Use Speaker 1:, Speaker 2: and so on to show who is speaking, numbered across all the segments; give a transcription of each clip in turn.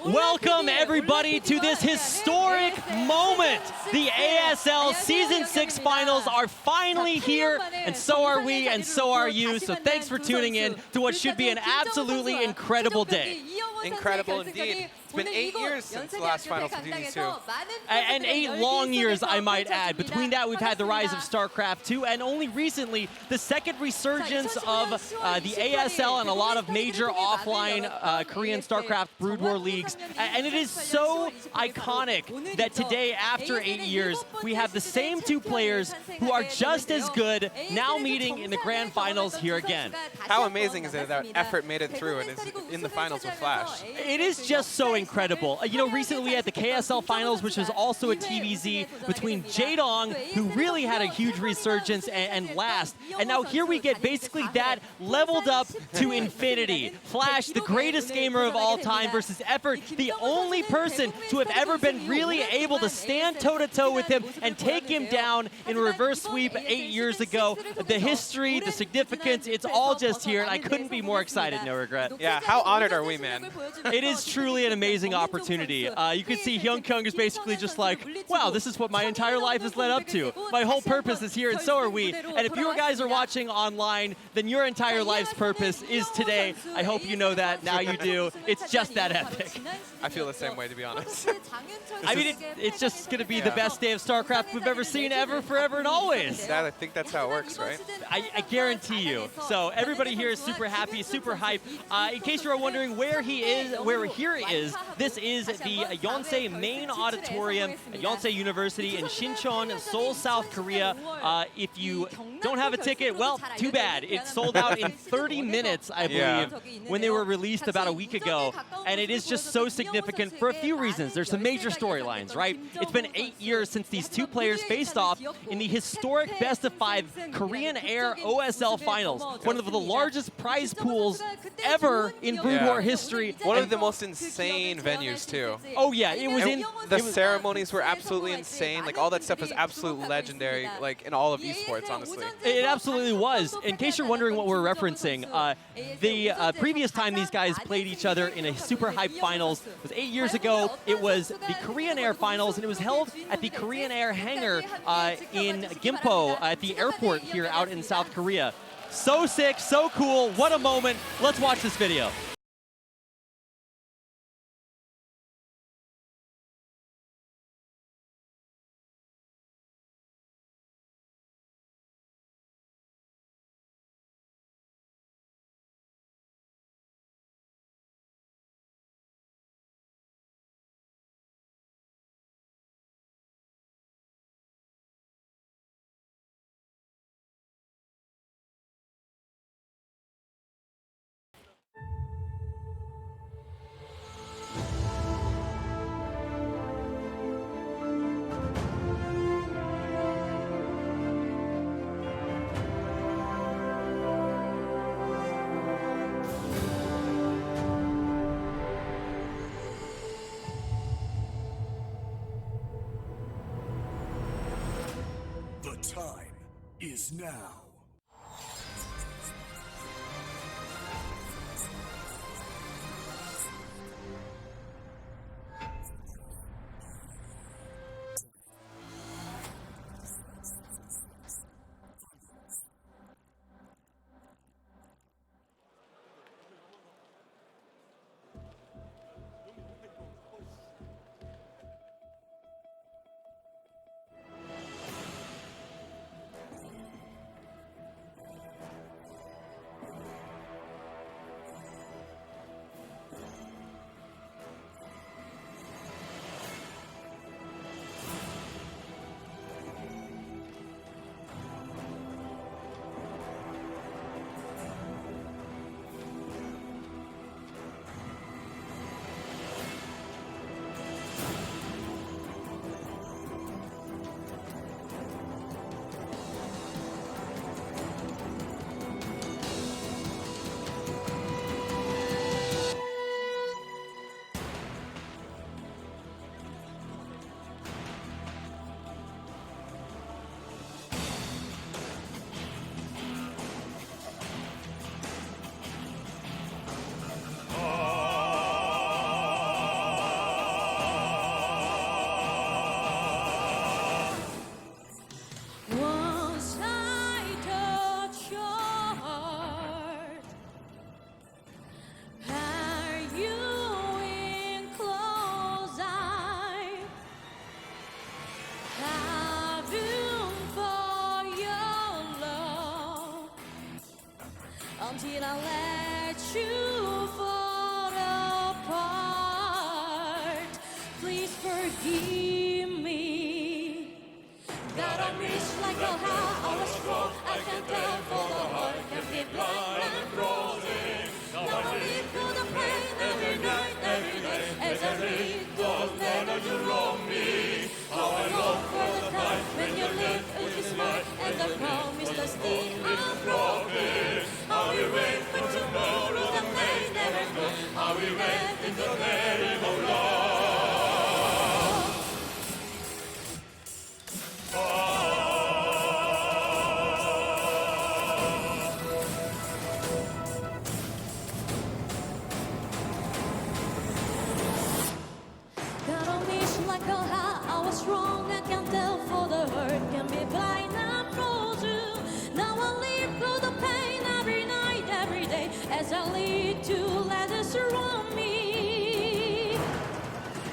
Speaker 1: Welcome everybody to this historic moment. The ASL Season 6 Finals are finally here, and so are we, and so are you. So thanks for tuning in to what should be an absolutely incredible day.
Speaker 2: Incredible indeed. It's been 8 years since the last finals of DD2.
Speaker 1: And 8 long years, I might add. Between that, we've had the rise of StarCraft 2, and only recently, the second resurgence of the ASL and a lot of major offline Korean StarCraft Brood War leagues. And it is so iconic that today, after 8 years, we have the same two players who are just as good now meeting in the grand finals here again.
Speaker 2: How amazing is it that Effort made it through and is in the finals with Flash?
Speaker 1: It is just so incredible. You know, recently at the KSL finals, which was also a TVZ between Jaedong, who really had a huge resurgence and last, and now here we get basically that leveled up to infinity. Flash, the greatest gamer of all time, versus Effort, the only person to have ever been really able to stand toe-to-toe with him and take him down in a reverse sweep 8 years ago. The history, the significance, it's all just here, and I couldn't be more excited, no regret.
Speaker 2: Yeah, how honored are we, man?
Speaker 1: It is truly an amazing opportunity. You can see Hyun Kyung is basically just like, wow, this is what my entire life has led up to. My whole purpose is here, and so are we. And if you guys are watching online, then your entire life's purpose is today. I hope you know that. Now you do. It's just that epic.
Speaker 2: I feel the same way, to be honest.
Speaker 1: I mean, it's just going to be the best day of StarCraft we've ever seen, ever, forever, and always.
Speaker 2: Yeah, I think that's how it works, right?
Speaker 1: I guarantee you. So everybody here is super happy, super hyped. In case you're wondering where he is, where here is, this is the Yonsei main auditorium at Yonsei University in Shincheon, Seoul, South Korea. If you don't have a ticket, well, too bad. It sold out in 30 minutes, I believe, when they were released about a week ago. And it is just so significant for a few reasons. There's some major storylines, right? It's been 8 years since these two players faced off in the historic best-of-5 Korean Air OSL Finals, one of the largest prize pools ever in Brood War history.
Speaker 2: One of the most insane venues, too.
Speaker 1: Oh, yeah. It was
Speaker 2: the ceremonies were absolutely insane. Like, all that stuff was absolutely legendary, like, in all of esports, honestly.
Speaker 1: It absolutely was. In case you're wondering what we're referencing, the previous time these guys played each other in a super hype finals was 8 years ago. It was the Korean Air Finals, and it was held at the Korean Air hangar in Gimpo at the airport here out in South Korea. So sick, so cool. What a moment. Let's watch this video.
Speaker 3: The time is now.
Speaker 4: Did I let you fall apart? Please forgive me. Got a reach like a how I was strong. I can tell for the heart can be blind and frozen. Now I live through the pain every night, every day. As I read those letters you wrote me. How I long for the time when you live with your smile and the promise that still unbroken. How we wait for tomorrow, the may never go. How we wait in the terrible love. Got a wish like a heart, I was wrong, I can tell for the hurt can be blind and frozen. Now I live through the pain every night, every day, as I lead to letters surround me.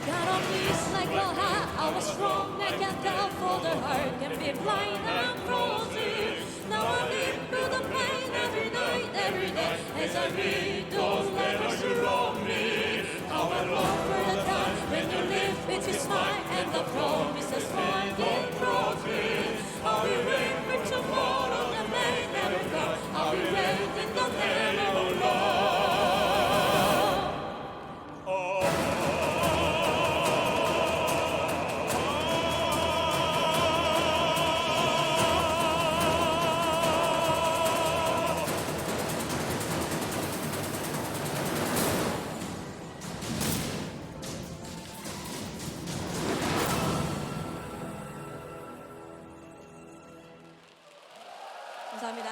Speaker 4: Got a wish like a heart, I was wrong, I can tell for the hurt can be blind and frozen. Now I live through the pain every night, every day, as I read those letters surround me. How I long for the time when you live with your smile and the promises finding broken. How we wait for tomorrow, the may never come. How we wait in the never love. 감사합니다.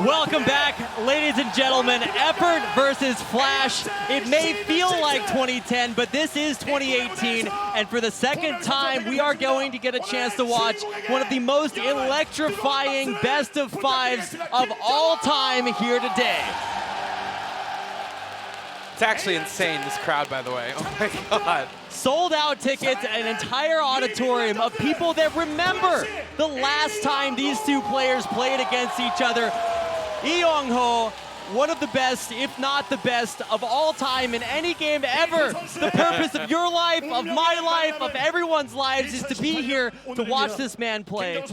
Speaker 1: Welcome back, ladies and gentlemen. Effort versus Flash. It may feel like 2010, but this is 2018, and for the second time, we are going to get a chance to watch one of the most electrifying best of fives of all time here today.
Speaker 2: It's actually insane, this crowd, by the way. Oh my God.
Speaker 1: Sold out tickets, an entire auditorium of people that remember the last time these two players played against each other. Lee Young-ho, one of the best, if not the best, of all time in any game ever. The purpose of your life, of my life, of everyone's lives is to be here to watch this man play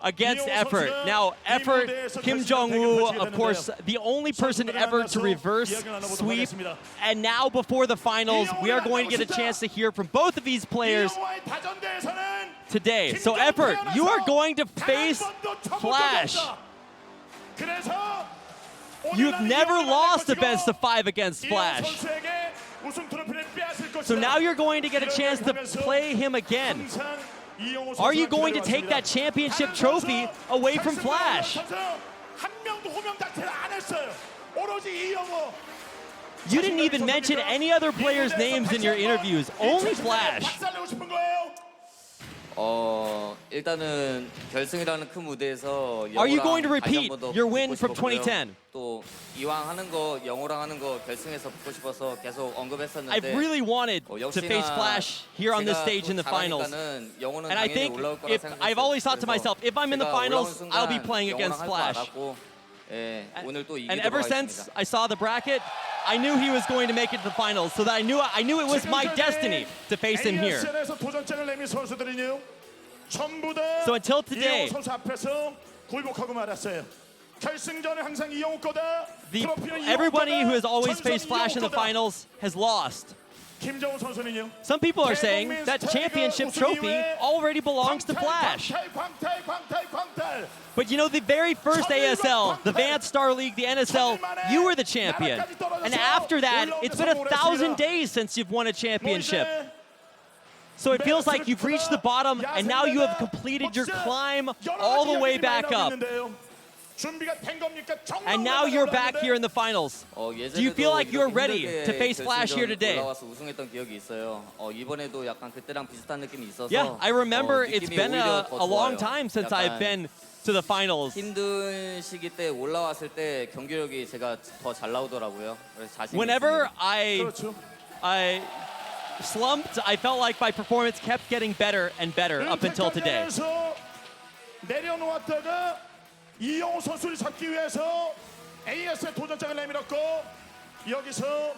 Speaker 1: against Effort. Now, Effort, Kim Jong-woo, of course, the only person ever to reverse sweep. And now before the finals, we are going to get a chance to hear from both of these players today. So Effort, you are going to face Flash. You've never lost a best of five against Flash. So now you're going to get a chance to play him again. Are you going to take that championship trophy away from Flash? You didn't even mention any other players' names in your interviews, only Flash.
Speaker 5: 일단은 결승이라는 큰 무대에서
Speaker 1: Are you going to
Speaker 5: 영호랑 다시
Speaker 1: repeat
Speaker 5: 한번 더
Speaker 1: your
Speaker 5: 붙고
Speaker 1: win from
Speaker 5: 싶었고요.
Speaker 1: 2010?
Speaker 5: 또 이왕 하는 거 영호랑 하는 거 결승에서 붙고 싶어서 계속 언급했었는데
Speaker 1: I really wanted to face Flash here on this stage in the finals. And I think I've always thought to myself, if I'm in the finals, I'll be playing against Flash. And ever since I saw the bracket, I knew he was going to make it to the finals, so that I knew it was my destiny to face him here. So until today, everybody who has always faced Flash in the finals has lost. Some people are saying that championship trophy already belongs to Flash. But you know, the very first ASL, the Advanced StarLeague, the NSL, you were the champion. And after that, it's been 1,000 days since you've won a championship. So it feels like you've reached the bottom, and now you have completed your climb all the way back up. And now you're back here in the finals. Do you feel like you're ready to face Flash here today? Yeah, I remember it's been a long time since I've been to the finals. Whenever I slumped, I felt like my performance kept getting better and better up until today.
Speaker 6: 이영호 선수를 잡기 위해서 ASL 도전장을 내밀었고 여기서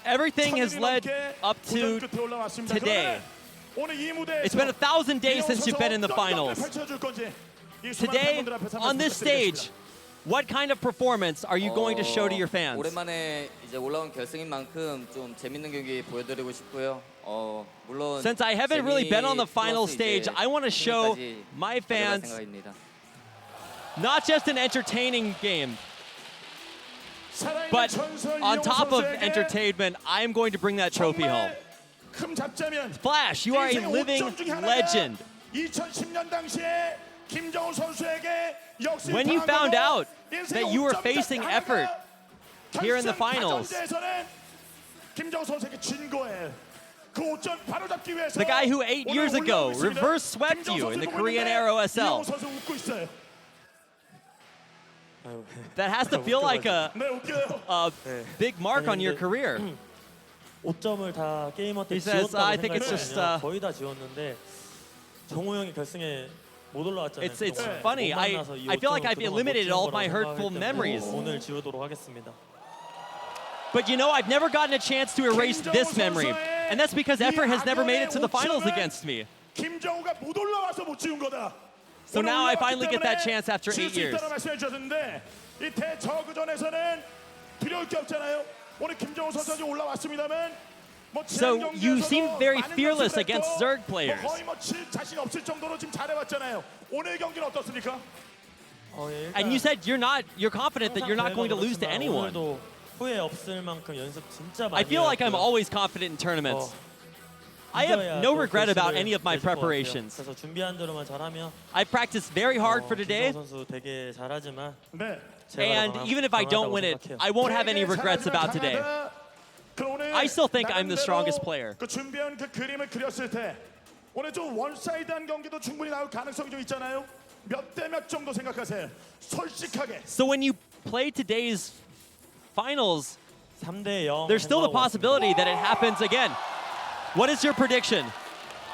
Speaker 1: Everything has led up to today. It's been 1,000 days since you've been in the finals. Today, on this stage, what kind of performance are you going to show to your fans?
Speaker 5: 오랜만에 이제 올라온 결승인 만큼 좀 재밌는 경기 보여드리고 싶고요. 물론
Speaker 1: Since I haven't really been on the final stage, I want to show my fans not just an entertaining game, but on top of entertainment, I am going to bring that trophy home. Flash, you are a living legend. When you found out that you were facing Effort here in the finals, the guy who 8 years ago reverse swept you in the Korean Air OSL, that has to feel like a big mark on your career.
Speaker 7: 5점을 다 게이머한테
Speaker 1: He says, I think it's
Speaker 7: 지웠다고
Speaker 1: just,
Speaker 7: 생각했거든요. 거의 다 지웠는데 정우 형이 결승에 못 올라왔잖아요.
Speaker 1: It's
Speaker 7: 그동안.
Speaker 1: funny.
Speaker 7: 못
Speaker 1: I
Speaker 7: 만나서 이
Speaker 1: feel like
Speaker 7: 5점을
Speaker 1: I've
Speaker 7: 그동안
Speaker 1: eliminated
Speaker 7: 못
Speaker 1: all of
Speaker 7: 지운
Speaker 1: my
Speaker 7: 거라고
Speaker 1: hurtful
Speaker 7: 생각하기 때문에
Speaker 1: memories.
Speaker 7: 오늘 지우도록 하겠습니다.
Speaker 1: But you know, I've never gotten a chance to erase this memory. And that's because
Speaker 6: 이
Speaker 1: Effort has never made it to the finals
Speaker 6: 악연의
Speaker 1: against me.
Speaker 6: 김정우가 못 올라와서 못 지운 거다.
Speaker 1: So
Speaker 6: 오늘
Speaker 1: now I
Speaker 6: 올라왔기
Speaker 1: finally get that
Speaker 6: 때문에
Speaker 1: chance after
Speaker 6: 질
Speaker 1: 8
Speaker 6: 수
Speaker 1: years.
Speaker 6: 있다는 말씀해 주셨는데 이 대저그전에서는 두려울 게 없잖아요. 오늘 김정우 선수가 올라왔습니다만 뭐
Speaker 1: So
Speaker 6: 지난
Speaker 1: you
Speaker 6: 경기에서도
Speaker 1: seem very
Speaker 6: 많은
Speaker 1: fearless
Speaker 6: 연습을
Speaker 1: against
Speaker 6: 했고
Speaker 1: Zerg players.
Speaker 6: 뭐 거의 뭐칠 자신 없을 정도로 지금 잘해왔잖아요. 오늘 경기는 어떻습니까?
Speaker 7: 일단
Speaker 1: And you said you're confident that you're not going to lose to anyone.
Speaker 7: 오늘도 후회 없을 만큼 연습 진짜 많이
Speaker 1: I feel like I'm
Speaker 7: 해왔고요.
Speaker 1: always confident in tournaments. I
Speaker 7: 이겨야
Speaker 1: have no
Speaker 7: 또
Speaker 1: regret about
Speaker 7: 결실을
Speaker 1: any of my
Speaker 7: 낼 것 같아요.
Speaker 1: preparations.
Speaker 7: 그래서 준비한 대로만 잘하면
Speaker 1: I practiced very hard for today,
Speaker 7: 김정우 선수 되게 잘하지만
Speaker 6: 네.
Speaker 7: 제가
Speaker 1: and
Speaker 7: 더
Speaker 1: even if I don't
Speaker 7: 강하다고
Speaker 1: win it,
Speaker 7: 생각해요.
Speaker 1: I won't have any regrets about today. I still think I'm the strongest player.
Speaker 6: 그 준비한 그 그림을 그렸을 때 오늘 좀 원사이드한 경기도 충분히 나올 가능성이 좀 있잖아요. 몇 대 몇 정도 생각하세요? 솔직하게.
Speaker 1: So when you play today's finals,
Speaker 7: 3대 0
Speaker 1: there's still the
Speaker 7: 생각하고
Speaker 1: possibility that it happens again. What is your prediction?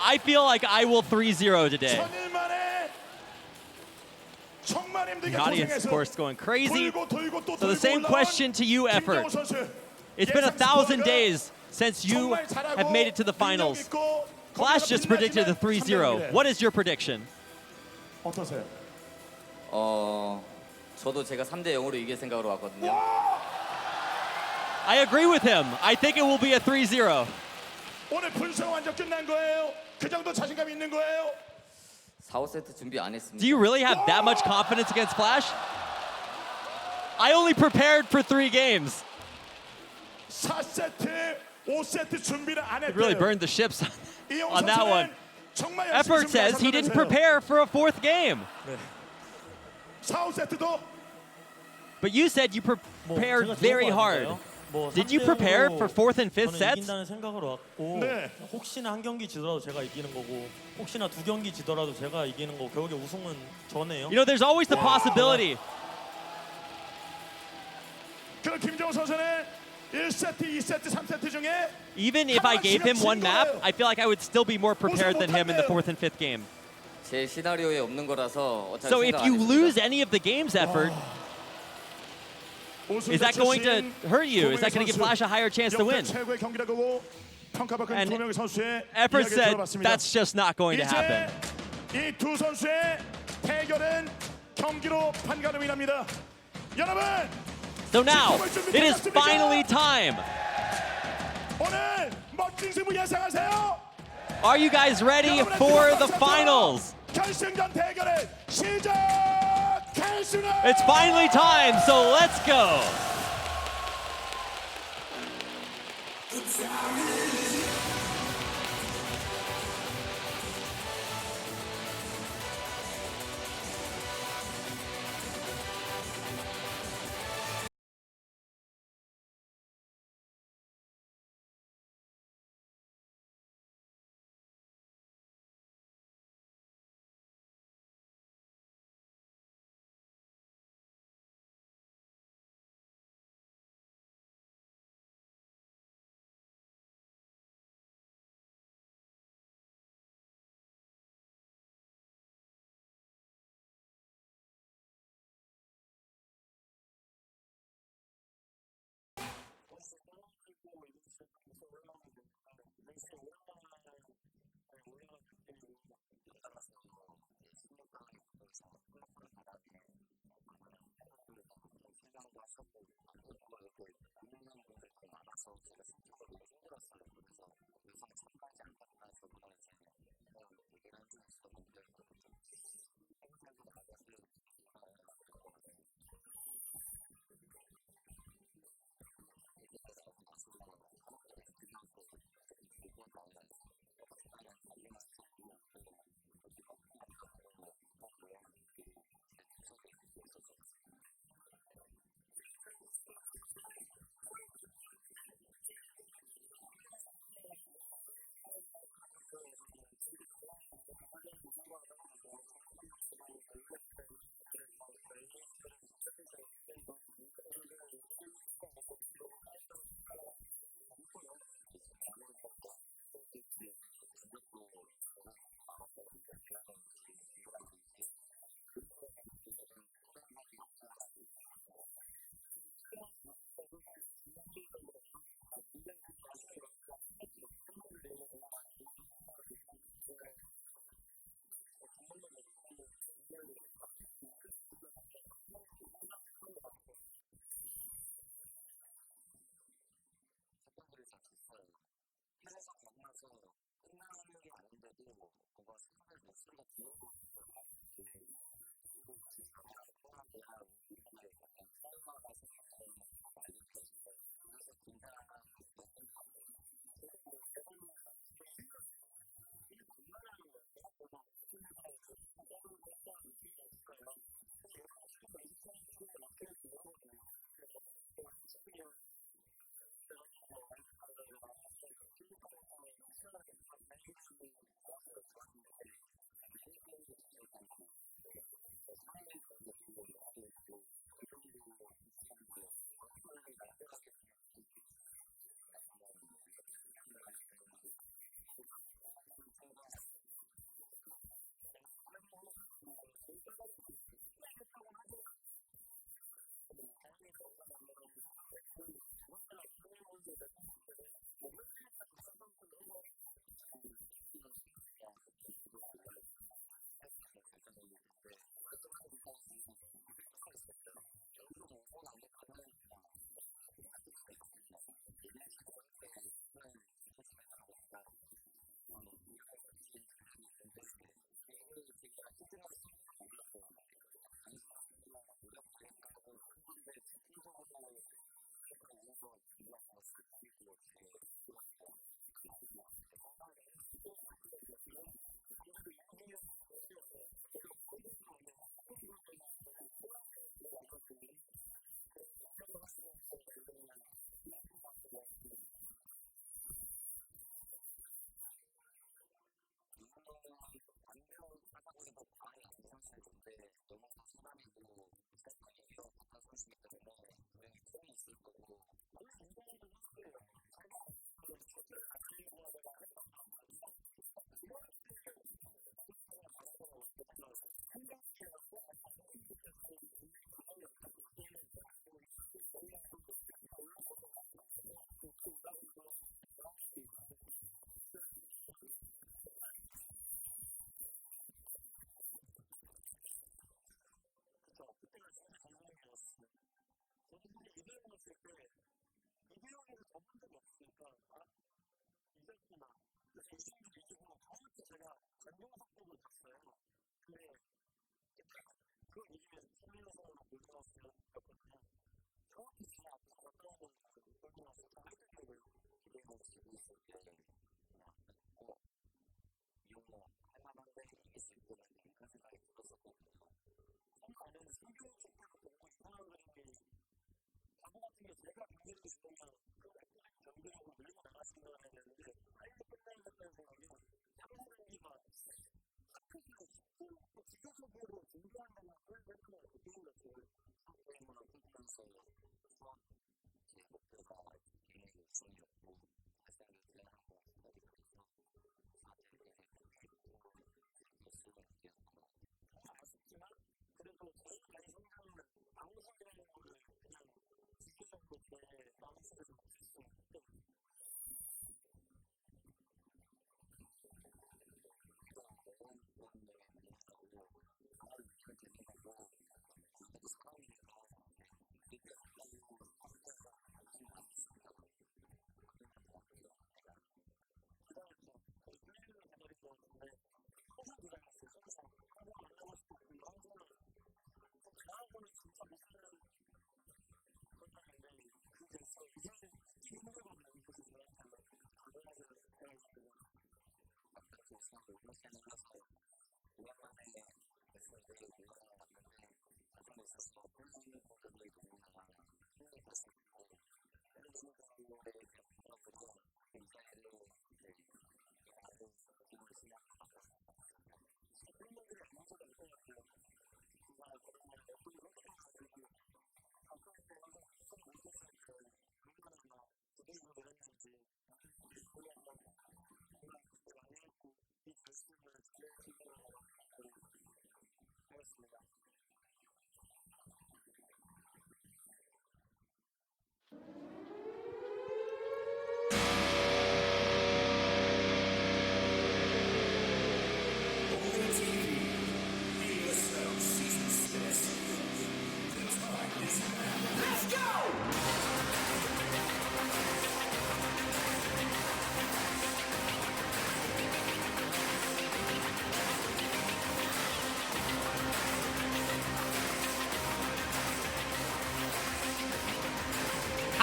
Speaker 1: I feel like I will 3-0 today.
Speaker 6: 천일 만에 정말 힘들게
Speaker 1: The audience, of
Speaker 6: 고생해서
Speaker 1: course, going crazy.
Speaker 6: 돌고 돌고 또
Speaker 1: So the
Speaker 6: 돌고
Speaker 1: same
Speaker 6: 올라온
Speaker 1: question to you, Effort.
Speaker 6: 김정우 선수.
Speaker 1: It's been 1,000
Speaker 6: 예상
Speaker 1: days since you
Speaker 6: 정말 잘하고
Speaker 1: have made it to the
Speaker 6: 능력
Speaker 1: finals.
Speaker 6: 있고
Speaker 1: Clash
Speaker 6: 거기서
Speaker 1: just predicted the
Speaker 6: 빛나지만
Speaker 1: 3-0.
Speaker 6: 상대방이래.
Speaker 1: What is your prediction?
Speaker 6: 어떠세요?
Speaker 5: 저도 제가 3대 0으로 이길 생각으로 왔거든요.
Speaker 1: I agree with him. I think it will be a 3-0.
Speaker 6: 오늘 분석 완전 끝난 거예요? 그 정도 자신감 있는 거예요?
Speaker 5: 4, 5세트 준비 안 했습니다.
Speaker 1: Do you really have that much confidence against Flash? I only prepared for 3 games.
Speaker 6: 4세트, 5세트 준비를 안
Speaker 1: It really
Speaker 6: 했대요.
Speaker 1: burned the ships
Speaker 6: 이영호
Speaker 1: on that
Speaker 6: 선수는
Speaker 1: one.
Speaker 6: 정말
Speaker 1: Effort
Speaker 6: 열심히
Speaker 1: says he didn't
Speaker 6: 준비하셨다면서요.
Speaker 1: prepare for a 4th game.
Speaker 6: 4, 5세트도
Speaker 1: But you said you
Speaker 7: 뭐
Speaker 1: prepared
Speaker 7: 제가
Speaker 1: very
Speaker 7: 좋은 거
Speaker 1: hard.
Speaker 7: 아닌가요? 뭐
Speaker 1: Did you
Speaker 7: 3대
Speaker 1: prepare
Speaker 7: 0으로
Speaker 1: for 4th and 5th
Speaker 7: 저는
Speaker 1: sets?
Speaker 7: 이긴다는 생각으로 왔고
Speaker 6: 네.
Speaker 7: 혹시나 한 경기 지더라도 제가 이기는 거고 혹시나 2경기 지더라도 제가 이기는 거고 결국에 우승은 저네요.
Speaker 1: You know, there's always the possibility.
Speaker 6: 그럼 김정우 선수는 1세트, 2세트, 3세트 중에
Speaker 1: Even if I gave him one map, I feel like I would still be more prepared than him in the 4th and 5th game.
Speaker 5: 제 시나리오에 없는 거라서 어차피
Speaker 1: So if
Speaker 5: 생각 안
Speaker 1: you
Speaker 5: 했습니다.
Speaker 1: lose any of the games, Effort, is that going to hurt you? Is that going to give Flash a higher chance to win?
Speaker 6: 최고의 경기라고 평가받은
Speaker 1: And
Speaker 6: 두 명의 선수의
Speaker 1: Effort
Speaker 6: 이야기
Speaker 1: said
Speaker 6: 들어봤습니다.
Speaker 1: that's just not going to happen.
Speaker 6: 이제 이 두 선수의 대결은 경기로 판가름이 납니다. 여러분,
Speaker 1: So now, it is finally time.
Speaker 6: 오늘 멋진 승부 예상하세요.
Speaker 1: Are you guys ready for the finals?
Speaker 6: 결승전 대결을 시작하겠습니다.
Speaker 1: It's finally time, so let's go.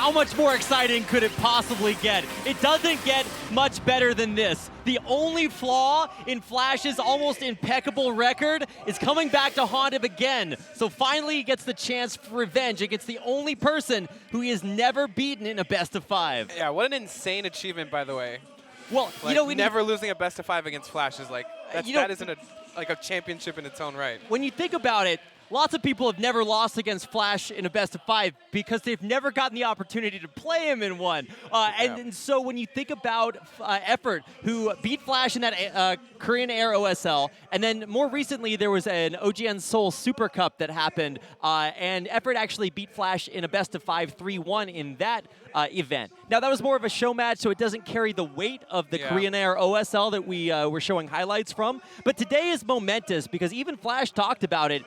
Speaker 1: How much more exciting could it possibly get? It doesn't get much better than this. The only flaw in Flash's almost impeccable record is coming back to haunt him again. So finally he gets the chance for revenge against the only person who he has never beaten in a best of 5.
Speaker 2: Yeah, what an insane achievement, by the way.
Speaker 1: Well,
Speaker 2: Like,
Speaker 1: you know,
Speaker 2: never losing a best of 5 against Flash is like,
Speaker 1: you know,
Speaker 2: that isn't a championship in its own right.
Speaker 1: when you think about it, lots of people have never lost against Flash in a best of 5 because they've never gotten the opportunity to play him in one. And so when you think about Effort, who beat Flash in that Korean Air OSL, and then more recently there was an OGN Seoul Super Cup that happened, and Effort actually beat Flash in a best of 5 3-1 in that event. Now that was more of a show match, so it doesn't carry the weight of the Korean Air OSL that we were showing highlights from. But today is momentous because even Flash talked about it.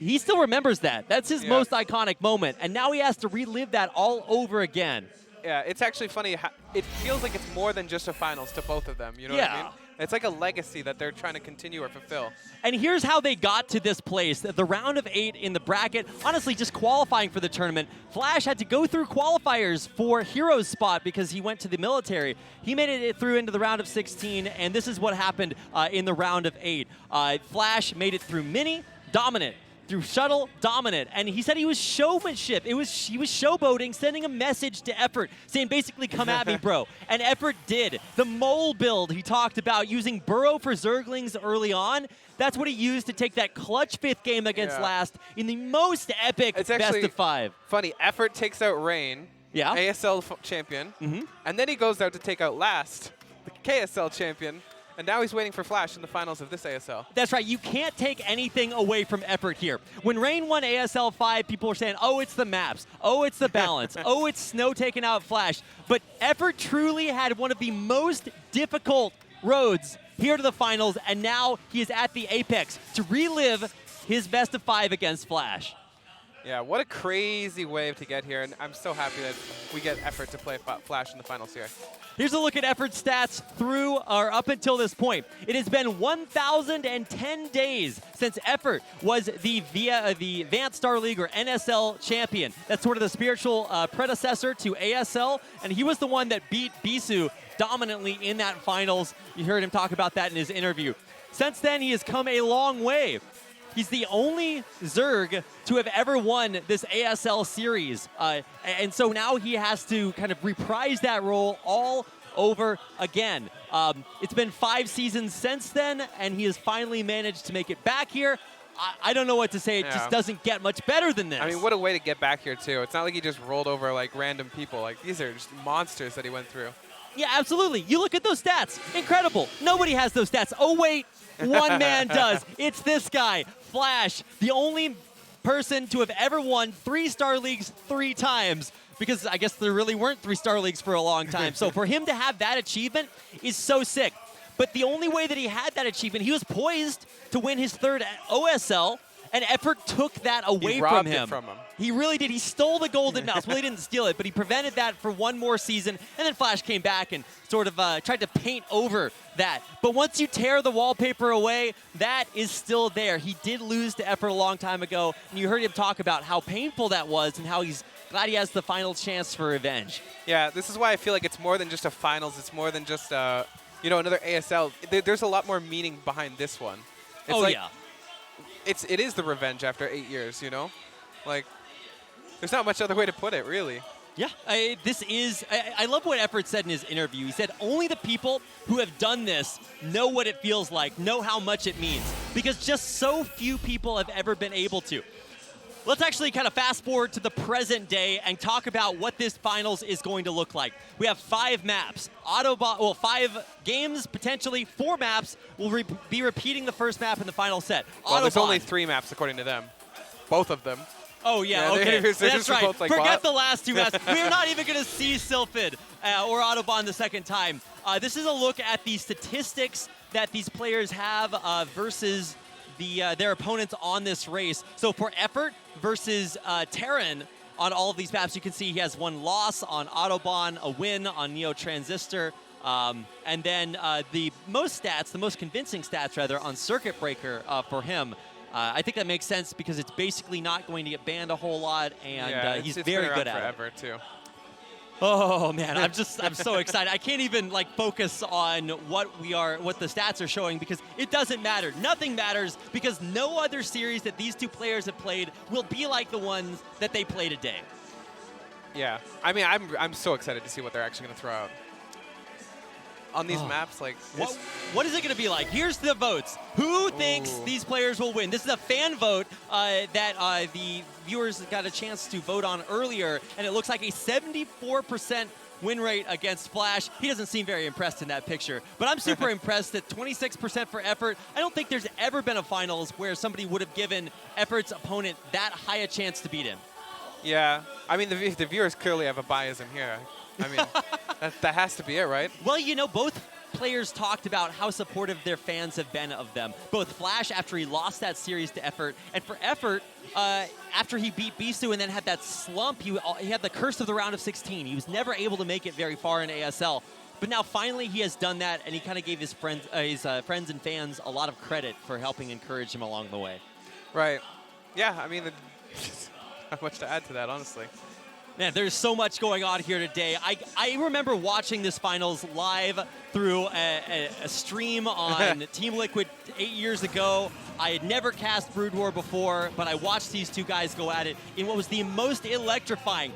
Speaker 1: He still remembers that. That's his most iconic moment. And now he has to relive that all over again.
Speaker 2: Yeah, it's actually funny. It feels like it's more than just a finals to both of them. You know what I mean? It's like a legacy that they're trying to continue or fulfill.
Speaker 1: And here's how they got to this place. The round of 8 in the bracket, honestly, just qualifying for the tournament. Flash had to go through qualifiers for Hero's spot because he went to the military. He made it through into the round of 16, and this is what happened in the round of 8. Flash made it through Mini, dominant. Through Shuttle, dominant. And he said he was showmanship. He was showboating, sending a message to Effort, saying basically, come at me, bro. And Effort did. The mole build he talked about, using Burrow for Zerglings early on, that's what he used to take that clutch 5th game against Last in the most epic best of 5.
Speaker 2: Funny, Effort takes out Rain, ASL champion, and then he goes out to take out Last, the KSL champion. And now he's waiting for Flash in the finals of this ASL.
Speaker 1: That's right. You can't take anything away from Effort here. When Rain won ASL 5, people were saying, oh, it's the maps. Oh, it's the balance. Oh, it's Snow taking out Flash. But Effort truly had one of the most difficult roads here to the finals, and now he is at the apex to relive his best of 5 against Flash.
Speaker 2: Yeah, what a crazy wave to get here, and I'm so happy that we get Effort to play Flash in the finals here.
Speaker 1: Here's a look at Effort's stats through or up until this point. It has been 1,010 days since Effort was the Advanced StarLeague or NSL champion. That's sort of the spiritual predecessor to ASL, and he was the one that beat Bisu dominantly in that finals. You heard him talk about that in his interview. Since then, he has come a long way. He's the only Zerg to have ever won this ASL series. And so now he has to kind of reprise that role all over again. It's been 5 seasons since then, and he has finally managed to make it back here. I don't know what to say. It just doesn't get much better than this.
Speaker 2: I mean, what a way to get back here, too. It's not like he just rolled over, like, random people. Like, these are just monsters that he went through.
Speaker 1: Yeah, absolutely. You look at those stats. Incredible. Nobody has those stats. Oh, wait. One man does. It's this guy, Flash, the only person to have ever won 3 StarLeagues 3 times, because I guess there really weren't 3 StarLeagues for a long time. So for him to have that achievement is so sick. But the only way that he had that achievement, he was poised to win his 3rd OSL, and Effort took that away from him. He really did. He stole the golden mouse. Well, he didn't steal it, but he prevented that for one more season, and then Flash came back and sort of tried to paint over that. But once you tear the wallpaper away, that is still there. He did lose to Effort a long time ago, and you heard him talk about how painful that was and how he's glad he has the final chance for revenge.
Speaker 2: Yeah, this is why I feel like it's more than just a finals. It's more than just, another ASL. There's a lot more meaning behind this one. It's it is the revenge after 8 years, you know? Like, there's not much other way to put it, really.
Speaker 1: Yeah, I love what Effort said in his interview. He said, only the people who have done this know what it feels like, know how much it means, because just so few people have ever been able to. Let's actually kind of fast forward to the present day and talk about what this finals is going to look like. We have 5 maps. 5 games, potentially 4 maps. We'll be repeating the first map in the final set.
Speaker 2: Well, there's only 3 maps according to them. Both of them.
Speaker 1: Oh, yeah, okay. That's right.
Speaker 2: Both, like,
Speaker 1: forget the last 2 maps. We're not even going to see Sylphid or Autobahn the second time. This is a look at the statistics that these players have versus their opponents on this race. So for Effort versus Terran on all of these maps, you can see he has 1 loss on Autobahn, a win on Neo Transistor, and then the most convincing stats rather, on Circuit Breaker for him. I think that makes sense because it's basically not going to get banned a whole lot, and he's very good at it.
Speaker 2: Too.
Speaker 1: Oh man, I'm so excited. I can't even like focus on what the stats are showing because it doesn't matter. Nothing matters because no other series that these two players have played will be like the ones that they play today.
Speaker 2: Yeah, I mean, I'm so excited to see what they're actually going to throw out on these maps. Like,
Speaker 1: what is it going to be like? Here's the votes. Who thinks these players will win? This is a fan vote that the viewers got a chance to vote on earlier, and it looks like a 74% win rate against Flash. He doesn't seem very impressed in that picture, but I'm super impressed at 26% for Effort. I don't think there's ever been a finals where somebody would have given Effort's opponent that high a chance to beat him.
Speaker 2: Yeah, I mean, the viewers clearly have a bias in here. I mean, that has to be it, right?
Speaker 1: Well, you know, both players talked about how supportive their fans have been of them. Both Flash after he lost that series to Effort, and for Effort, after he beat Bisu and then had that slump, he had the curse of the round of 16. He was never able to make it very far in ASL. But now finally he has done that, and he kind of gave his friends and fans a lot of credit for helping encourage him along the way.
Speaker 2: Right. Yeah, I mean, not much to add to that, honestly.
Speaker 1: Man, there's so much going on here today. I remember watching this finals live through a stream on Team Liquid 8 years ago. I had never cast Brood War before, but I watched these two guys go at it in what was the most electrifying,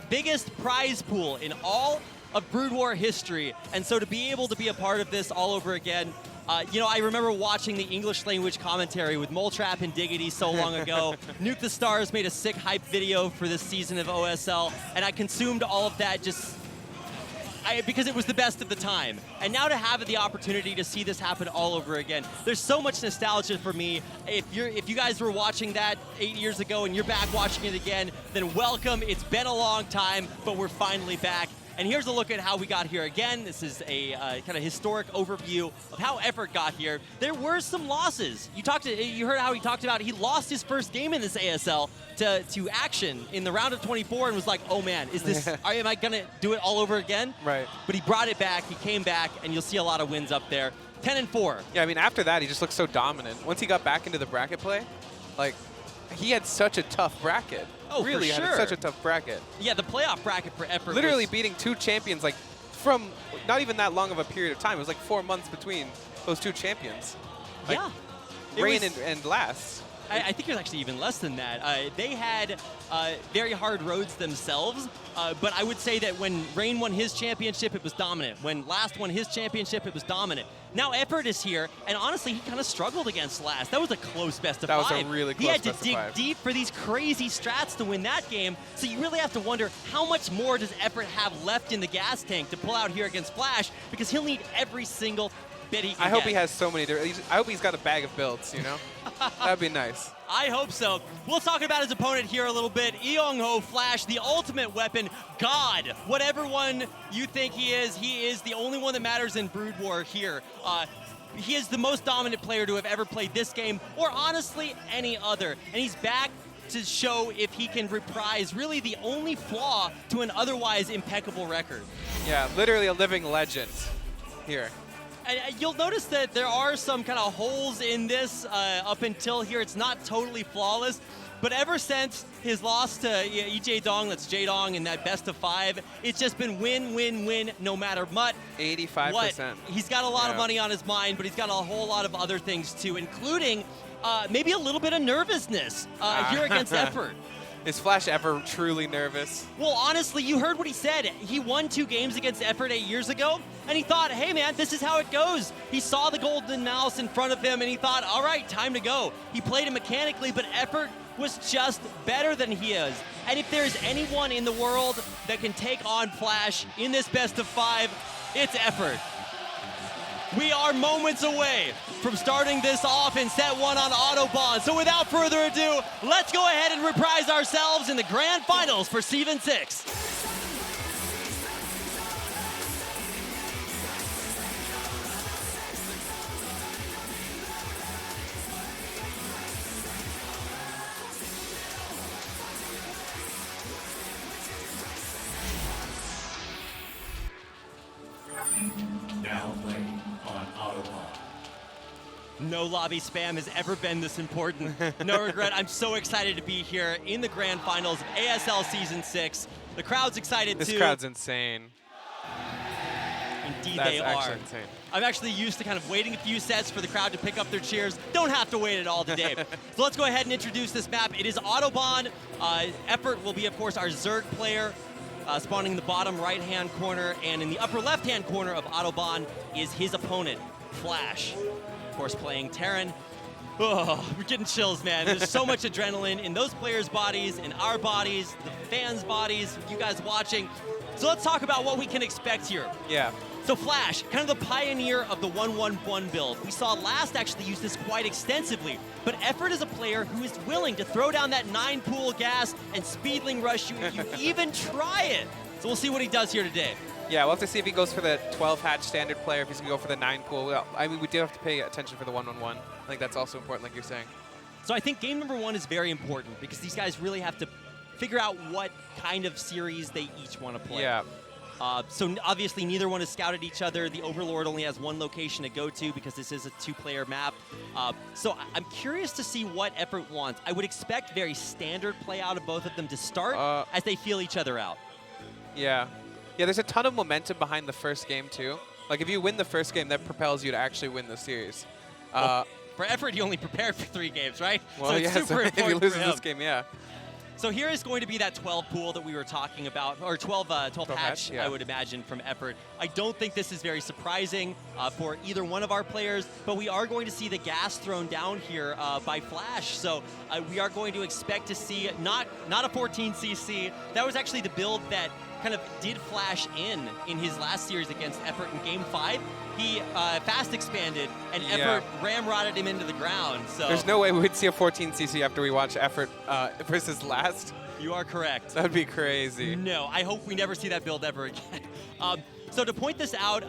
Speaker 1: biggest prize pool in all of Brood War history. And so to be able to be a part of this all over again, you know, I remember watching the English language commentary with Moletrap and Diggity so long ago. Nuke the Stars made a sick hype video for this season of OSL, and I consumed all of that because it was the best of the time. And now to have the opportunity to see this happen all over again, there's so much nostalgia for me. If you guys were watching that 8 years ago and you're back watching it again, then welcome. It's been a long time, but we're finally back. And here's a look at how we got here again. This is a kind of historic overview of how Effort got here. There were some losses. You heard how he talked about he lost his first game in this ASL to Action in the round of 24 and was like, oh man, am I gonna do it all over again?
Speaker 2: Right.
Speaker 1: But he brought it back, he came back, and you'll see a lot of wins up there. 10-4.
Speaker 2: Yeah, I mean, after that, he just looked so dominant. Once he got back into the bracket play, like, he had such a tough bracket.
Speaker 1: Oh,
Speaker 2: really
Speaker 1: for sure.
Speaker 2: had such a tough bracket.
Speaker 1: Yeah, the playoff bracket for Effort
Speaker 2: literally beating two champions, like, from not even that long of a period of time. It was like 4 months between those two champions. Like,
Speaker 1: yeah.
Speaker 2: Rain and Last.
Speaker 1: I think there's actually even less than that. They had very hard roads themselves, but I would say that when Rain won his championship, it was dominant. When Last won his championship, it was dominant. Now Effort is here, and honestly, he kind of struggled against Last. That was a close best of 5.
Speaker 2: That was a really close
Speaker 1: He had
Speaker 2: best
Speaker 1: to dig
Speaker 2: of 5.
Speaker 1: deep for these crazy strats to win that game, so you really have to wonder how much more does Effort have left in the gas tank to pull out here against Flash, because he'll need every single bit he can
Speaker 2: I hope
Speaker 1: get.
Speaker 2: he has so many different. I hope he's got a bag of builds, you know? That'd be nice.
Speaker 1: I hope so. We'll talk about his opponent here a little bit. Eong-ho Flash, the ultimate weapon, God. Whatever one you think he is the only one that matters in Brood War here. He is the most dominant player to have ever played this game, or honestly, any other. And he's back to show if he can reprise really the only flaw to an otherwise impeccable record.
Speaker 2: Yeah, literally a living legend here.
Speaker 1: And you'll notice that there are some kind of holes in this up until here. It's not totally flawless. But ever since his loss to EJ Dong, that's J-Dong, in that best of 5, it's just been win, win, win, no matter what.
Speaker 2: 85%.
Speaker 1: He's got a lot of money on his mind, but he's got a whole lot of other things too, including maybe a little bit of nervousness here against Effort.
Speaker 2: Is Flash ever truly nervous?
Speaker 1: Well, honestly, you heard what he said. He won 2 games against Effort 8 years ago, and he thought, hey, man, this is how it goes. He saw the golden mouse in front of him, and he thought, all right, time to go. He played it mechanically, but Effort was just better than he is. And if there's anyone in the world that can take on Flash in this best of 5, it's Effort. We are moments away from starting this off in set 1 on Autobahn. So without further ado, let's go ahead and reprise ourselves in the grand finals for Season 6.
Speaker 3: Now playing on Autobahn.
Speaker 1: No lobby spam has ever been this important. No regret. I'm so excited to be here in the grand finals of ASL Season 6. The crowd's excited too.
Speaker 2: This crowd's insane.
Speaker 1: Indeed
Speaker 2: That's
Speaker 1: they
Speaker 2: actually
Speaker 1: are.
Speaker 2: insane.
Speaker 1: I'm actually used to kind of waiting a few sets for the crowd to pick up their cheers. Don't have to wait at all today. So let's go ahead and introduce this map. It is Autobahn. Effort will be, of course, our Zerg player. Spawning in the bottom right-hand corner, and in the upper left-hand corner of Autobahn is his opponent, Flash. Of course, playing Terran. Oh, we're getting chills, man. There's so much adrenaline in those players' bodies, in our bodies, the fans' bodies, you guys watching. So let's talk about what we can expect here.
Speaker 2: Yeah.
Speaker 1: So Flash, kind of the pioneer of the 1-1-1 build. We saw Last actually use this quite extensively, but Effort is a player who is willing to throw down that 9-pool gas and speedling rush you if you even try it. So we'll see what he does here today.
Speaker 2: Yeah, we'll have to see if he goes for the 12 hatch standard player, if he's going to go for the 9-pool. Well, I mean, we do have to pay attention for the 1-1-1. I think that's also important, like you're saying.
Speaker 1: So I think game number 1 is very important because these guys really have to figure out what kind of series they each want to play.
Speaker 2: Yeah.
Speaker 1: So obviously neither one has scouted each other. The Overlord only has one location to go to because this is a 2-player map. So I'm curious to see what Effort wants. I would expect very standard play out of both of them to start as they feel each other out.
Speaker 2: Yeah. Yeah, there's a ton of momentum behind the first game, too. Like, if you win the first game, that propels you to actually win the series.
Speaker 1: Well, for Effort, he only prepared for 3 games, right?
Speaker 2: Well,
Speaker 1: so it's
Speaker 2: yeah,
Speaker 1: super
Speaker 2: if he
Speaker 1: important
Speaker 2: loses
Speaker 1: for him.
Speaker 2: this game, yeah.
Speaker 1: So here is going to be that 12 pool that we were talking about, or 12 hatch,
Speaker 2: yeah.
Speaker 1: I would imagine, from Effort. I don't think this is very surprising for either one of our players, but we are going to see the gas thrown down here by Flash. So we are going to expect to see not a 14cc. That was actually the build that kind of did Flash in his last series against Effort in Game 5. He fast expanded, and Effort ramrodded him into the ground. So
Speaker 2: there's no way we would see a 14cc after we watch Effort versus Last.
Speaker 1: You are correct.
Speaker 2: That would be crazy.
Speaker 1: No, I hope we never see that build ever again. So to point this out,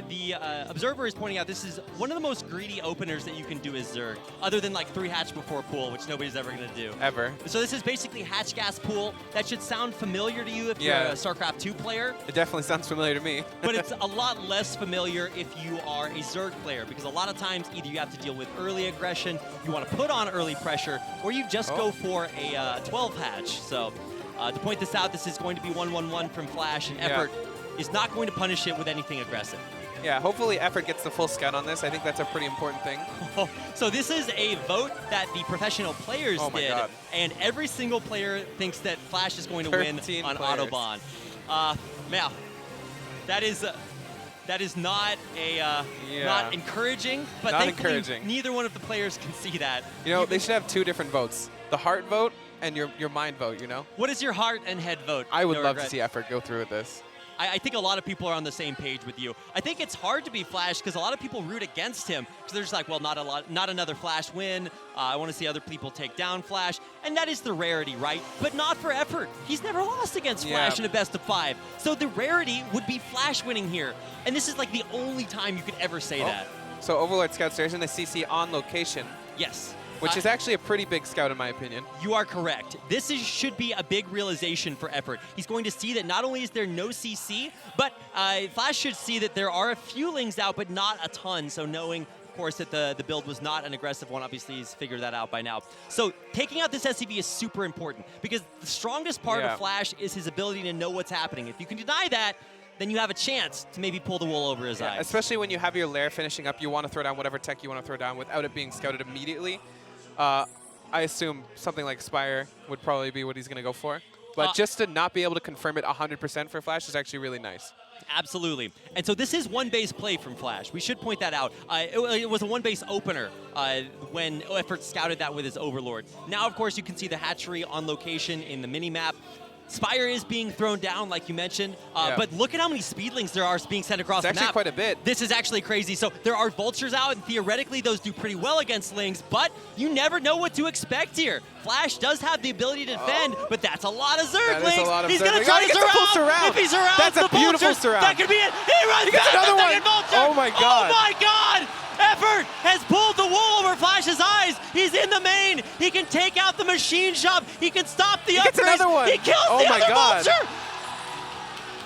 Speaker 1: the Observer is pointing out this is one of the most greedy openers that you can do as Zerg, other than like 3 hatch before pool, which nobody's ever going to do.
Speaker 2: Ever.
Speaker 1: So this is basically hatch gas pool. That should sound familiar to you if you're a StarCraft 2 player.
Speaker 2: It definitely sounds familiar to me.
Speaker 1: But it's a lot less familiar if you are a Zerg player, because a lot of times either you have to deal with early aggression, you want to put on early pressure, or you just go for a 12 hatch. So to point this out, this is going to be 1-1-1 from Flash, and Effort is not going to punish it with anything aggressive.
Speaker 2: Yeah, hopefully Effort gets the full scout on this. I think that's a pretty important thing.
Speaker 1: So this is a vote that the professional players did,
Speaker 2: God.
Speaker 1: and every single player thinks that Flash is going to win on
Speaker 2: players.
Speaker 1: Autobahn. Now, that is not a not encouraging, but
Speaker 2: not
Speaker 1: thankfully
Speaker 2: encouraging.
Speaker 1: Neither one of the players can see that.
Speaker 2: You know, they should have 2 different votes. The heart vote and your mind vote, you know?
Speaker 1: What is your heart and head vote?
Speaker 2: I would
Speaker 1: No
Speaker 2: love to
Speaker 1: regret.
Speaker 2: see Effort go through with this.
Speaker 1: I think a lot of people are on the same page with you. I think it's hard to be Flash because a lot of people root against him because they're just like, well, not another Flash win. I want to see other people take down Flash, and that is the rarity, right? But not for Effort. He's never lost against Flash in a best of 5. So the rarity would be Flash winning here, and this is like the only time you could ever say that.
Speaker 2: So Overlord Scout Station, the CC on location.
Speaker 1: Yes.
Speaker 2: Which is actually a pretty big scout in my opinion.
Speaker 1: You are correct. This should be a big realization for Effort. He's going to see that not only is there no CC, but Flash should see that there are a few lings out, but not a ton. So knowing, of course, that the build was not an aggressive one, obviously he's figured that out by now. So taking out this SCV is super important because the strongest part of Flash is his ability to know what's happening. If you can deny that, then you have a chance to maybe pull the wool over his eyes.
Speaker 2: Especially when you have your lair finishing up, you want to throw down whatever tech you want to throw down without it being scouted immediately. I assume something like Spire would probably be what he's going to go for. But just to not be able to confirm it 100% for Flash is actually really nice.
Speaker 1: Absolutely. And so this is one base play from Flash. We should point that out. It was a one base opener when Effort scouted that with his Overlord. Now, of course, you can see the hatchery on location in the mini-map. Spire is being thrown down, like you mentioned, but look at how many speedlings there are being sent across the map.
Speaker 2: It's actually quite a bit.
Speaker 1: This is actually crazy. So there are vultures out, and theoretically those do pretty well against lings, but you never know what to expect here. Flash does have the ability to defend, but that's a lot of Zerglings. He's going to try to surround. If he surrounds
Speaker 2: that's
Speaker 1: the
Speaker 2: a beautiful
Speaker 1: vultures,
Speaker 2: surround.
Speaker 1: that could be it. He runs
Speaker 2: He gets
Speaker 1: back
Speaker 2: another
Speaker 1: the
Speaker 2: one.
Speaker 1: second vulture.
Speaker 2: Oh my God.
Speaker 1: Oh my God. Effort has pulled the wool over Flash's eyes. He's in the main. He can take out the machine shop. He can stop the upgrades.
Speaker 2: He gets another one.
Speaker 1: He kills
Speaker 2: Oh
Speaker 1: the
Speaker 2: my
Speaker 1: other
Speaker 2: God.
Speaker 1: vulture.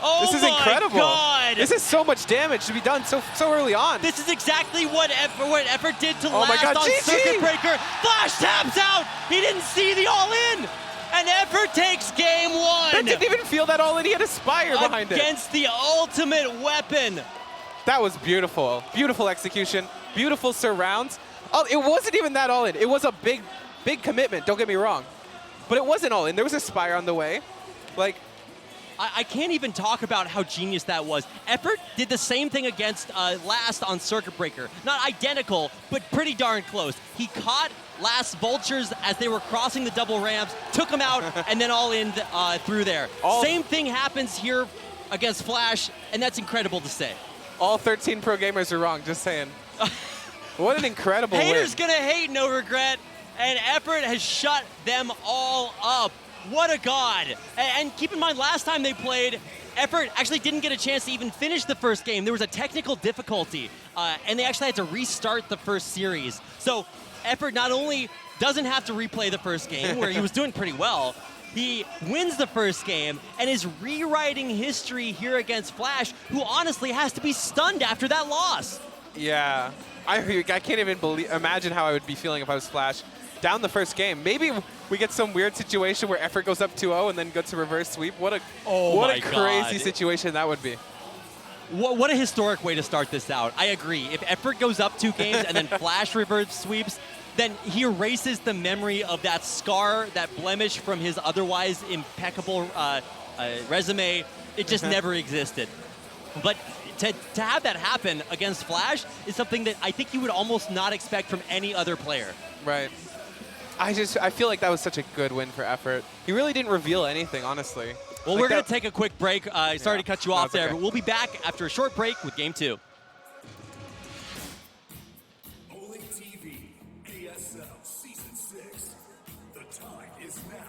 Speaker 1: Oh
Speaker 2: This is
Speaker 1: my
Speaker 2: incredible.
Speaker 1: God.
Speaker 2: This is so much damage to be done so early on.
Speaker 1: This is exactly what Effort did to
Speaker 2: Oh my
Speaker 1: last
Speaker 2: God,
Speaker 1: on
Speaker 2: GG.
Speaker 1: Circuit Breaker. Flash taps out. He didn't see the all-in. And Effort takes game one.
Speaker 2: That didn't even feel that all in. He had a Spire behind it.
Speaker 1: Against the ultimate weapon.
Speaker 2: That was beautiful. Beautiful execution. Beautiful surrounds. Oh, it wasn't even that all in. It was a big commitment, don't get me wrong. But it wasn't all in. There was a Spire on the way. Like,
Speaker 1: I can't even talk about how genius that was. Effort did the same thing against Last on Circuit Breaker. Not identical, but pretty darn close. He caught Last Vultures as they were crossing the double ramps, took them out, and then all in through there. Same thing happens here against Flash, and that's incredible to say.
Speaker 2: all 13 pro gamers are wrong, just saying. What an incredible
Speaker 1: Haters
Speaker 2: win.
Speaker 1: gonna hate, no regret, and Effort has shut them all up. What a god. And keep in mind, last time they played, Effort actually didn't get a chance to even finish the first game. There was a technical difficulty, and they actually had to restart the first series. So Effort not only doesn't have to replay the first game, where he was doing pretty well, he wins the first game and is rewriting history here against Flash, who honestly has to be stunned after that loss.
Speaker 2: Yeah. I can't even imagine how I would be feeling if I was Flash. Down the first game. Maybe we get some weird situation where Effort goes up 2-0 and then goes to reverse sweep. What a crazy situation that would be.
Speaker 1: What a historic way to start this out. I agree. If Effort goes up 2 games and then Flash reverse sweeps, then he erases the memory of that scar, that blemish from his otherwise impeccable resume. It just never existed. But to have that happen against Flash is something that I think you would almost not expect from any other player.
Speaker 2: Right. I feel like that was such a good win for Effort. He really didn't reveal anything, honestly.
Speaker 1: Well,
Speaker 2: like
Speaker 1: we're going to take a quick break. Sorry to cut you off there,
Speaker 2: okay.
Speaker 1: but we'll be back after a short break with Game 2.
Speaker 3: AfreecaTV ASL Season 6. The time is now.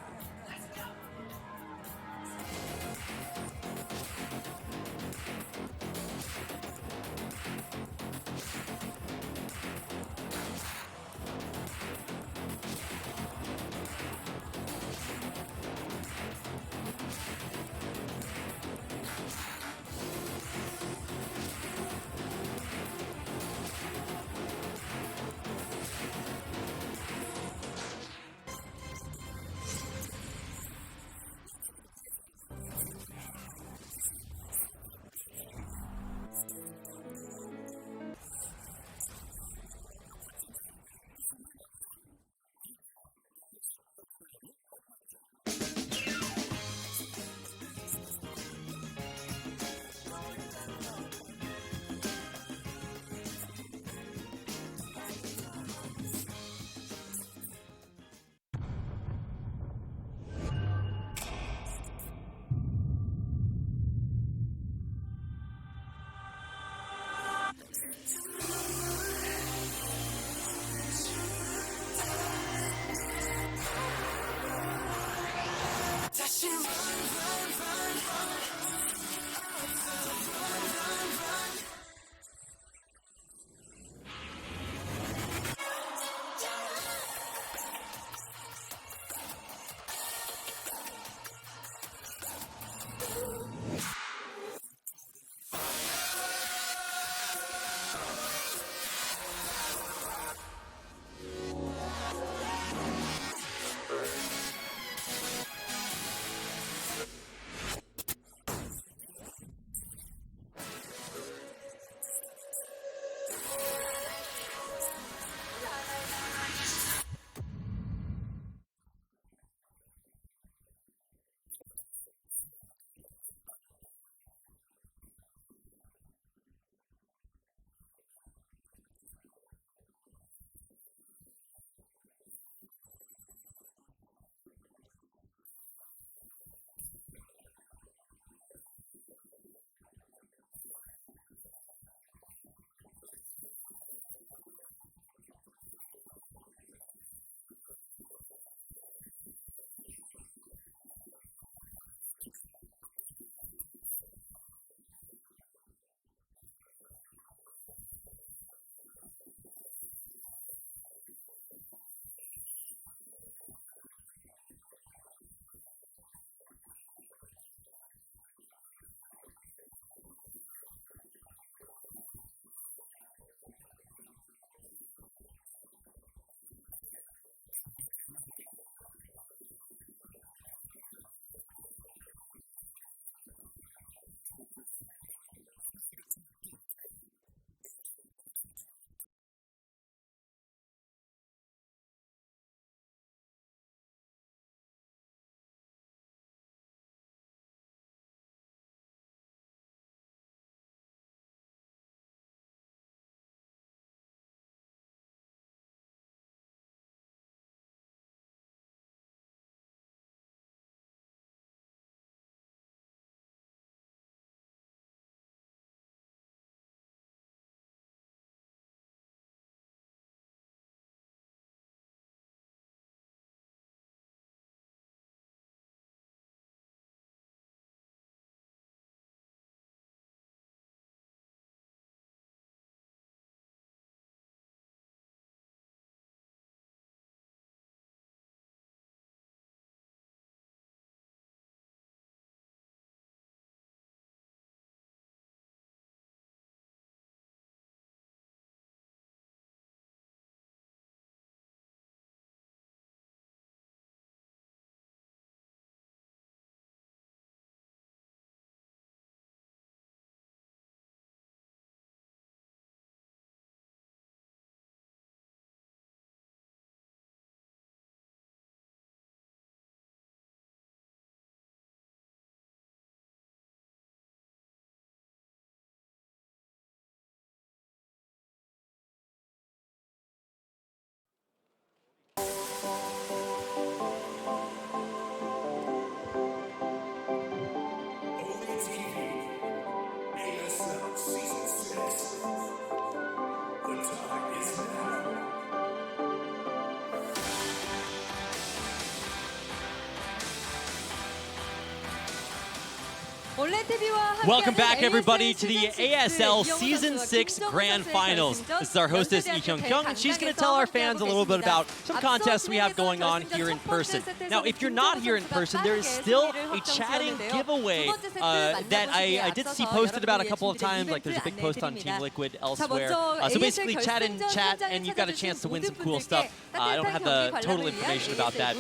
Speaker 1: Welcome back, everybody, to the ASL Season 6 Grand Finals. This is our hostess, Lee Kyung, and she's going to tell our fans a little bit about some contests we have going on here in person. Now, if you're not here in person, there is still a chatting giveaway that I did see posted about a couple of times. Like, there's a big post on Team Liquid elsewhere. So basically, chat in chat, and you've got a chance to win some cool stuff. I don't have the total information about that.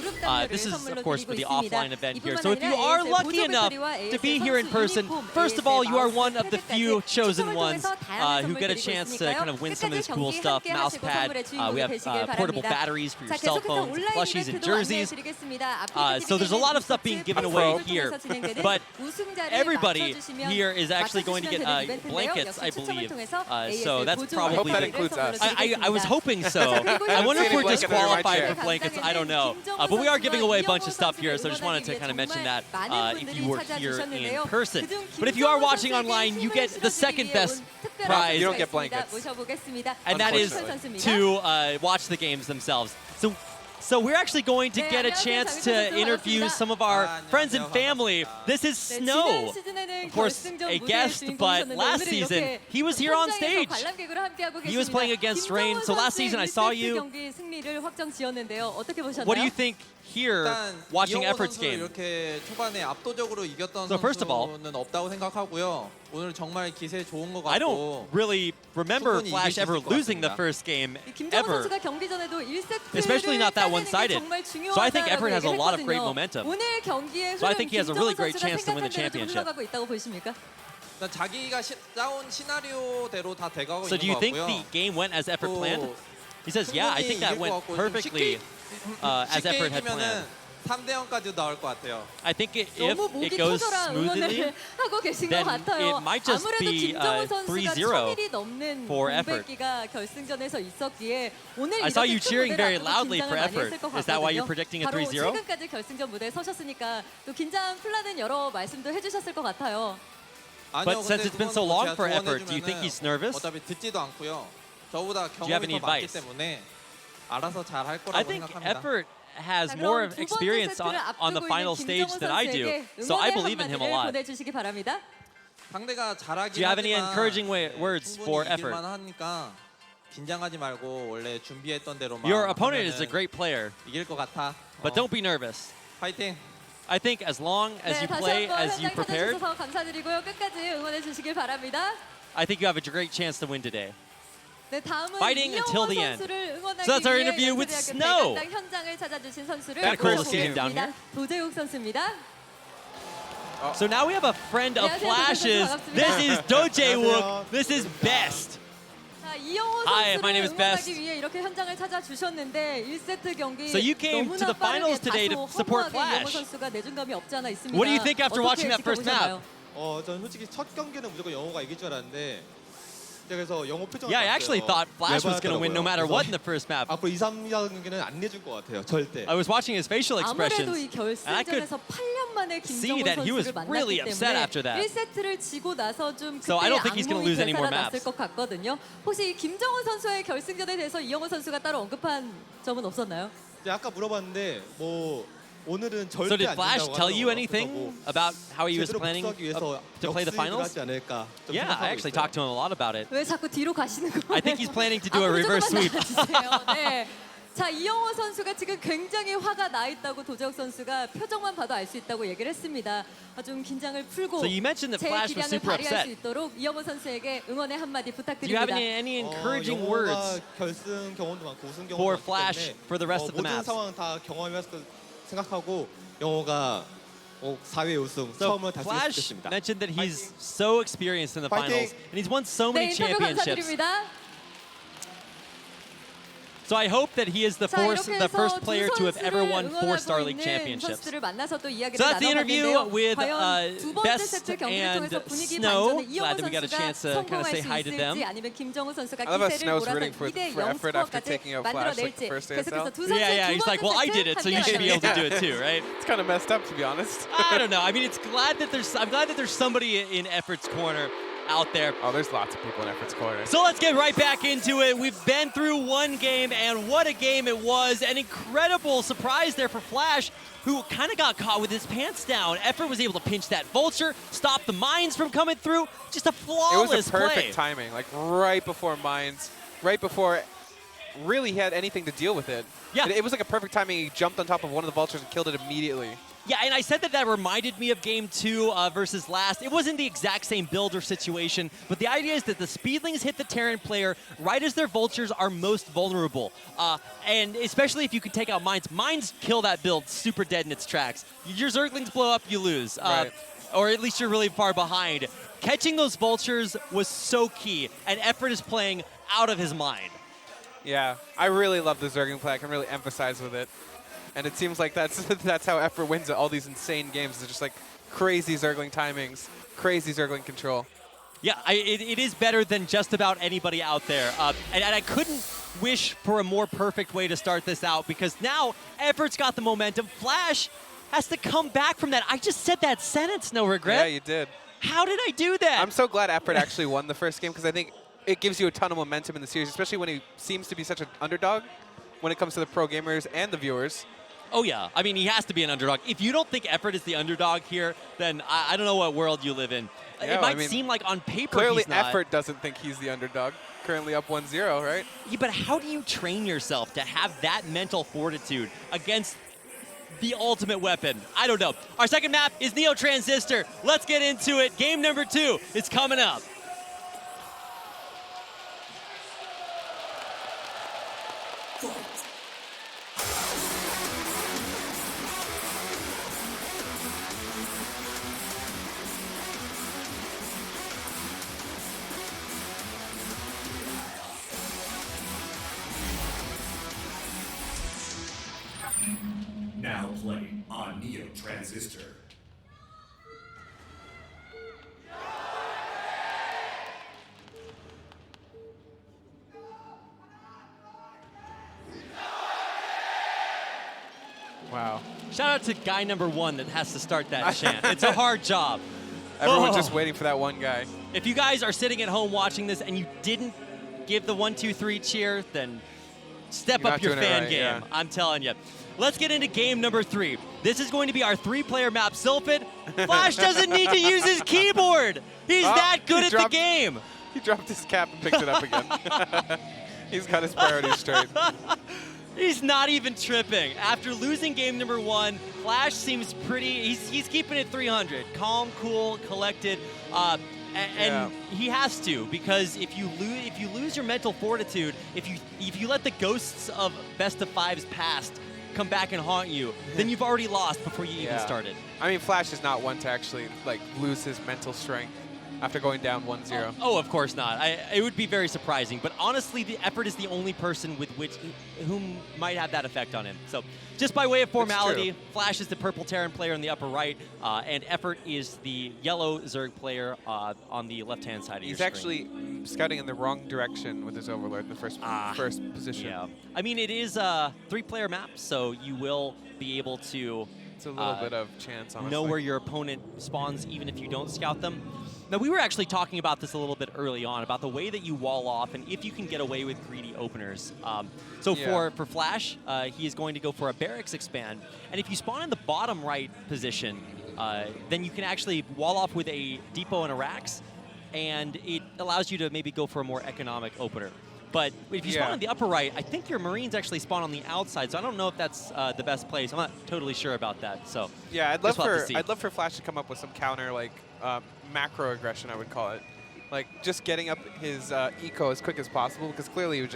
Speaker 1: This is, of course, for the offline event here. So if you are lucky enough to be here in person, first of all, you are one of the few chosen ones who get a chance to kind of win some of this cool stuff. Mouse pad, we have portable batteries for your cell phones, plushies, and jerseys. So there's a lot of stuff being given away here. But everybody here is actually going to get blankets, I believe. So that's probably...
Speaker 2: I hope that includes us.
Speaker 1: I was hoping so. I wonder if we're disqualified for blankets. I don't know. But we are giving away a bunch of stuff here, so I just wanted to kind of mention that if you were here in person. But if you are watching online, you get the second best prize.
Speaker 2: You don't get blankets.
Speaker 1: And that is to watch the games themselves. So we're actually going to get a chance to interview some of our friends and family. This is Snow, of course, a guest, but last season, he was here on stage. He was playing against Rain, so last season I saw you. What do you think here watching Effort's game? So first of all, I don't really remember Flash ever losing the first game, ever. Especially not that one-sided. So I think Effort has a lot of great momentum. So I think he has a really great chance to win the championship. So do you think the game went as Effort planned? He says, yeah, I think that went perfectly as Effort had planned. I think if it goes smoothly, then it might just be 3-0 for Effort. I saw you cheering very loudly for Effort. Is that why you're predicting a 3-0? But since it's been so long for Effort, do you think he's nervous? Do you have any advice? I think Effort has more experience on the final stage than I do, so I believe in him a lot. Do you have any encouraging words for Effort? Your opponent is a great player, but don't be nervous. I think as long as you play as you prepared, I think you have a great chance to win today. Fighting until the end. So that's our interview with Snow. Kind of cool to see him down here. So now we have a friend of Flash's. This is Dojae-wook. This is Best. Hi, my name is Best. So you came to the finals today to support Flash. What do you think after watching that first map?
Speaker 8: 저는 솔직히 첫 경기는 무조건 영호가 이길 줄 알았는데 그래서 영호 표정을
Speaker 1: Yeah, I actually thought Flash was going to win no matter what in the first map.
Speaker 8: 앞으로 2, 3 경기는 안 내줄 것 같아요, 절대.
Speaker 1: I was watching his facial expressions, and I could see that he was really upset after that. So I don't think he's going to lose any more maps.
Speaker 4: 혹시 김정우 선수의 결승전에 대해서 이영호 선수가 따로 언급한 점은 없었나요?
Speaker 8: 아까 물어봤는데 뭐 오늘은 절대
Speaker 1: So did
Speaker 8: 안
Speaker 1: Flash
Speaker 8: 된다고
Speaker 1: tell you
Speaker 8: 하더라고요.
Speaker 1: anything about how he was planning to play the finals? Yeah, I actually talked to him a lot about it.
Speaker 4: 왜 자꾸 뒤로 가시는 거예요?
Speaker 1: I think he's planning to do a reverse sweep.
Speaker 4: 네. 자, 이영호 선수가 지금 굉장히 화가 나 있다고 도재욱 선수가 표정만 봐도 알 수 있다고 얘기를 했습니다. 좀 긴장을 풀고
Speaker 1: So you mentioned that
Speaker 4: 제
Speaker 1: Flash was
Speaker 4: 기량을
Speaker 1: super
Speaker 4: 발휘할 수
Speaker 1: upset.
Speaker 4: 있도록 이영호 선수에게 응원의 한마디
Speaker 1: Do you
Speaker 4: 부탁드립니다.
Speaker 1: have any encouraging words
Speaker 8: 결승 경험도 많고 우승 경험도
Speaker 1: for
Speaker 8: 많기
Speaker 1: Flash
Speaker 8: 때문에
Speaker 1: for the rest of the
Speaker 8: 모든
Speaker 1: maps?
Speaker 8: 상황 다 경험해서 생각하고 영호가 4회 우승
Speaker 1: So
Speaker 8: 처음으로 달성했으면
Speaker 1: Flash
Speaker 8: 좋겠습니다.
Speaker 1: mentioned that he's so experienced in the finals, and he's won so
Speaker 4: 네,
Speaker 1: many
Speaker 4: 인터뷰
Speaker 1: championships.
Speaker 4: 감사드립니다.
Speaker 1: So I hope that he is the
Speaker 4: 자,
Speaker 1: first
Speaker 4: 이렇게 해서
Speaker 1: player to have ever won 4
Speaker 4: 응원하고
Speaker 1: StarLeague
Speaker 4: 있는
Speaker 1: championships.
Speaker 4: 선수들을 만나서 또 이야기를
Speaker 1: So that's the interview
Speaker 4: 나눠봤는데요.
Speaker 1: with
Speaker 4: 과연 두 번째
Speaker 1: Best
Speaker 4: 세트 경기를
Speaker 1: and
Speaker 4: 통해서 분위기
Speaker 1: Snow.
Speaker 4: 반전에 이영호
Speaker 1: Glad that we got a
Speaker 4: 선수가
Speaker 1: chance to kind of
Speaker 4: 성공할
Speaker 1: say
Speaker 4: 수
Speaker 1: hi to them.
Speaker 4: 있을지 아니면 김정우 선수가
Speaker 2: I love how
Speaker 4: 기세를
Speaker 2: Snow's
Speaker 4: 몰아서
Speaker 2: rooting for
Speaker 4: 2대 0
Speaker 2: Effort after
Speaker 4: 스코어까지
Speaker 2: taking out Flash like the
Speaker 4: 만들어낼지
Speaker 2: first
Speaker 4: 계속해서
Speaker 2: ASL.
Speaker 4: 두 선수의
Speaker 1: Yeah, he's
Speaker 4: 두
Speaker 1: like, well, I
Speaker 4: 번째
Speaker 1: did it, so you
Speaker 4: 세트
Speaker 1: should be able to do it
Speaker 4: 함께하겠습니다.
Speaker 1: too, right?
Speaker 2: It's kind of messed up, to be honest.
Speaker 1: I don't know. I mean, I'm glad that there's somebody in Effort's corner out there.
Speaker 2: Oh, there's lots of people in Effort's corner.
Speaker 1: So let's get right back into it. We've been through one game, and what a game it was. An incredible surprise there for Flash, who kind of got caught with his pants down. Effort was able to pinch that vulture, stop the mines from coming through. Just a flawless
Speaker 2: It was a perfect
Speaker 1: play.
Speaker 2: timing, like right before mines, right before really he had anything to deal with it.
Speaker 1: Yeah.
Speaker 2: It was like a perfect timing. He jumped on top of one of the vultures and killed it immediately.
Speaker 1: Yeah, and I said that reminded me of Game 2 versus last. It wasn't the exact same build or situation, but the idea is that the Speedlings hit the Terran player right as their vultures are most vulnerable. And especially if you can take out mines. Mines kill that build super dead in its tracks. Your Zerglings blow up, you lose.
Speaker 2: Right.
Speaker 1: Or at least you're really far behind. Catching those vultures was so key, and Effort is playing out of his mind.
Speaker 2: Yeah, I really love the Zergling play. I can really emphasize with it. And it seems like that's how Effort wins all these insane games. It's just like crazy Zergling timings, crazy Zergling control.
Speaker 1: Yeah, it is better than just about anybody out there. And I couldn't wish for a more perfect way to start this out, because now Effort's got the momentum. Flash has to come back from that. I just said that sentence, no regret.
Speaker 2: Yeah, you did.
Speaker 1: How did I do that?
Speaker 2: I'm so glad Effort actually won the first game, because I think it gives you a ton of momentum in the series, especially when he seems to be such an underdog when it comes to the pro gamers and the viewers.
Speaker 1: Oh, yeah. I mean, he has to be an underdog. If you don't think Effort is the underdog here, then I don't know what world you live in.
Speaker 2: Yeah,
Speaker 1: it might seem like on paper
Speaker 2: clearly
Speaker 1: he's not.
Speaker 2: Effort doesn't think he's the underdog. Currently up 1-0, right?
Speaker 1: Yeah, but how do you train yourself to have that mental fortitude against the ultimate weapon? I don't know. Our second map is Neo Transistor. Let's get into it. Game number 2 is coming up.
Speaker 3: Now playing on Neo Transistor.
Speaker 2: Wow.
Speaker 1: Shout out to guy number 1 that has to start that chant. It's a hard job.
Speaker 2: Everyone's just waiting for that one guy.
Speaker 1: If you guys are sitting at home watching this and you didn't give the 1, 2, 3 cheer, then step
Speaker 2: You're
Speaker 1: up
Speaker 2: not
Speaker 1: your
Speaker 2: doing it
Speaker 1: fan
Speaker 2: right,
Speaker 1: game.
Speaker 2: yeah.
Speaker 1: I'm telling you. Let's get into game number 3. This is going to be our 3-player map. Sylphid, Flash doesn't need to use his keyboard. He's that good at the game.
Speaker 2: He dropped his cap and picked it up again. He's got his priorities straight.
Speaker 1: He's not even tripping. After losing game number 1, Flash seems pretty, he's keeping it 300. Calm, cool, collected, and he has to, because if you lose your mental fortitude, if you let the ghosts of best of 5s past come back and haunt you, then you've already lost before you even started.
Speaker 2: I mean, Flash is not one to actually like lose his mental strength after going down 1-0.
Speaker 1: Oh, of course not. It would be very surprising. But honestly, the Effort is the only person whom might have that effect on him. So just by way of formality, Flash is the purple Terran player in the upper right, and Effort is the yellow Zerg player on the left-hand side of your screen.
Speaker 2: He's actually scouting in the wrong direction with his Overlord in the first position.
Speaker 1: Yeah. I mean, it is a 3-player map, so you will be able to
Speaker 2: It's a little bit of chance, honestly.
Speaker 1: know where your opponent spawns even if you don't scout them. Now, we were actually talking about this a little bit early on, about the way that you wall off and if you can get away with greedy openers. For Flash, he is going to go for a barracks expand. And if you spawn in the bottom right position, then you can actually wall off with a depot and a racks, and it allows you to maybe go for a more economic opener. But if you spawn in the upper right, I think your Marines actually spawn on the outside, so I don't know if that's the best place. I'm not totally sure about that. So
Speaker 2: yeah, I'd love for Flash to come up with some counter, like macro aggression, I would call it, like just getting up his eco as quick as possible, because clearly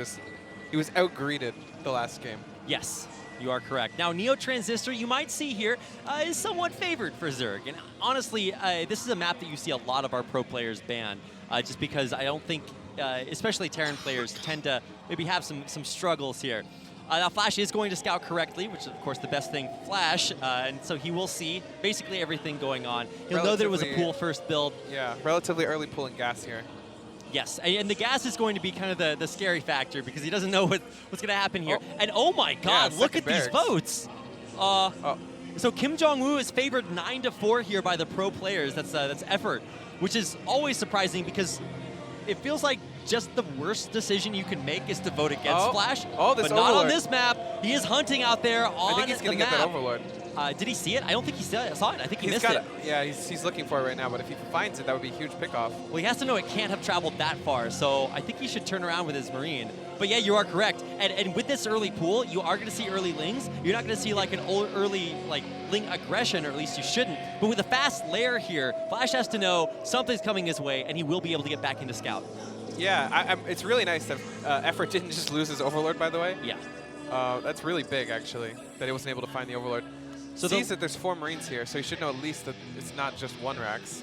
Speaker 2: he was out-greeted the last game.
Speaker 1: Yes, you are correct. Now, Neo Transistor, you might see here, is somewhat favored for Zerg. And honestly, this is a map that you see a lot of our pro players ban, just because I don't think, especially Terran players, tend to maybe have some struggles here. Now, Flash is going to scout correctly, which is, of course, the best thing for Flash, and so he will see basically everything going on. He'll know that it was a pool first build.
Speaker 2: Yeah, relatively early pulling gas here.
Speaker 1: Yes, and the gas is going to be kind of the scary factor, because he doesn't know what's going to happen here. And oh my God, look at these votes. So Kim Jong-woo is favored 9-4 here by the pro players. That's Effort. which is always surprising because it feels like just the worst decision you can make is to vote against Flash.
Speaker 2: Oh, this
Speaker 1: but not on
Speaker 2: Overlord.
Speaker 1: this map. He is hunting out there on the map.
Speaker 2: I think he's going to get that Overlord.
Speaker 1: Did he see it? I don't think he saw it. I think he missed
Speaker 2: got
Speaker 1: it.
Speaker 2: Yeah, he's looking for it right now, but if he finds it, that would be a huge pickoff.
Speaker 1: Well, he has to know it can't have traveled that far, so I think he should turn around with his Marine. But yeah, you are correct. And with this early pool, you are going to see early Lings. You're not going to see like an early like Ling aggression, or at least you shouldn't. But with a fast lair here, Flash has to know something's coming his way, and he will be able to get back into Scout.
Speaker 2: Yeah, it's really nice that Effort didn't just lose his Overlord, by the way.
Speaker 1: Yeah.
Speaker 2: That's really big, actually, that he wasn't able to find the Overlord. So sees that there's 4 Marines here, so he should know at least that it's not just 1 Rax.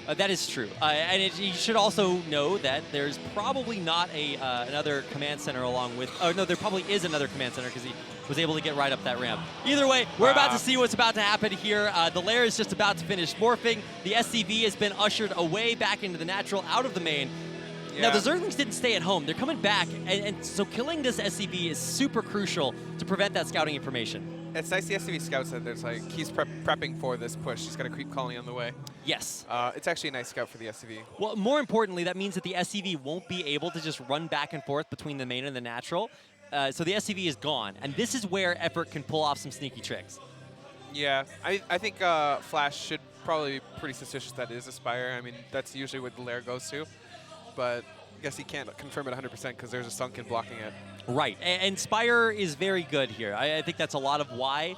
Speaker 1: That is true. And you should also know that there's probably not another command center along with... Oh, no, there probably is another command center because he was able to get right up that ramp. Either way, we're about to see what's about to happen here. The lair is just about to finish morphing. The SCV has been ushered away back into the natural, out of the main.
Speaker 2: Yeah.
Speaker 1: Now, the Zerglings didn't stay at home. They're coming back, and so killing this SCV is super crucial to prevent that scouting information.
Speaker 2: It's nice the SCV scout said there's like, he's prepping for this push. He's got a creep colony on the way.
Speaker 1: Yes.
Speaker 2: It's actually a nice scout for the SCV.
Speaker 1: Well, more importantly, that means that the SCV won't be able to just run back and forth between the main and the natural. So the SCV is gone, and this is where Effort can pull off some sneaky tricks.
Speaker 2: Yeah, I think Flash should probably be pretty suspicious that it is Aspire. I mean, that's usually what the lair goes to. But I guess he can't confirm it 100% because there's a Sunken blocking it.
Speaker 1: Right, and Spire is very good here. I think that's a lot of why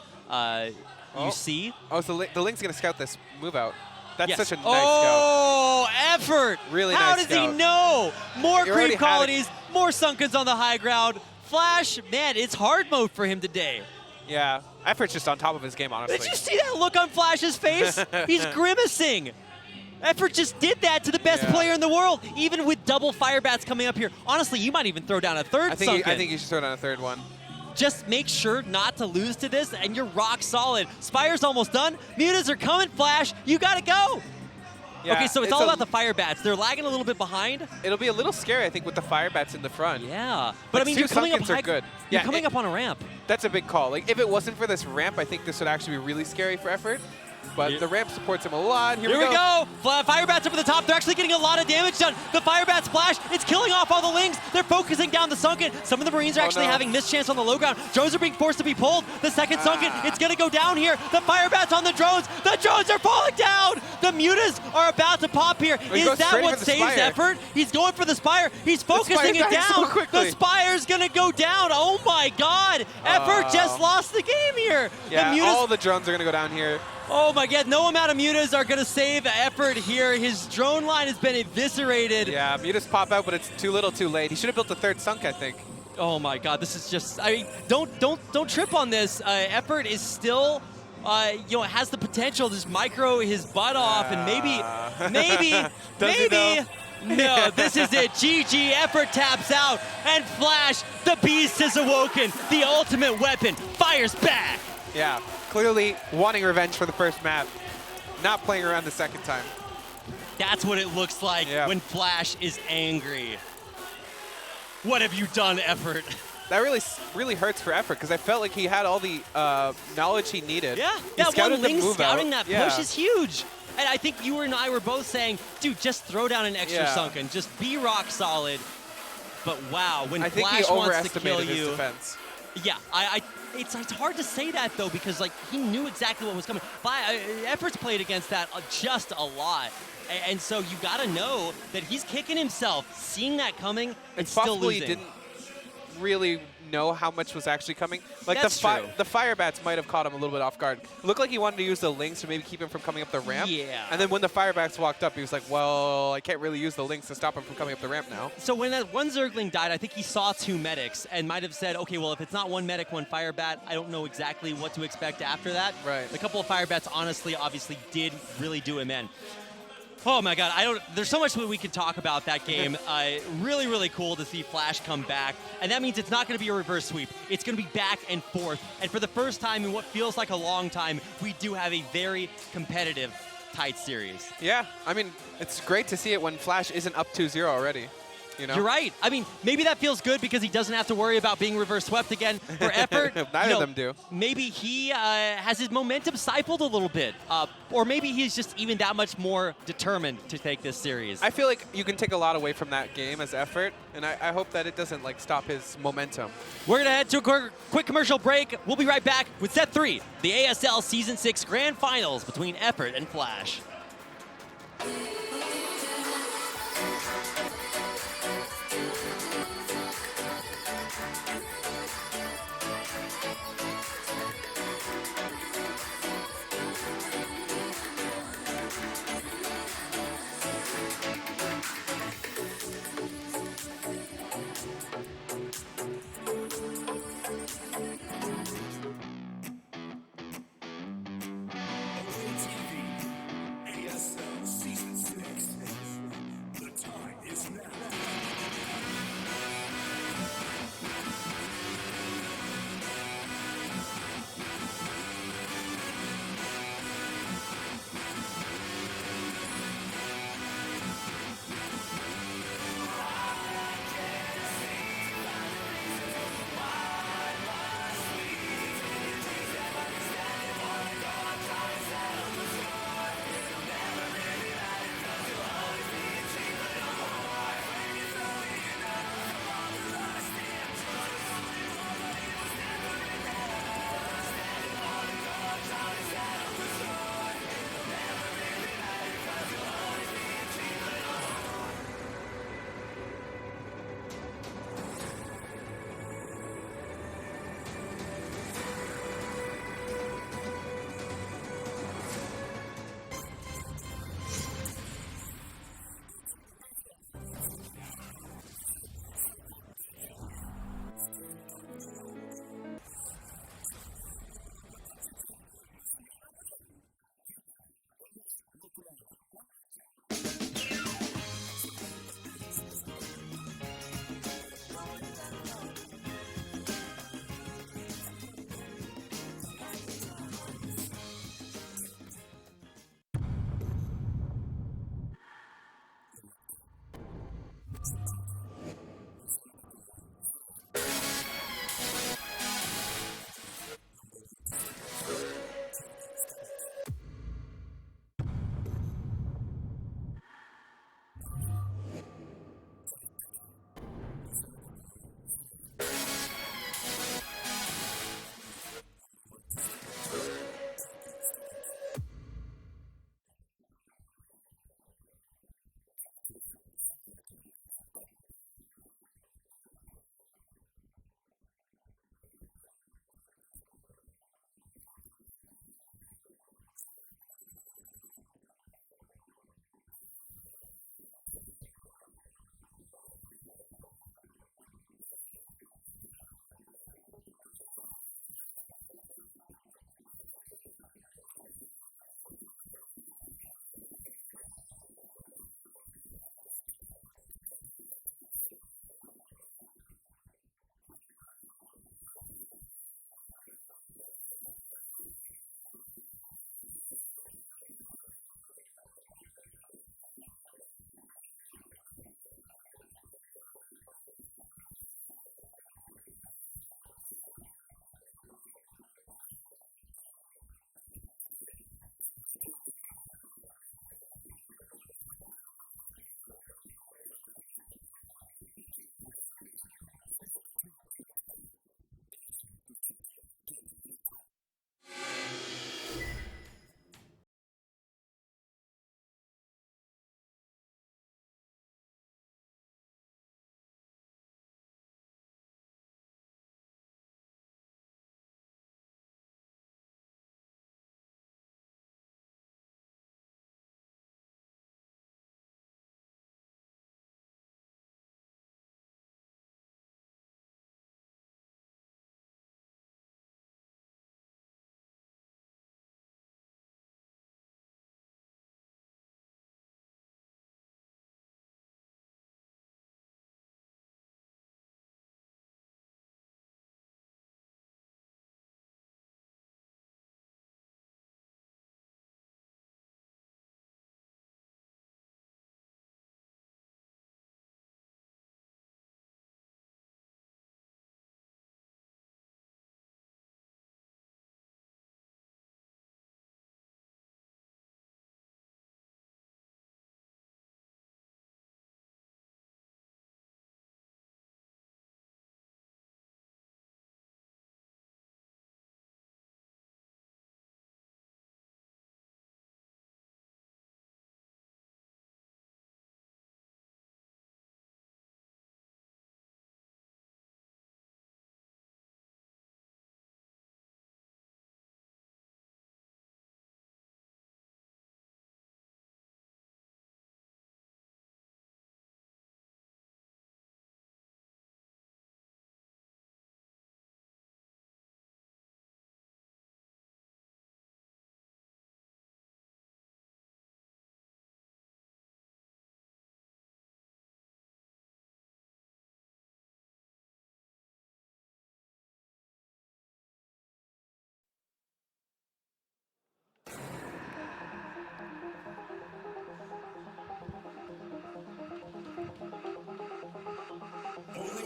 Speaker 1: you see.
Speaker 2: Oh, so the Ling's going to scout this move out. That's such a nice scout.
Speaker 1: Oh, Effort!
Speaker 2: Really
Speaker 1: How
Speaker 2: nice
Speaker 1: does he know? More creep colonies, more Sunkens on the high ground. Flash, man, it's hard mode for him today.
Speaker 2: Yeah, Effort's just on top of his game, honestly.
Speaker 1: Did you see that look on Flash's face? He's grimacing. Effort just did that to the best player in the world, even with double fire bats coming up here. Honestly, you might even throw down a third Sunken.
Speaker 2: I think you should throw down a third one.
Speaker 1: Just make sure not to lose to this, and you're rock solid. Spire's almost done. Mutas are coming, Flash. You gotta go.
Speaker 2: Yeah,
Speaker 1: okay, so it's all about the fire bats. They're lagging a little bit behind.
Speaker 2: It'll be a little scary, I think, with the fire bats in the front.
Speaker 1: Yeah, but I mean, you're coming up high.
Speaker 2: Good.
Speaker 1: You're coming up on a ramp.
Speaker 2: That's a big call. Like, if it wasn't for this ramp, I think this would actually be really scary for Effort. But the ramp supports him a lot. Here we go.
Speaker 1: Fire bats over the top. They're actually getting a lot of damage done. The fire bat splash. It's killing off all the Lings. They're focusing down the Sunken. Some of the Marines are actually having mischance on the low ground. Drones are being forced to be pulled. The second Sunken, it's going to go down here. The fire bats on the drones. The drones are falling down. The Mutas are about to pop here. Is that what saves Effort? He's going for the Spire. He's focusing it down. The Spire's going to go down. Oh my God. Effort just lost the game here.
Speaker 2: Yeah, all the drones are going to go down here.
Speaker 1: Oh my God, no amount of Mutas are going to save Effort here. His drone line has been eviscerated.
Speaker 2: Yeah, Mutas pop out, but it's too little too late. He should have built the third Sunk, I think.
Speaker 1: Oh my God, this is just, I mean, don't trip on this. Effort is still, has the potential to just micro his butt off, and maybe, no, this is it. GG, Effort taps out, and Flash, the beast has awoken. The ultimate weapon fires back.
Speaker 2: Yeah. Clearly wanting revenge for the first map, not playing around the second time.
Speaker 1: That's what it looks like when Flash is angry. What have you done, Effort?
Speaker 2: That really hurts for Effort because I felt like he had all the knowledge he needed.
Speaker 1: Yeah, that one Ling scouting that push is huge. And I think you and I were both saying, dude, just throw down an extra Sunken. Just be rock solid. But wow, when Flash wants to kill you.
Speaker 2: His defense.
Speaker 1: Yeah, it's hard to say that, though, because like he knew exactly what was coming. Effort's played against that just a lot. And so you got to know that he's kicking himself, seeing that coming, and still losing.
Speaker 2: He didn't really know how much was actually coming. Like
Speaker 1: That's true.
Speaker 2: The fire bats might have caught him a little bit off guard. It looked like he wanted to use the Lings to maybe keep him from coming up the ramp.
Speaker 1: Yeah.
Speaker 2: And then when the fire bats walked up, he was like, well, I can't really use the Lings to stop him from coming up the ramp now.
Speaker 1: So when that one Zergling died, I think he saw 2 medics and might have said, okay, well, if it's not 1 medic, 1 fire bat, I don't know exactly what to expect after that.
Speaker 2: Right.
Speaker 1: A couple of fire bats, honestly, obviously did really do him in. Oh my God, there's so much that we could talk about that game. Really, really cool to see Flash come back. And that means it's not going to be a reverse sweep. It's going to be back and forth. And for the first time in what feels like a long time, we do have a very competitive tight series.
Speaker 2: Yeah, I mean, it's great to see it when Flash isn't up 2-0 already. You know?
Speaker 1: You're right. I mean, maybe that feels good because he doesn't have to worry about being reverse swept again. For effort,
Speaker 2: Neither of them do.
Speaker 1: Maybe he has his momentum stifled a little bit. Or maybe he's just even that much more determined to take this series.
Speaker 2: I feel like you can take a lot away from that game as effort, and I hope that it doesn't like stop his momentum.
Speaker 1: We're going to head to a quick commercial break. We'll be right back with Set 3, the ASL Season 6 Grand Finals between Effort and Flash.
Speaker 3: AfreecaTV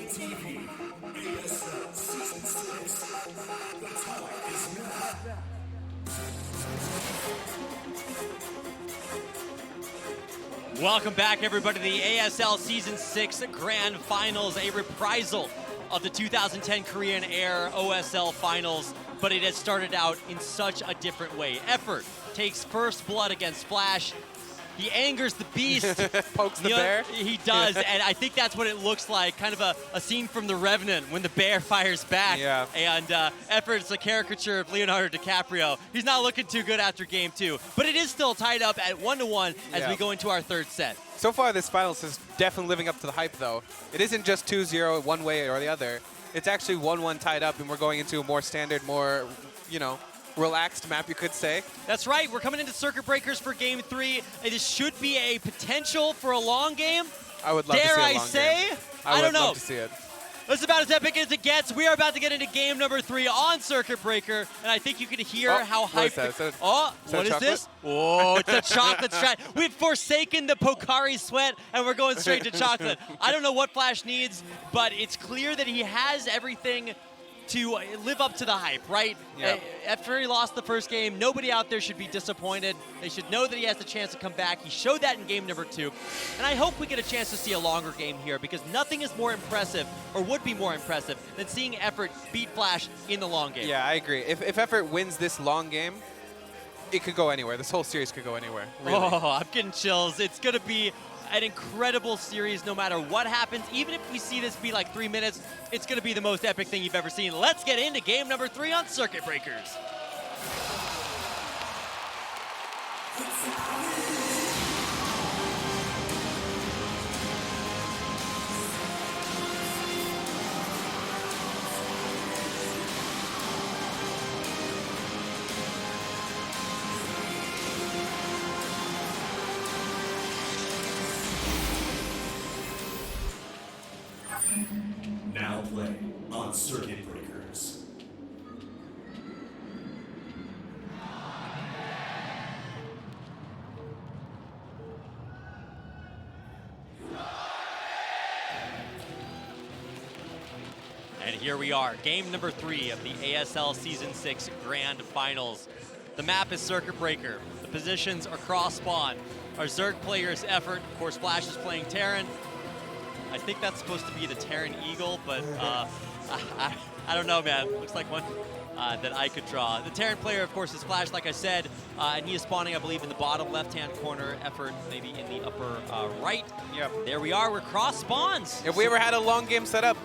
Speaker 3: AfreecaTV ASL Season 6. The time is now.
Speaker 1: Welcome back, everybody, to the ASL Season 6 Grand Finals, a reprisal of the 2010 Korean Air OSL Finals, but it has started out in such a different way. Effort takes first blood against Flash. He angers the beast.
Speaker 2: Pokes the bear.
Speaker 1: He does, and I think that's what it looks like, kind of a scene from The Revenant when the bear fires back.
Speaker 2: Yeah.
Speaker 1: And Effort's a caricature of Leonardo DiCaprio. He's not looking too good after game 2, but it is still tied up at 1-1 as we go into our third set.
Speaker 2: So far, this finals is definitely living up to the hype, though. It isn't just 2-0 one way or the other. It's actually 1-1 tied up, and we're going into a more standard, more, you know, relaxed map, you could say.
Speaker 1: That's right. We're coming into Circuit Breakers for game 3. This should be a potential for a long game.
Speaker 2: I would love to see a long game.
Speaker 1: Dare I say?
Speaker 2: I
Speaker 1: don't know.
Speaker 2: would love to see it.
Speaker 1: That's about as epic as it gets. We are about to get into game number 3 on Circuit Breaker, and I think you can hear how hyped. What is this? Oh, it's a chocolate strat. We've forsaken the Pocari Sweat, and we're going straight to chocolate. I don't know what Flash needs, but it's clear that he has everything to live up to the hype, right?
Speaker 2: Yep.
Speaker 1: After he lost the first game, nobody out there should be disappointed. They should know that he has the chance to come back. He showed that in game number 2. And I hope we get a chance to see a longer game here, because nothing is more impressive, or would be more impressive, than seeing Effort beat Flash in the long game.
Speaker 2: Yeah, I agree. If Effort wins this long game, it could go anywhere. This whole series could go anywhere, really.
Speaker 1: Oh, I'm getting chills. It's going to be an incredible series no matter what happens. Even if we see this be like 3 minutes, it's going to be the most epic thing you've ever seen. Let's get into game number 3 on Circuit Breakers.
Speaker 3: Now play on Circuit Breakers.
Speaker 1: And here we are, game number 3 of the ASL Season 6 Grand Finals. The map is Circuit Breaker. The positions are cross-spawn. Our Zerg players Effort, of course Flash is playing Terran. I think that's supposed to be the Terran Eagle, but I don't know, man. Looks like one that I could draw. The Terran player, of course, is Flash, like I said, and he is spawning, I believe, in the bottom left-hand corner. Effort maybe in the upper right.
Speaker 2: Yep.
Speaker 1: There we are. We're cross-spawns.
Speaker 2: If we ever had a long game set up,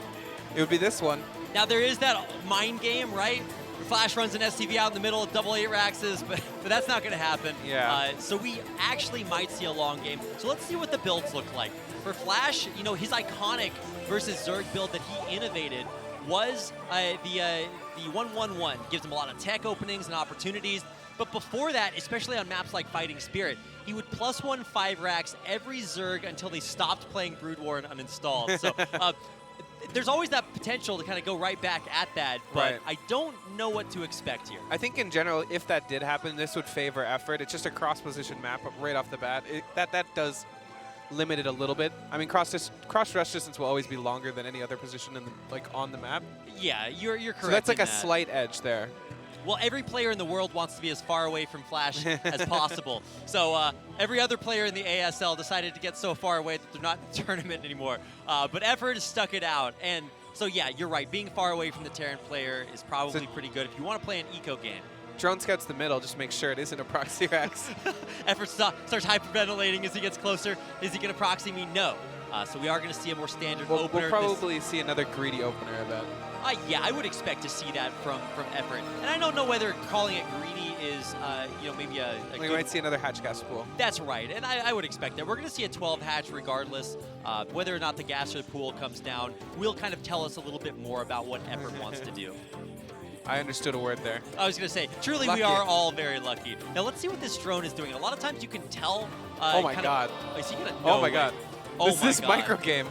Speaker 2: it would be this one.
Speaker 1: Now, there is that mind game, right? Flash runs an SCV out in the middle of double 8 Raxes, but that's not going to happen.
Speaker 2: Yeah.
Speaker 1: So we actually might see a long game. So let's see what the builds look like. For Flash, you know, his iconic versus Zerg build that he innovated was the 1-1-1. Gives him a lot of tech openings and opportunities. But before that, especially on maps like Fighting Spirit, he would +1 5 Rax every Zerg until they stopped playing Brood War and uninstalled. So there's always that potential to kind of go right back at that, but
Speaker 2: Right.
Speaker 1: I don't know what to expect here.
Speaker 2: I think in general, if that did happen, this would favor Effort. It's just a cross-position map right off the bat. That does limit it a little bit. I mean, cross-rush distance will always be longer than any other position in the, on the map.
Speaker 1: Yeah, you're correct.
Speaker 2: So that's like
Speaker 1: in
Speaker 2: a
Speaker 1: that.
Speaker 2: slight edge there.
Speaker 1: Well, every player in the world wants to be as far away from Flash as possible. So every other player in the ASL decided to get so far away that they're not in the tournament anymore. But Effort has stuck it out. And so, yeah, you're right. Being far away from the Terran player is probably pretty good if you want to play an eco game.
Speaker 2: Drone scouts the middle, just make sure it isn't a proxy Rax.
Speaker 1: Effort starts hyperventilating as he gets closer. Is he going to proxy me? No. So we are going to see a more standard opener.
Speaker 2: We'll probably see another greedy opener, I bet.
Speaker 1: Yeah, I would expect to see that from Effort. And I don't know whether calling it greedy is, you know, maybe a
Speaker 2: We
Speaker 1: good...
Speaker 2: might see another hatch gas pool.
Speaker 1: That's right, and I would expect that. We're going to see a 12 hatch regardless. Whether or not the gas or the pool comes down will kind of tell us a little bit more about what Effort wants to do.
Speaker 2: I understood a word there.
Speaker 1: I was going to say, truly
Speaker 2: Lucky.
Speaker 1: we are all very lucky. Now let's see what this drone is doing. A lot of times you can tell...
Speaker 2: oh my god.
Speaker 1: Is he gonna,
Speaker 2: oh my god.
Speaker 1: Oh
Speaker 2: this
Speaker 1: my
Speaker 2: micro
Speaker 1: god.
Speaker 2: game.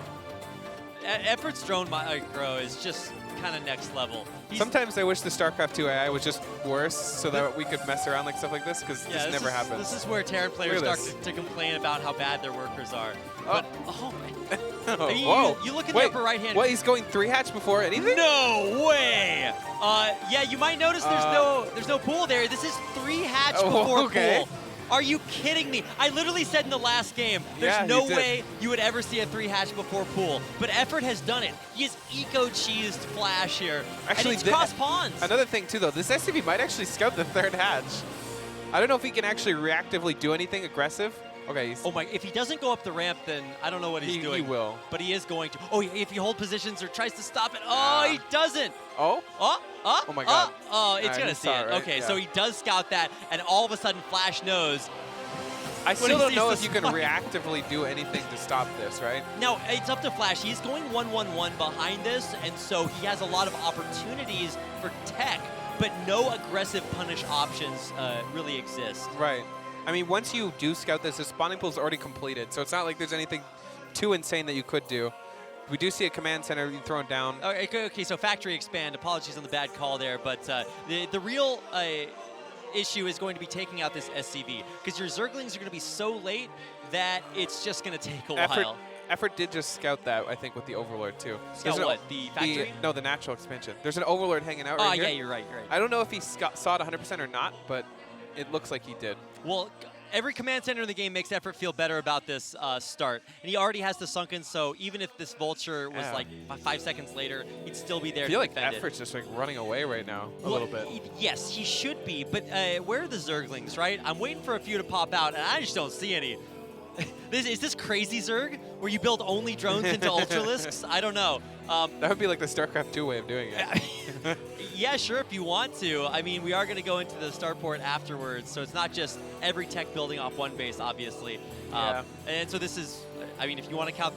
Speaker 1: Effort's drone micro is just kind of next level.
Speaker 2: Sometimes I wish the StarCraft 2 AI was just worse so that we could mess around like stuff like this, because this never happens.
Speaker 1: This is where Terran players
Speaker 2: Look at
Speaker 1: start
Speaker 2: this.
Speaker 1: to complain about how bad their workers are. But, oh my...
Speaker 2: Whoa.
Speaker 1: You look in
Speaker 2: Wait,
Speaker 1: the upper right hand.
Speaker 2: What, he's going 3-hatch before anything?
Speaker 1: No way! Yeah, you might notice there's no pool there. This is 3-hatch before
Speaker 2: okay.
Speaker 1: pool. Are you kidding me? I literally said in the last game, there's
Speaker 2: Yeah,
Speaker 1: no
Speaker 2: you did.
Speaker 1: way you would ever see a 3-hatch before pool. But Effort has done it. He has eco-cheesed Flash here.
Speaker 2: Actually,
Speaker 1: and it's cross pawns.
Speaker 2: Another thing too, though, this SCV might actually scout the 3rd hatch. I don't know if he can actually reactively do anything aggressive. Okay. He's,
Speaker 1: Oh my! If he doesn't go up the ramp, then I don't know what he's doing.
Speaker 2: He will.
Speaker 1: But he is going to. Oh, if he hold positions or tries to stop it. Oh, he doesn't.
Speaker 2: Oh?
Speaker 1: Oh
Speaker 2: my God.
Speaker 1: Oh, it's
Speaker 2: Alright,
Speaker 1: gonna
Speaker 2: he
Speaker 1: see
Speaker 2: saw
Speaker 1: it.
Speaker 2: it, right?
Speaker 1: Okay,
Speaker 2: Yeah.
Speaker 1: so he does scout that, and all of a sudden Flash knows.
Speaker 2: I
Speaker 1: When
Speaker 2: still
Speaker 1: he
Speaker 2: don't
Speaker 1: sees
Speaker 2: know
Speaker 1: the
Speaker 2: if you can
Speaker 1: spike.
Speaker 2: reactively do anything to stop this, right?
Speaker 1: Now, it's up to Flash. He's going 1-1-1 behind this, and so he has a lot of opportunities for tech, but no aggressive punish options really exist.
Speaker 2: Right. I mean, once you do scout this, the spawning pool is already completed, so it's not like there's anything too insane that you could do. We do see a command center thrown down.
Speaker 1: Okay, so factory expand. Apologies on the bad call there, but the real issue is going to be taking out this SCV, because your Zerglings are going to be so late that it's just going to take a while.
Speaker 2: Effort did just scout that, I think, with the Overlord, too.
Speaker 1: Scout what? The factory?
Speaker 2: No, the natural expansion. There's an Overlord hanging out right here.
Speaker 1: Yeah, you're right.
Speaker 2: I don't know if he saw it 100% or not, but it looks like he did.
Speaker 1: Well, every command center in the game makes Effort feel better about this start. And he already has the Sunken, so even if this Vulture was like 5 seconds later, he'd still be there
Speaker 2: I feel
Speaker 1: to
Speaker 2: like
Speaker 1: defend
Speaker 2: Effort's just like running away right now a little bit.
Speaker 1: Yes, he should be, but where are the Zerglings, right? I'm waiting for a few to pop out, and I just don't see any. Is this crazy Zerg, where you build only drones into Ultralisks? I don't know.
Speaker 2: That would be like the StarCraft 2 way of doing it.
Speaker 1: Yeah, sure, if you want to. I mean, we are going to go into the starport afterwards, so it's not just every tech building off one base, obviously. And so this is, I mean, if you want to count...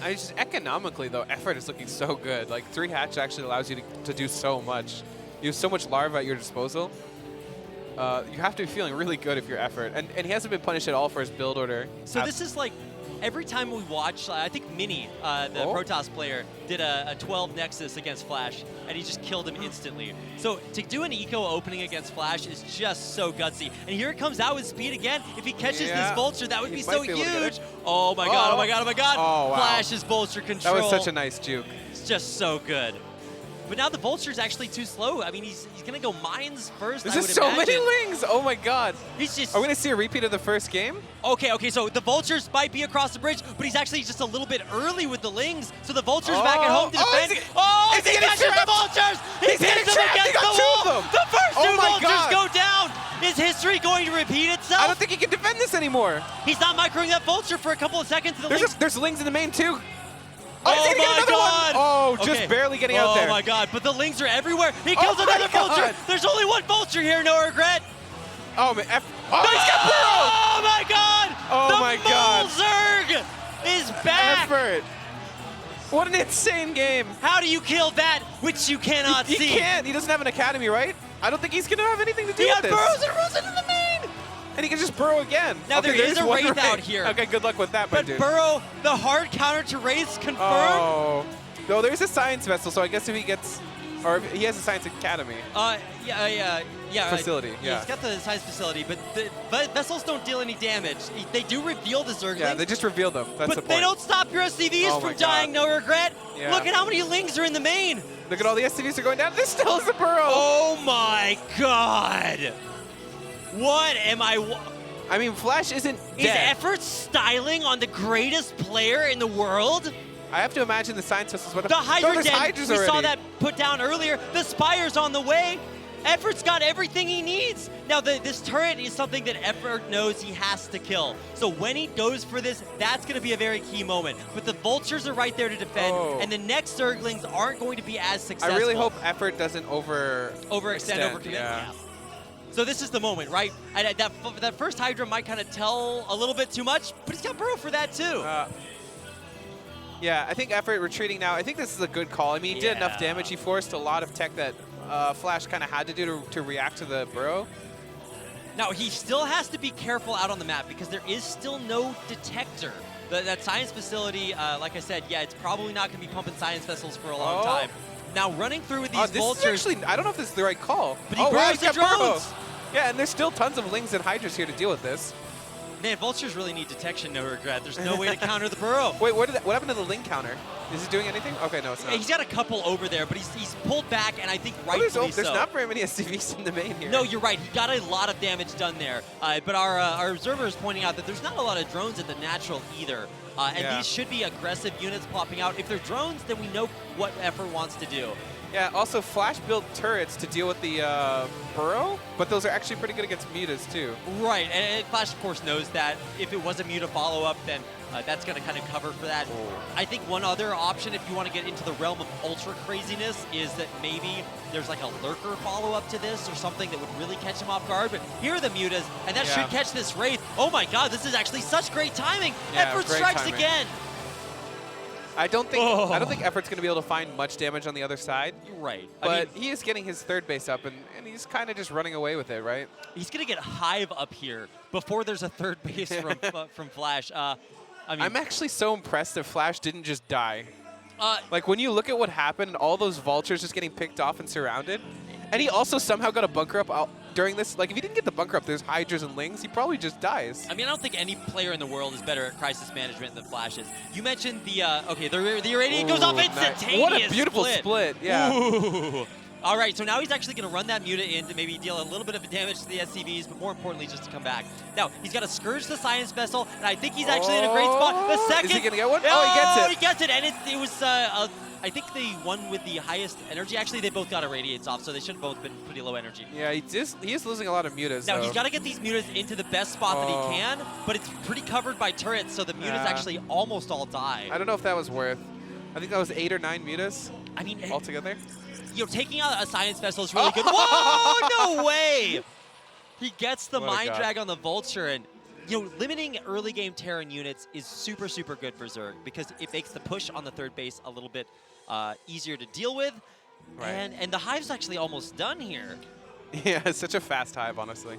Speaker 2: I mean, just economically, though, Effort is looking so good. Like, 3-hatch actually allows you to do so much. You have so much larva at your disposal. You have to be feeling really good if you're Effort. And he hasn't been punished at all for his build order.
Speaker 1: So this is like, every time we watch, I think Mini, the Protoss player, did a 12 Nexus against Flash, and he just killed him instantly. So to do an eco opening against Flash is just so gutsy. And here it comes out with speed again. If he catches this Vulture, that would be so huge. Oh my god, oh my god, oh my god.
Speaker 2: Oh, wow.
Speaker 1: Flash's Vulture control.
Speaker 2: That was such a nice juke.
Speaker 1: It's just so good. But now the Vulture's actually too slow. I mean, he's going to go mines first,
Speaker 2: There's
Speaker 1: I
Speaker 2: just
Speaker 1: would
Speaker 2: so
Speaker 1: imagine.
Speaker 2: many Lings! Oh my god.
Speaker 1: He's just...
Speaker 2: Are we going to see a repeat of the first game?
Speaker 1: Okay, so the Vultures might be across the bridge, but he's actually just a little bit early with the Lings, so the Vulture's back at home to defend.
Speaker 2: Is he
Speaker 1: catches the Vultures! He gets them against the wall! The first two Vultures go down! Is history going to repeat itself?
Speaker 2: I don't think he can defend this anymore.
Speaker 1: He's not microing that Vulture for a couple of seconds.
Speaker 2: There's Lings in the main too.
Speaker 1: Oh my god!
Speaker 2: Oh, just barely getting out there.
Speaker 1: Oh my god, but the Lings are everywhere. He kills another Vulture. There's only one Vulture here, no regret.
Speaker 2: Oh man, he's got Burrow!
Speaker 1: Oh my god!
Speaker 2: Oh my god!
Speaker 1: The Zerg is back!
Speaker 2: Effort. What an insane game.
Speaker 1: How do you kill that which you cannot see?
Speaker 2: He can't. He doesn't have an academy, right? I don't think he's gonna have anything to do with this.
Speaker 1: He burrows and runs into the main!
Speaker 2: And he can just burrow again.
Speaker 1: Now there is a Wraith out here.
Speaker 2: Okay, good luck with that,
Speaker 1: but
Speaker 2: dude.
Speaker 1: Burrow, the hard counter to Wraiths confirmed.
Speaker 2: Oh. No, there's a science vessel, so I guess if he gets, or if he has a science academy.
Speaker 1: Yeah.
Speaker 2: Facility, yeah.
Speaker 1: He's got the science facility, but the vessels don't deal any damage. They do reveal the Zerglings.
Speaker 2: Yeah, they just revealed them. That's the
Speaker 1: but
Speaker 2: point.
Speaker 1: they don't stop your SCVs from dying, no regret.
Speaker 2: Yeah.
Speaker 1: Look at how many Lings are in the main.
Speaker 2: Look at all the SCVs are going down. There still is a Burrow.
Speaker 1: Oh my god. What am
Speaker 2: I mean, Flash isn't dead.
Speaker 1: Is Effort styling on the greatest player in the world?
Speaker 2: I have to imagine the science vessels.
Speaker 1: The Hydra Den, we
Speaker 2: already.
Speaker 1: saw that put down earlier. The Spire's on the way. Effort's got everything he needs. Now, this turret is something that Effort knows he has to kill. So when he goes for this, that's going to be a very key moment. But the Vultures are right there to defend, and the next Zerglings aren't going to be as successful.
Speaker 2: I really hope Effort doesn't overextend,
Speaker 1: overcommit. Yeah. So this is the moment, right? And that first Hydra might kind of tell a little bit too much, but he's got Burrow for that too.
Speaker 2: Yeah, I think Effort retreating now. I think this is a good call. I mean, he did enough damage. He forced a lot of tech that Flash kind of had to do to react to the Burrow.
Speaker 1: Now, he still has to be careful out on the map because there is still no detector. That science facility, like I said, yeah, it's probably not going to be pumping science vessels for a long time. Now, running through with these Vultures...
Speaker 2: Actually, I don't know if this is the right call.
Speaker 1: But he burrows the drones!
Speaker 2: Yeah, and there's still tons of Lings and Hydras here to deal with this.
Speaker 1: Man, vultures really need detection, no regret. There's no way to counter the burrow.
Speaker 2: Wait, what happened to the Link counter? Is it doing anything? Okay, no, it's not.
Speaker 1: He's got a couple over there, but he's pulled back, and I think rightfully
Speaker 2: there's not very many SCVs in the main here.
Speaker 1: No, you're right. He got a lot of damage done there. But our observer is pointing out that there's not a lot of drones at the natural either. And these should be aggressive units popping out. If they're drones, then we know what Effort wants to do.
Speaker 2: Yeah, also Flash built turrets to deal with the burrow, but those are actually pretty good against mutas too.
Speaker 1: Right, and Flash of course knows that if it was a muta follow-up, then that's going to kind of cover for that. I think one other option, if you want to get into the realm of ultra craziness, is that maybe there's like a lurker follow-up to this or something that would really catch him off guard. But here are the mutas, and that should catch this Wraith. Oh my god, this is actually such great timing. Effort strikes again.
Speaker 2: I don't think Effort's going to be able to find much damage on the other side.
Speaker 1: You're right.
Speaker 2: But he is getting his third base up, and he's kind of just running away with it, right?
Speaker 1: He's going to get Hive up here before there's a third base from Flash.
Speaker 2: I'm actually so impressed that Flash didn't just die. Like, when you look at what happened, all those vultures just getting picked off and surrounded. And he also somehow got a bunker up during this. Like, if he didn't get the bunker up, there's Hydras and Lings, he probably just dies.
Speaker 1: I mean, I don't think any player in the world is better at crisis management than Flash is. You mentioned the, okay, the irradiate goes off instantaneous.
Speaker 2: What a beautiful split, yeah.
Speaker 1: Ooh. All right, so now he's actually going to run that Muta in to maybe deal a little bit of damage to the SCVs, but more importantly, just to come back. Now, he's got to Scourge the Science Vessel, and I think he's actually in a great spot. The second...
Speaker 2: Is he going to get one? Oh, he gets it.
Speaker 1: He gets it, and it was, I think the one with the highest energy, actually, they both got irradiates off, so they should have both been pretty low energy.
Speaker 2: Yeah, he is losing a lot of mutas,
Speaker 1: Now, he's got to get these mutas into the best spot that he can, but it's pretty covered by turrets, so the mutas actually almost all die.
Speaker 2: I don't know if that was worth. I think that was 8 or 9 mutas.
Speaker 1: I mean,
Speaker 2: altogether.
Speaker 1: You know, taking out a Science Vessel is really good. Whoa, no way! He gets the Mind Drag on the Vulture, and you know, limiting early game Terran units is super, super good for Zerg because it makes the push on the third base a little bit easier to deal with. Right. And the Hive's actually almost done here.
Speaker 2: Yeah, it's such a fast Hive, honestly.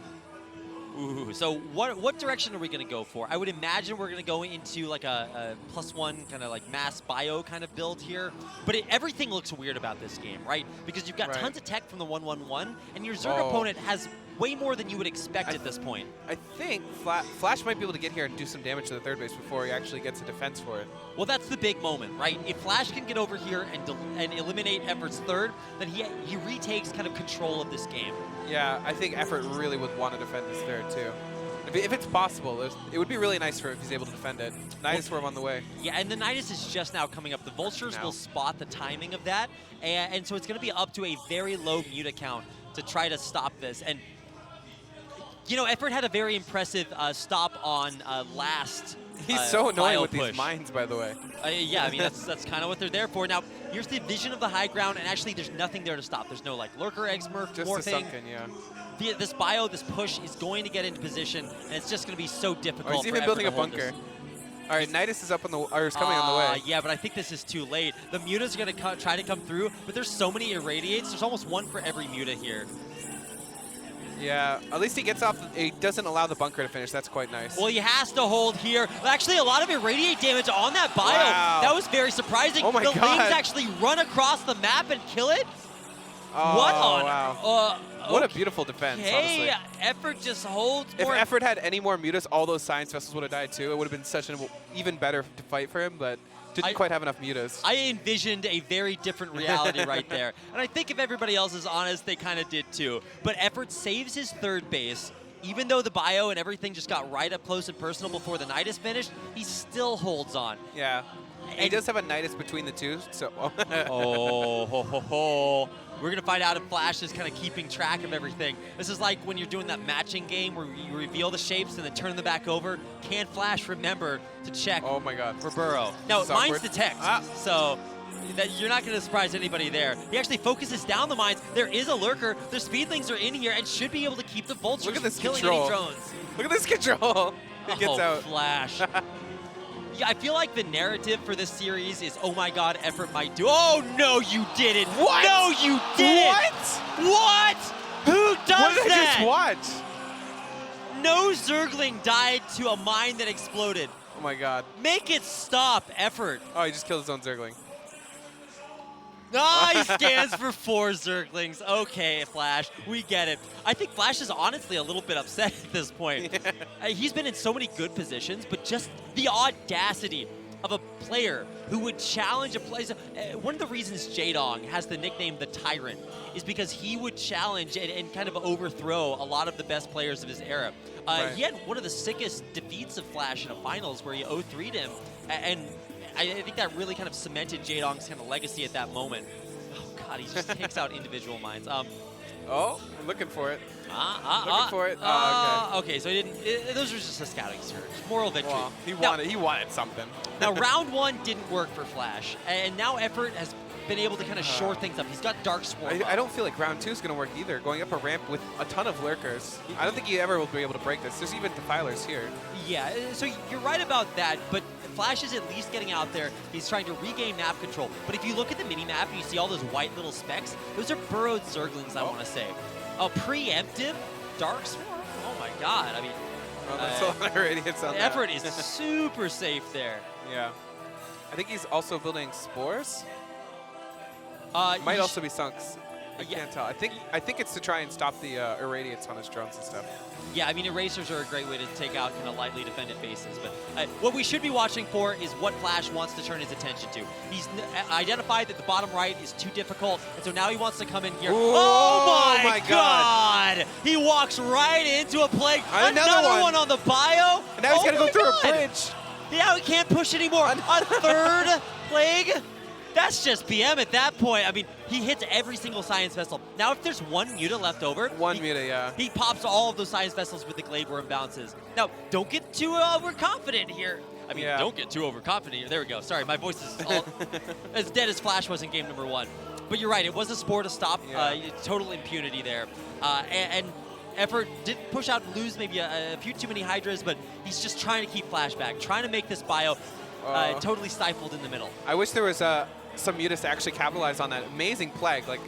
Speaker 1: Ooh, so what direction are we going to go for? I would imagine we're going to go into like a +1 kind of like mass bio kind of build here. But everything looks weird about this game, right? Because you've got tons of tech from the 1-1-1, and your Zerg opponent has way more than you would expect at this point. I
Speaker 2: think Flash might be able to get here and do some damage to the third base before he actually gets a defense for it.
Speaker 1: Well, that's the big moment, right? If Flash can get over here and eliminate Effort's third, then he retakes kind of control of this game.
Speaker 2: Yeah, I think Effort really would want to defend his third, too. If it's possible, it would be really nice for if he's able to defend it. Nidus Swarm on the way.
Speaker 1: Yeah, and the Nidus is just now coming up. The Vultures will spot the timing of that, and so it's going to be up to a very low muta count to try to stop this. And, you know, Effort had a very impressive stop on last
Speaker 2: He's so annoying with these mines, by the way.
Speaker 1: Yeah, I mean, that's kind of what they're there for. Now, here's the vision of the high ground, and actually there's nothing there to stop. There's no, like, Lurker, Egg Smurf,
Speaker 2: just
Speaker 1: Morphing.
Speaker 2: Sunken, yeah.
Speaker 1: This bio, this push is going to get into position, and it's just going to be so difficult.
Speaker 2: He's even building a bunker. All right, Nidus is up on the, or is coming on the way.
Speaker 1: Yeah, but I think this is too late. The mutas are going to try to come through, but there's so many irradiates. There's almost one for every muta here.
Speaker 2: Yeah, at least he gets off. He doesn't allow the bunker to finish. That's quite nice.
Speaker 1: Well, he has to hold here. Actually, a lot of irradiate damage on that bio.
Speaker 2: Wow.
Speaker 1: That was very surprising.
Speaker 2: Oh my God.
Speaker 1: The Lings actually run across the map and kill it.
Speaker 2: Oh,
Speaker 1: what on?
Speaker 2: Wow. What a beautiful defense, honestly.
Speaker 1: Effort just holds
Speaker 2: If
Speaker 1: more.
Speaker 2: Effort had any more mutas, all those Science Vessels would have died too. It would have been such an even better to fight for him, but didn't quite have enough mutas.
Speaker 1: I envisioned a very different reality right there. And I think if everybody else is honest, they kind of did too. But Effort saves his third base. Even though the bio and everything just got right up close and personal before the Nidus finished, he still holds on.
Speaker 2: Yeah. And he does have a Nidus between the two, so...
Speaker 1: Oh, ho, ho, ho. We're going to find out if Flash is kind of keeping track of everything. This is like when you're doing that matching game where you reveal the shapes and then turn them back over. Can Flash remember to check for Burrow? Now, mines detect, so you're not going to surprise anybody there. He actually focuses down the mines. There is a Lurker. The Speedlings are in here and should be able to keep the Vultures from killing any drones.
Speaker 2: Look at this control. It gets out.
Speaker 1: Flash. Yeah, I feel like the narrative for this series is, oh my God, Effort might do. Oh, no, you didn't.
Speaker 2: What?
Speaker 1: No, you didn't. What? Who does that?
Speaker 2: What did I just watch?
Speaker 1: No Zergling died to a mine that exploded.
Speaker 2: Oh my God.
Speaker 1: Make it stop, Effort.
Speaker 2: Oh, he just killed his own Zergling.
Speaker 1: Ah, he scans for 4 Zerglings. Okay, Flash, we get it. I think Flash is honestly a little bit upset at this point.
Speaker 2: Yeah.
Speaker 1: He's been in so many good positions, but just the audacity of a player who would challenge a player. One of the reasons Jaedong has the nickname the Tyrant is because he would challenge and kind of overthrow a lot of the best players of his era.
Speaker 2: Right.
Speaker 1: He had one of the sickest defeats of Flash in a finals where he 0-3'd him, and I think that really kind of cemented Jaedong's kind of legacy at that moment. Oh God, he just takes out individual minds.
Speaker 2: Oh, I'm looking for it. Looking for it.
Speaker 1: Okay, so he didn't. Those were just a scouting search. Moral victory.
Speaker 2: Well,
Speaker 1: Now-
Speaker 2: he wanted something.
Speaker 1: Now, round 1 didn't work for Flash, and now Effort has been able to kind of shore things up. He's got Dark Swarm.
Speaker 2: I don't feel like round 2 is going to work either. Going up a ramp with a ton of lurkers. I don't think he ever will be able to break this. There's even defilers here.
Speaker 1: Yeah, so you're right about that, but Flash is at least getting out there. He's trying to regain map control. But if you look at the mini-map and you see all those white little specks, those are burrowed Zerglings, I want to say. A preemptive Dark Swarm? Oh my God, I mean...
Speaker 2: Oh, that's a lot of radiance on that.
Speaker 1: Effort is super safe there.
Speaker 2: Yeah. I think he's also building spores. Might
Speaker 1: You
Speaker 2: also be sunks. I
Speaker 1: Yeah.
Speaker 2: can't tell. I think it's to try and stop the irradiates on his drones and stuff.
Speaker 1: Yeah, I mean, erasers are a great way to take out kind of lightly defended bases. But what we should be watching for is what Flash wants to turn his attention to. He's identified that the bottom right is too difficult, and so now he wants to come in here.
Speaker 2: Ooh,
Speaker 1: oh my
Speaker 2: God.
Speaker 1: He walks right into a plague.
Speaker 2: Another
Speaker 1: one on the bio.
Speaker 2: And now he's got to go
Speaker 1: my
Speaker 2: through
Speaker 1: God.
Speaker 2: a bridge.
Speaker 1: Yeah, we can't push anymore. A third plague? That's just BM at that point. I mean, he hits every single science vessel. Now, if there's one Muta left over,
Speaker 2: yeah.
Speaker 1: he pops all of those science vessels with the Glade Worm bounces. Now, don't get too overconfident here. I mean, don't get too overconfident here. There we go. Sorry, my voice is all as dead as Flash was in game number 1. But you're right. It was a spore to stop. Total impunity there. And Effort did push out and lose maybe a few too many Hydras, but he's just trying to keep Flash back, trying to make this bio totally stifled in the middle.
Speaker 2: I wish there was some mutas to actually capitalize on that amazing plague. Like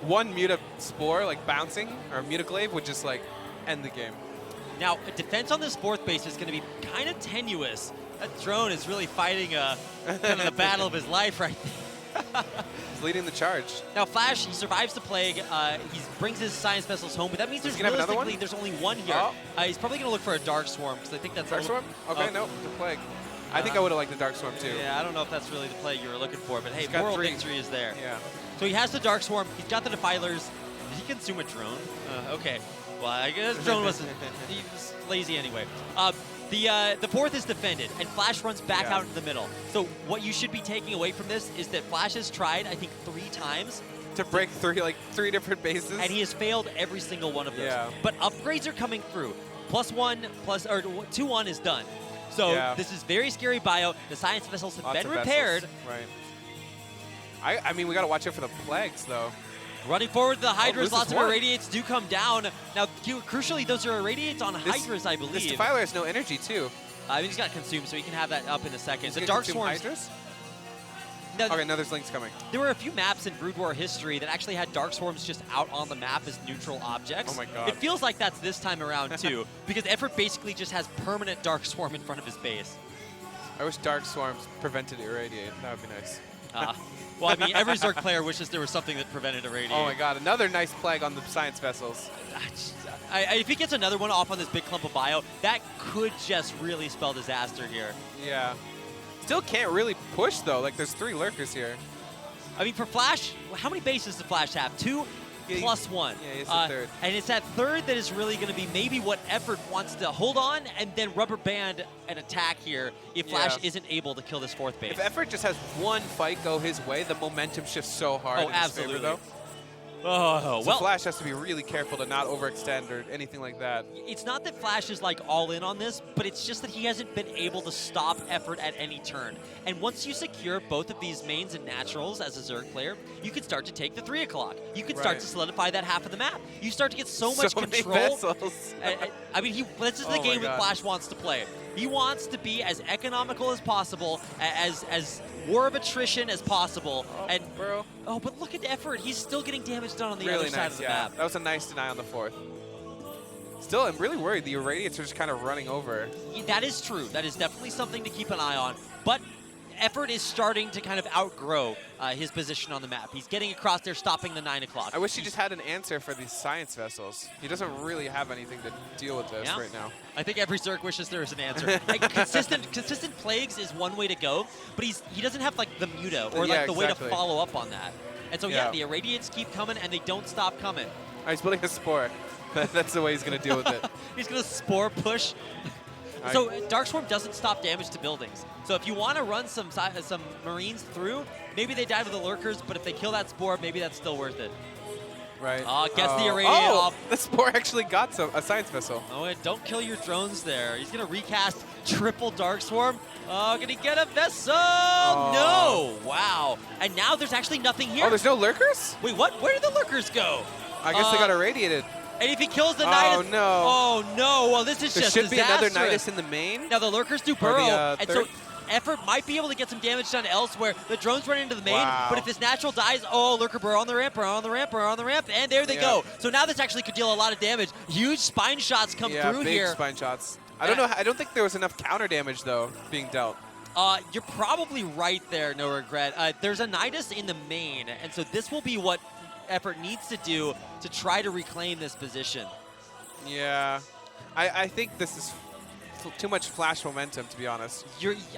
Speaker 2: one muta spore, like bouncing, or muta glaive would just like end the game.
Speaker 1: Now, defense on this 4th base is going to be kind of tenuous. That drone is really fighting kind of the battle of his life right there.
Speaker 2: He's leading the charge.
Speaker 1: Now, Flash, he survives the plague. He brings his science vessels home, but that means there's only one here.
Speaker 2: Oh.
Speaker 1: He's probably going to look for a Dark Swarm, because I think that's
Speaker 2: Dark Swarm? Okay, no, the plague. I think I would have liked the Dark Swarm too.
Speaker 1: Yeah, I don't know if that's really the play you were looking for, but hey,
Speaker 2: got
Speaker 1: moral
Speaker 2: 3.
Speaker 1: victory is there.
Speaker 2: Yeah.
Speaker 1: So he has the Dark Swarm. He's got the Defilers. Did he consume a drone? Okay. Well, I guess the drone wasn't. He was lazy anyway. The 4th is defended, and Flash runs back out in the middle. So what you should be taking away from this is that Flash has tried, I think, 3 times
Speaker 2: to break 3 different bases,
Speaker 1: and he has failed every single one of those.
Speaker 2: Yeah.
Speaker 1: But upgrades are coming through. +1, 2-1 is done. So this is very scary bio. The science vessels have been repaired.
Speaker 2: Right. I mean, we got to watch out for the plagues, though.
Speaker 1: Running forward, the Hydras, lots of
Speaker 2: one.
Speaker 1: irradiates do come down. Now, crucially, those are irradiates on Hydras, I believe.
Speaker 2: This Defiler has no energy, too.
Speaker 1: I mean, he's got consumed, so he can have that up in a second.
Speaker 2: The
Speaker 1: Dark Swarms.
Speaker 2: Hydras?
Speaker 1: Now,
Speaker 2: okay, now there's links coming.
Speaker 1: There were a few maps in Brood War history that actually had Dark Swarms just out on the map as neutral objects.
Speaker 2: Oh my God.
Speaker 1: It feels like that's this time around, too, because Effort basically just has permanent Dark Swarm in front of his base.
Speaker 2: I wish Dark Swarms prevented irradiate. That would be nice.
Speaker 1: Well, I mean, every Zerg player wishes there was something that prevented irradiate.
Speaker 2: Oh my God, another nice plague on the science vessels.
Speaker 1: If he gets another one off on this big clump of bio, that could just really spell disaster here.
Speaker 2: Yeah. Still can't really push, though. Like, there's 3 lurkers here.
Speaker 1: I mean, for Flash, how many bases does Flash have? 2 plus 1.
Speaker 2: Yeah, he's the 3rd.
Speaker 1: And it's that 3rd that is really going to be maybe what Effort wants to hold on and then rubber band an attack here if Flash isn't able to kill this 4th base.
Speaker 2: If Effort just has one fight go his way, the momentum shifts so hard in his favor, though.
Speaker 1: Oh,
Speaker 2: So
Speaker 1: well,
Speaker 2: Flash has to be really careful to not overextend or anything like that.
Speaker 1: it's not that Flash is like all in on this, but it's just that he hasn't been able to stop Effort at any turn. And once you secure both of these mains and naturals as a Zerg player, you can start to take the 3 o'clock. You can start to solidify that half of the map. You start to get so much control.
Speaker 2: Many vessels.
Speaker 1: I mean, this is the game that Flash wants to play. He wants to be as economical as possible, as war of attrition as possible. But look at Effort. He's still getting damage done on the other side of the map.
Speaker 2: That was a nice deny on the 4th. Still, I'm really worried. The irradiates are just kind of running over.
Speaker 1: That is true. That is definitely something to keep an eye on. But Effort is starting to kind of outgrow his position on the map. He's getting across there, stopping the 9 o'clock.
Speaker 2: I wish he just had an answer for these science vessels. He doesn't really have anything to deal with this right now.
Speaker 1: I think every Zerg wishes there was an answer. Like, consistent plagues is one way to go, but he doesn't have like the muta or like the way to follow up on that. And so the irradiates keep coming and they don't stop coming.
Speaker 2: He's building a spore. That's the way he's going to deal with it.
Speaker 1: He's going to spore push. So Darkswarm doesn't stop damage to buildings. So if you want to run some Marines through, maybe they die to the Lurkers, but if they kill that Spore, maybe that's still worth it.
Speaker 2: Right.
Speaker 1: Gets the irradiate off.
Speaker 2: The Spore actually got a science vessel.
Speaker 1: Oh, don't kill your drones there. He's going to recast triple Darkswarm. Oh, can he get a vessel? No. Wow. And now there's actually nothing here.
Speaker 2: Oh, there's no Lurkers?
Speaker 1: Wait, what? Where did the Lurkers go?
Speaker 2: I guess they got irradiated.
Speaker 1: And if he kills the Nidus...
Speaker 2: Oh, no.
Speaker 1: Oh, no. Well, this is
Speaker 2: there
Speaker 1: just
Speaker 2: should
Speaker 1: disastrous.
Speaker 2: be another Nidus in the main.
Speaker 1: Now, the Lurkers do burrow. And
Speaker 2: third?
Speaker 1: so Effort might be able to get some damage done elsewhere. The drones run into the main.
Speaker 2: Wow.
Speaker 1: But if this natural dies... Oh, Lurker burrow on the ramp, burrow on the ramp, burrow on the ramp. And there they go. So now this actually could deal a lot of damage. Huge spine shots come through
Speaker 2: big
Speaker 1: here.
Speaker 2: Spine shots. I don't know. I don't think there was enough counter damage, though, being dealt.
Speaker 1: You're probably right there, no regret. There's a Nidus in the main. And so this will be what Effort needs to do to try to reclaim this position.
Speaker 2: Yeah, I think this is too much flash momentum, to be honest.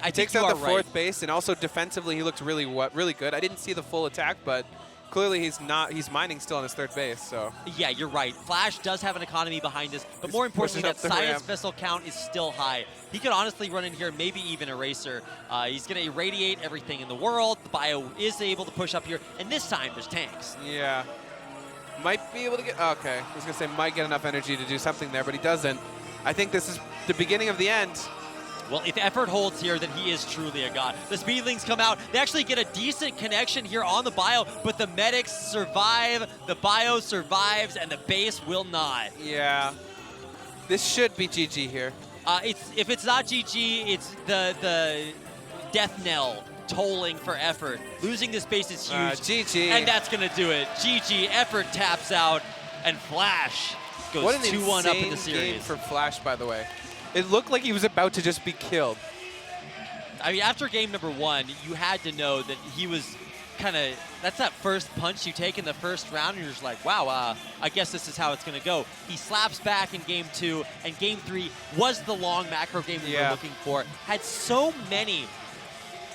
Speaker 1: I
Speaker 2: takes
Speaker 1: think
Speaker 2: out the
Speaker 1: right.
Speaker 2: fourth base, and also defensively, he looked really good. I didn't see the full attack, but clearly he's mining still on his third base. So
Speaker 1: yeah, you're right. Flash does have an economy behind this, but more importantly, that science vessel count is still high. He could honestly run in here, maybe even Eraser. He's going to irradiate everything in the world. The bio is able to push up here, and this time there's tanks.
Speaker 2: Yeah. Might be able to get... Okay, I was going to say might get enough energy to do something there, but he doesn't. I think this is the beginning of the end.
Speaker 1: Well, if Effort holds here, then he is truly a god. The Speedlings come out. They actually get a decent connection here on the bio, but the medics survive, the bio survives, and the base will not.
Speaker 2: Yeah. This should be GG here.
Speaker 1: If it's not GG, it's the death knell tolling for Effort. Losing this base is huge.
Speaker 2: GG.
Speaker 1: And that's going to do it. GG. Effort taps out, and Flash goes 2-1 up in the series.
Speaker 2: Game for Flash, by the way. It looked like he was about to just be killed.
Speaker 1: I mean, after game number 1, you had to know that he was kind of, that's that first punch you take in the first round, and you're just like, wow, I guess this is how it's going to go. He slaps back in game 2, and game 3 was the long macro game we were looking for. Had so many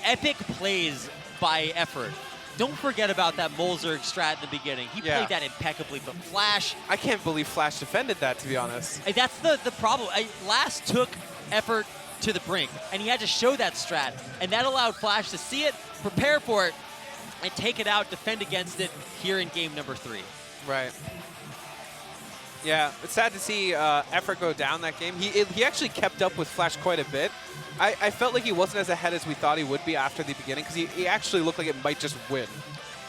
Speaker 1: epic plays by Effort. Don't forget about that Molzerg strat in the beginning. He played that impeccably, but Flash...
Speaker 2: I can't believe Flash defended that, to be honest.
Speaker 1: That's the problem. Last took Effort to the brink, and he had to show that strat, and that allowed Flash to see it, prepare for it, and take it out, defend against it here in game number 3.
Speaker 2: Right. Yeah, it's sad to see Effort go down that game. He actually kept up with Flash quite a bit. I felt like he wasn't as ahead as we thought he would be after the beginning, because he actually looked like it might just win.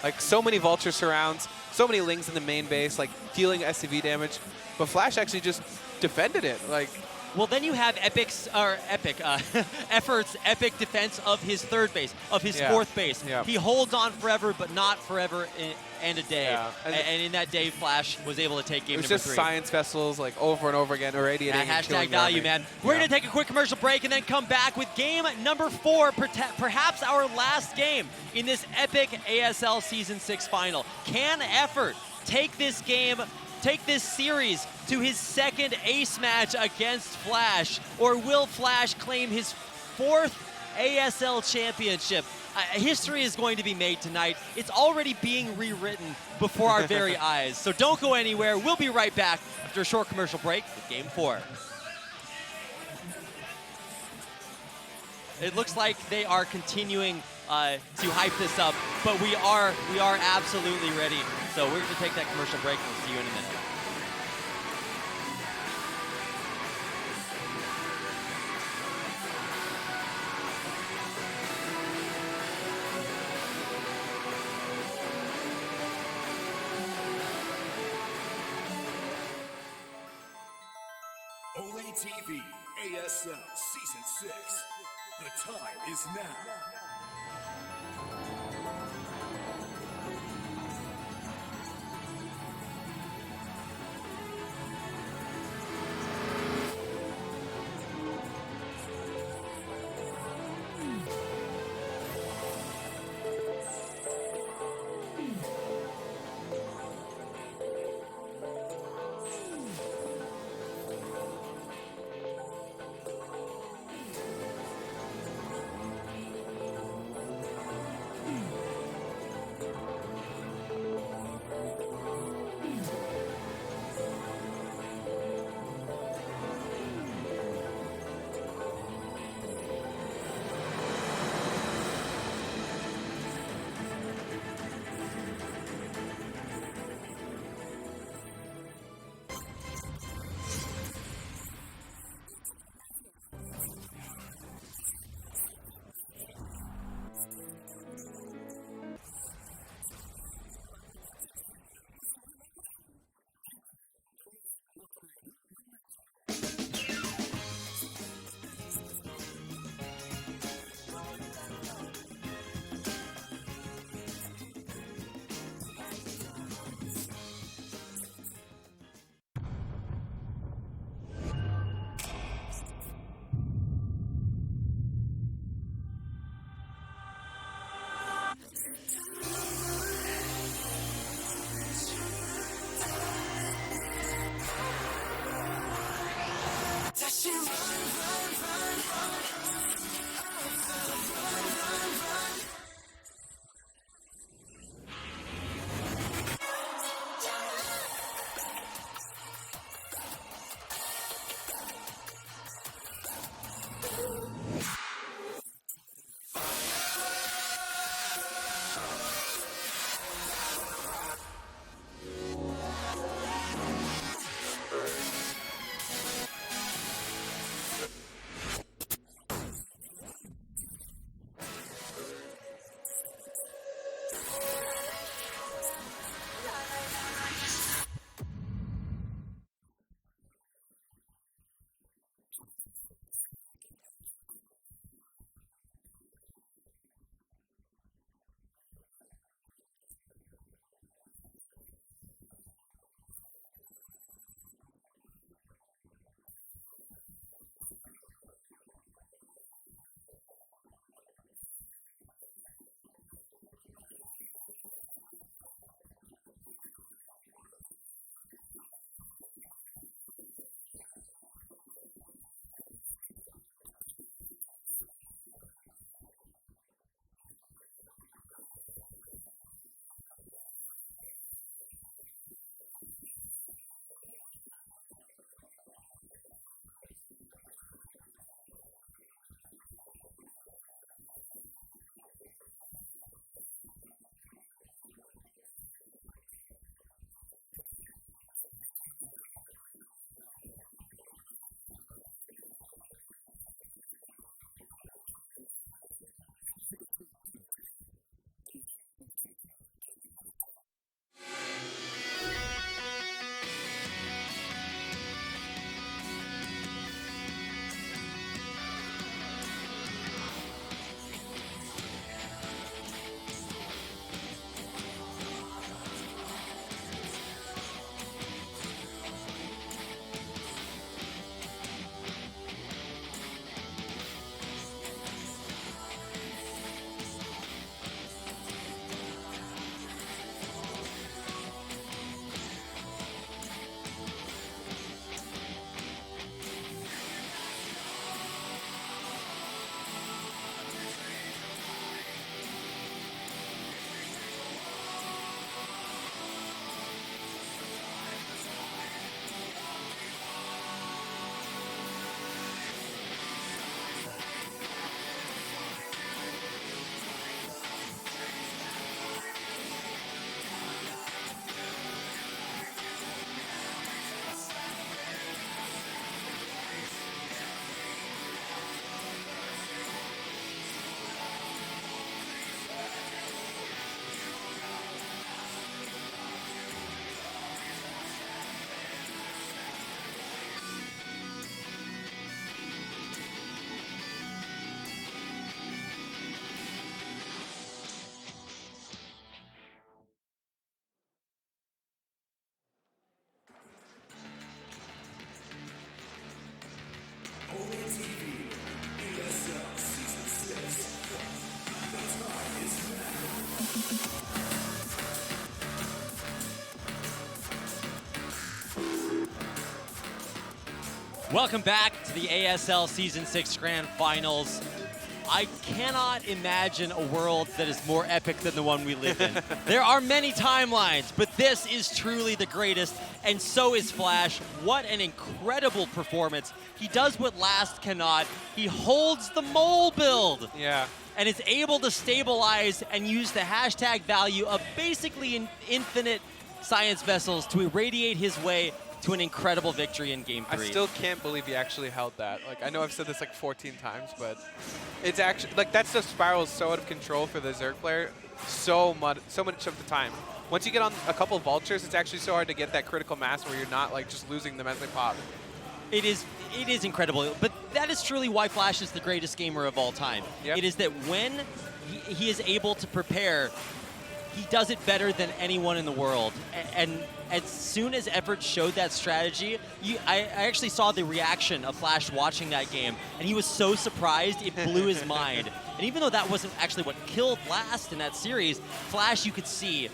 Speaker 2: Like, so many Vulture surrounds, so many Lings in the main base, like, dealing SCV damage. But Flash actually just defended it. Like,
Speaker 1: well, then you have Effort's epic defense of his third base, of his fourth base.
Speaker 2: Yeah.
Speaker 1: He holds on forever, but not forever and a day.
Speaker 2: Yeah.
Speaker 1: And in that day, Flash was able to take game number 3.
Speaker 2: It was just science vessels, like, over and over again, irradiating and killing
Speaker 1: hashtag value, man. We're going to take a quick commercial break and then come back with game number 4, perhaps our last game in this epic ASL Season 6 final. Can Effort take this game, take this series to his second ace match against Flash, or will Flash claim his 4th ASL championship? History is going to be made tonight. It's already being rewritten before our very eyes. So don't go anywhere. We'll be right back after a short commercial break with game 4. It looks like they are continuing to hype this up, but we are absolutely ready. So we're going to take that commercial break, and we'll see you in a minute.
Speaker 3: AfreecaTV ASL Season 6. The time is now.
Speaker 1: Welcome back to the ASL Season 6 Grand Finals. I cannot imagine a world that is more epic than the one we live in. There are many timelines, but this is truly the greatest, and so is Flash. What an incredible performance. He does what Last cannot. He holds the mole build.
Speaker 2: Yeah.
Speaker 1: And is able to stabilize and use the hashtag value of basically infinite science vessels to irradiate his way to an incredible victory in Game 3.
Speaker 2: I still can't believe he actually held that. Like, I know I've said this like 14 times, but it's actually, like, that stuff spirals so out of control for the Zerg player so much of the time. Once you get on a couple vultures, it's actually so hard to get that critical mass where you're not, like, just losing them as they pop.
Speaker 1: It is incredible, but that is truly why Flash is the greatest gamer of all time.
Speaker 2: Yep.
Speaker 1: It is that when he is able to prepare, he does it better than anyone in the world. And as soon as Effort showed that strategy, I actually saw the reaction of Flash watching that game, and he was so surprised it blew his mind. And even though that wasn't actually what killed Last in that series, Flash, you could see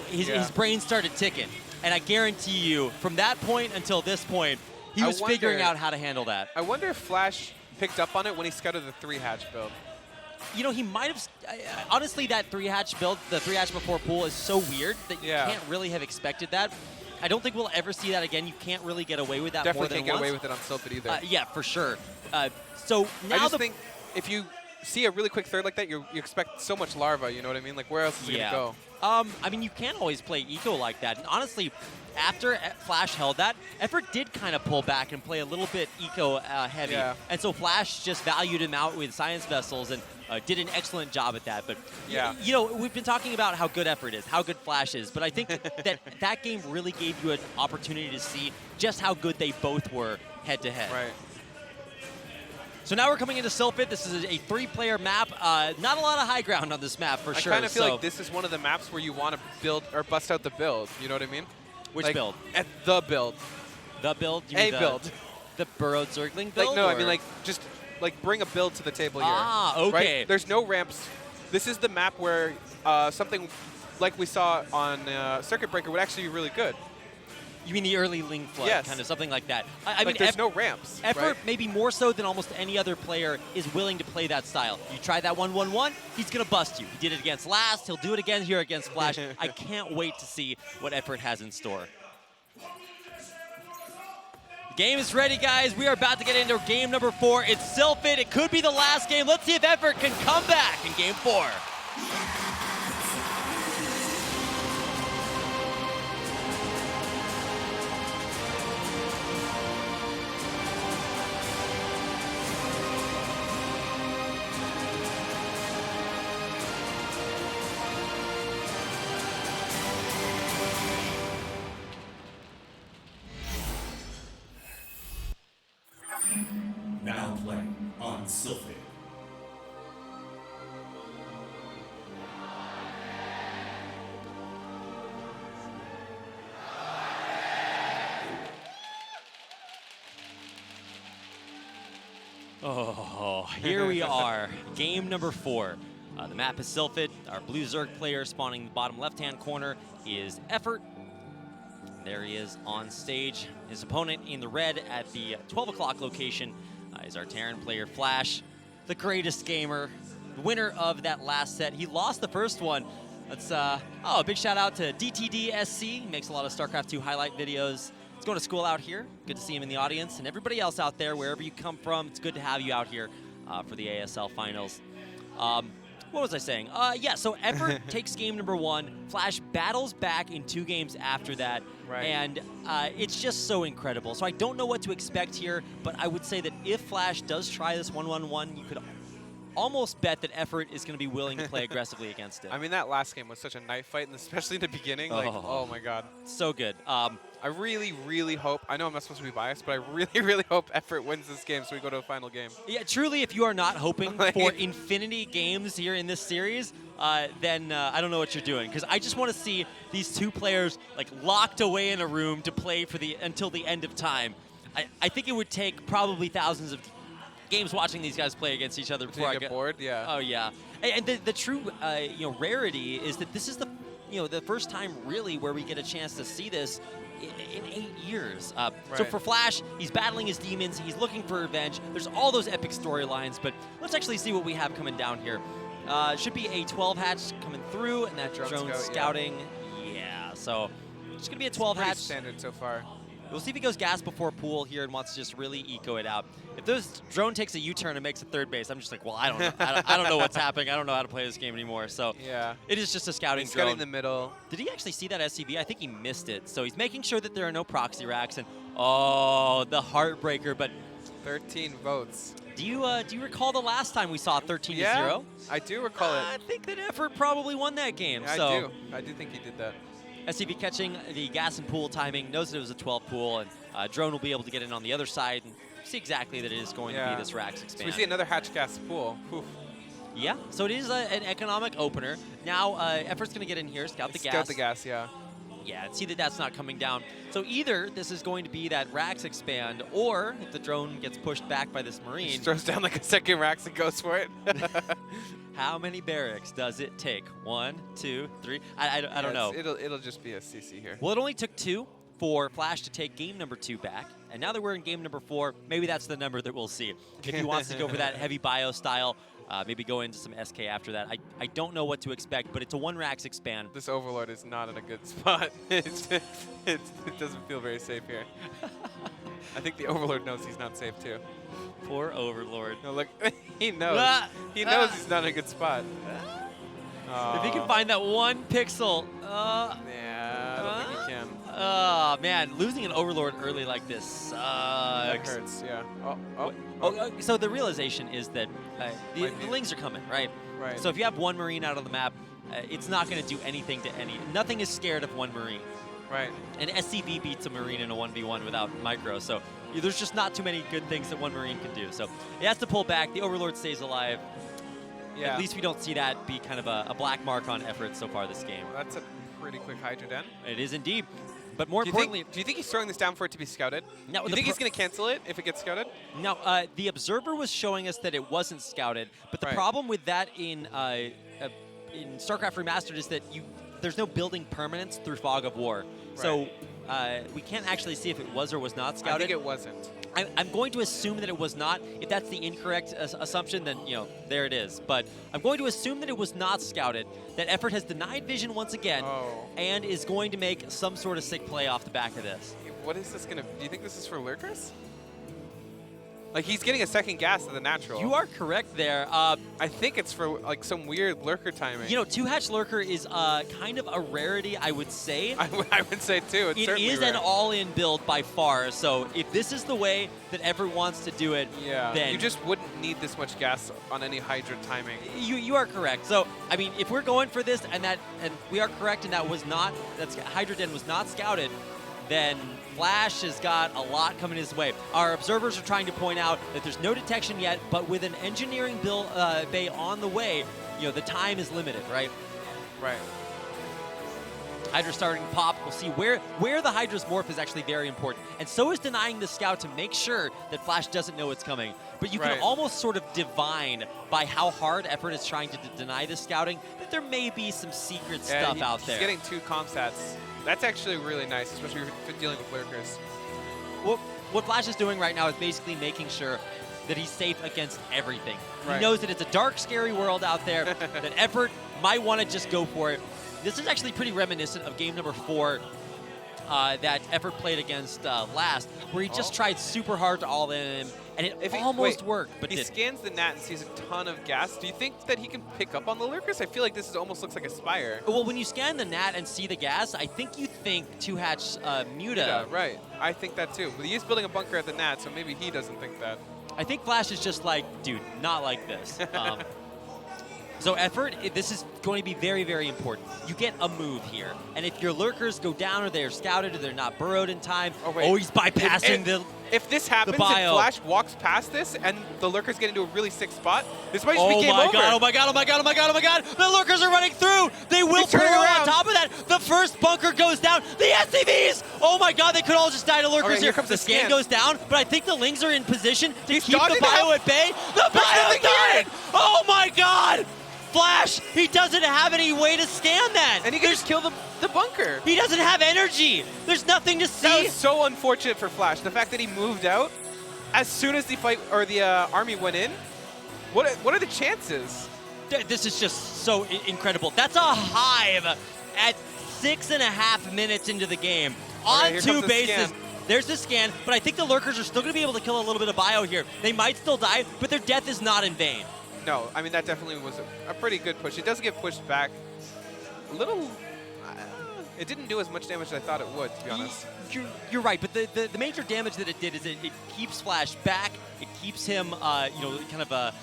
Speaker 1: his brain started ticking. And I guarantee you, from that point until this point, he was figuring out how to handle that.
Speaker 2: I wonder if Flash picked up on it when he scouted the 3-hatch build.
Speaker 1: You know, he might have. Honestly, that 3-hatch build, the 3-hatch before pool, is so weird that you can't really have expected that. I don't think we'll ever see that again. You can't really get away with that
Speaker 2: Definitely
Speaker 1: more than
Speaker 2: can't get
Speaker 1: once.
Speaker 2: away with it on Silphid either.
Speaker 1: Yeah, for sure. So now
Speaker 2: I just think if you see a really quick third like that, you expect so much larva, you know what I mean? Like, where else is it going to go?
Speaker 1: I mean, you can't always play eco like that. And honestly, after Flash held that, Effort did kind of pull back and play a little bit eco heavy.
Speaker 2: Yeah.
Speaker 1: And so Flash just valued him out with science vessels and did an excellent job at that. But, you know, we've been talking about how good Effort is, how good Flash is. But I think that game really gave you an opportunity to see just how good they both were head-to-head.
Speaker 2: Right.
Speaker 1: So now we're coming into Silphid. This is a 3-player map. Not a lot of high ground on this map, for sure.
Speaker 2: I kind of feel like this is one of the maps where you want to build or bust out the build. You know what I mean?
Speaker 1: Which
Speaker 2: like,
Speaker 1: build?
Speaker 2: At the build.
Speaker 1: The build? You
Speaker 2: A
Speaker 1: mean
Speaker 2: build.
Speaker 1: The Burrowed Zergling build?
Speaker 2: Like, no,
Speaker 1: or?
Speaker 2: I mean, like, just, like, bring a build to the table here.
Speaker 1: Ah, okay.
Speaker 2: Right? There's no ramps. This is the map where something like we saw on Circuit Breaker would actually be really good.
Speaker 1: You mean the early Ling Flood,
Speaker 2: Yes.
Speaker 1: kind of something like that. I
Speaker 2: like
Speaker 1: mean,
Speaker 2: there's no ramps.
Speaker 1: Effort,
Speaker 2: right?
Speaker 1: maybe more so than almost any other player, is willing to play that style. You try that 1-1-1, he's going to bust you. He did it against Last. He'll do it again here against Flash. I can't wait to see what Effort has in store. The game is ready, guys. We are about to get into game number 4. It's Silphid. It could be the last game. Let's see if Effort can come back in game 4.
Speaker 3: Now playing on Silphid.
Speaker 1: Oh, here we are. Game number 4. The map is Silphid. Our blue Zerg player spawning in the bottom left-hand corner is Effort. There he is on stage. His opponent in the red at the 12 o'clock location is our Terran player Flash, the greatest gamer, the winner of that last set. He lost the first one. Let's, a big shout out to DTDSC. He makes a lot of StarCraft 2 highlight videos. He's going to school out here. Good to see him in the audience. And everybody else out there, wherever you come from, it's good to have you out here for the ASL finals. What was I saying? Yeah, so Effort takes game number 1. Flash battles back in 2 games after that.
Speaker 2: Right.
Speaker 1: And it's just so incredible. So I don't know what to expect here, but I would say that if Flash does try this 1-1-1, you could almost bet that Effort is going to be willing to play aggressively against it.
Speaker 2: I mean, that last game was such a knife fight, and especially in the beginning. Like, oh my God.
Speaker 1: So good.
Speaker 2: I really, really hope, I know I'm not supposed to be biased, but I really, really hope Effort wins this game so we go to a final game.
Speaker 1: Yeah, truly, if you are not hoping for infinity games here in this series, then I don't know what you're doing. Because I just want to see these 2 players like locked away in a room to play for until the end of time. I think it would take probably thousands of games watching these guys play against each other before I
Speaker 2: get bored. Yeah.
Speaker 1: Oh yeah, and the true rarity is that this is the the first time really where we get a chance to see this in 8 years. So
Speaker 2: Right.
Speaker 1: for Flash, he's battling his demons. He's looking for revenge. There's all those epic storylines, but let's actually see what we have coming down here. Should be a 12 hatch coming through, and that
Speaker 2: Drone
Speaker 1: drone
Speaker 2: scout, yeah.
Speaker 1: scouting. Yeah, so it's going to be a 12
Speaker 2: Pretty
Speaker 1: hatch.
Speaker 2: standard so far.
Speaker 1: We'll see if he goes gas before pool here and wants to just really eco it out. If this drone takes a U-turn and makes a third base, I'm just like, well, I don't know. I don't know what's happening. I don't know how to play this game anymore. So
Speaker 2: Yeah.
Speaker 1: it is just a scouting
Speaker 2: He's
Speaker 1: drone.
Speaker 2: scouting in the middle.
Speaker 1: Did he actually see that SCV? I think he missed it. So he's making sure that there are no proxy racks. And oh, the heartbreaker. But
Speaker 2: 13 votes.
Speaker 1: do you recall the last time we saw 13-0?
Speaker 2: Yeah, I do recall
Speaker 1: I
Speaker 2: it.
Speaker 1: think that Effort probably won that game.
Speaker 2: Yeah,
Speaker 1: so
Speaker 2: I do think he did that.
Speaker 1: SCV catching the gas and pool timing, knows that it was a 12 pool, and Drone will be able to get in on the other side and see exactly that it is going to be this Rax expand.
Speaker 2: So we see another hatch gas pool. Oof.
Speaker 1: Yeah, so it is an economic opener. Now, Effort's going to get in here, scout the gas.
Speaker 2: Scout the gas, yeah.
Speaker 1: Yeah, and see that that's not coming down. So either this is going to be that Rax expand, or if the drone gets pushed back by this Marine.
Speaker 2: Just throws down like a second Rax and goes for it.
Speaker 1: How many barracks does it take? 1, 2, 3? I don't know.
Speaker 2: It'll just be a CC here.
Speaker 1: Well, it only took 2 for Flash to take game number 2 back. And now that we're in game number 4, maybe that's the number that we'll see. If he wants to go for that heavy bio style, maybe go into some SK after that. I don't know what to expect, but it's a 1 Rax expand.
Speaker 2: This Overlord is not in a good spot. it doesn't feel very safe here. I think the Overlord knows he's not safe too.
Speaker 1: Poor Overlord.
Speaker 2: No, look, he knows. He knows he's not in a good spot.
Speaker 1: If he can find that 1 pixel.
Speaker 2: Yeah, I don't think he can.
Speaker 1: Man, losing an Overlord early like this sucks.
Speaker 2: That hurts, yeah.
Speaker 1: So the realization is that the
Speaker 2: Might be.
Speaker 1: Lings are coming, right?
Speaker 2: Right.
Speaker 1: So if you have 1 Marine out of the map, it's not going to do anything to any. Nothing is scared of 1 Marine.
Speaker 2: Right.
Speaker 1: And SCV beats a Marine in a 1v1 without micro, so there's just not too many good things that 1 Marine can do. So he has to pull back. The Overlord stays alive.
Speaker 2: Yeah.
Speaker 1: At least we don't see that be kind of a black mark on Effort so far this game.
Speaker 2: That's a pretty quick Hydra Den.
Speaker 1: It is indeed. But more
Speaker 2: Do
Speaker 1: importantly,
Speaker 2: you think he's throwing this down for it to be scouted?
Speaker 1: No,
Speaker 2: Do you think he's going to cancel it if it gets scouted?
Speaker 1: no, the Observer was showing us that it wasn't scouted, but the
Speaker 2: Right.
Speaker 1: problem with that in StarCraft Remastered is that there's no building permanence through Fog of War. So we can't actually see if it was or was not scouted.
Speaker 2: I think it wasn't.
Speaker 1: I'm going to assume that it was not. If that's the incorrect assumption, then, there it is. But I'm going to assume that it was not scouted, that Effort has denied vision once again, and is going to make some sort of sick play off the back of this.
Speaker 2: What is this going to... Do you think this is for Lurkers? Like, he's getting a second gas to the natural.
Speaker 1: You are correct there.
Speaker 2: I think it's for, like, some weird Lurker timing.
Speaker 1: 2-hatch Lurker is kind of a rarity, I would say.
Speaker 2: I would say, too. It's
Speaker 1: It
Speaker 2: certainly
Speaker 1: is
Speaker 2: rare.
Speaker 1: an all-in build by far, so if this is the way that Effort wants to do it, then...
Speaker 2: You just wouldn't need this much gas on any Hydra timing.
Speaker 1: You are correct. So, I mean, if we're going for this and we are correct and that's Hydra Den was not scouted, then Flash has got a lot coming his way. Our observers are trying to point out that there's no detection yet, but with an engineering bay on the way, the time is limited, right?
Speaker 2: Right.
Speaker 1: Hydra starting to pop. We'll see where the Hydra's morph is actually very important. And so is denying the scout to make sure that Flash doesn't know it's coming. But you can almost sort of divine by how hard Effort is trying to deny the scouting that there may be some secret stuff out there.
Speaker 2: He's getting 2 comp stats. That's actually really nice, especially if you're dealing with Lurkers.
Speaker 1: What Flash is doing right now is basically making sure that he's safe against everything.
Speaker 2: Right.
Speaker 1: He knows that it's a dark, scary world out there, that Effort might want to just go for it. This is actually pretty reminiscent of game number 4 that Effort played against last, where he just tried super hard to all-in him, and it almost worked, but
Speaker 2: he scans the Nat and sees a ton of gas. Do you think that he can pick up on the Lurkers? I feel like this almost looks like a Spire.
Speaker 1: Well, when you scan the Nat and see the gas, I think you think 2-hatch Muta.
Speaker 2: Yeah, right. I think that too. But he is building a bunker at the Nat, so maybe he doesn't think that.
Speaker 1: I think Flash is just like, dude, not like this. So Effort, this is going to be very, very important. You get a move here. And if your Lurkers go down or they're scouted or they're not burrowed in time, he's bypassing
Speaker 2: If this happens and Flash walks past this and the Lurkers get into a really sick spot, this might just be game over.
Speaker 1: Oh my god. The Lurkers are running through. They will turn around. On top of that, the first bunker goes down. The SCVs! Oh my god, they could all just die to Lurkers here.
Speaker 2: Comes
Speaker 1: the scan goes down, but I think the Lings are in position to keep the bio at bay. The bio died! Oh my god! Flash, he doesn't have any way to scan that.
Speaker 2: And he can just kill the bunker.
Speaker 1: He doesn't have energy. There's nothing to see.
Speaker 2: That was so unfortunate for Flash. The fact that he moved out as soon as the fight or the army went in. What are the chances?
Speaker 1: This is just so incredible. That's a Hive at 6.5 minutes into the game. On
Speaker 2: here
Speaker 1: 2
Speaker 2: comes the
Speaker 1: bases.
Speaker 2: scan.
Speaker 1: There's the scan, but I think the Lurkers are still going to be able to kill a little bit of bio here. They might still die, but their death is not in vain.
Speaker 2: No, I mean, that definitely was a pretty good push. It does get pushed back a little. It didn't do as much damage as I thought it would, to be honest.
Speaker 1: You're right, but the major damage that it did is it keeps Flash back. It keeps him, kind of a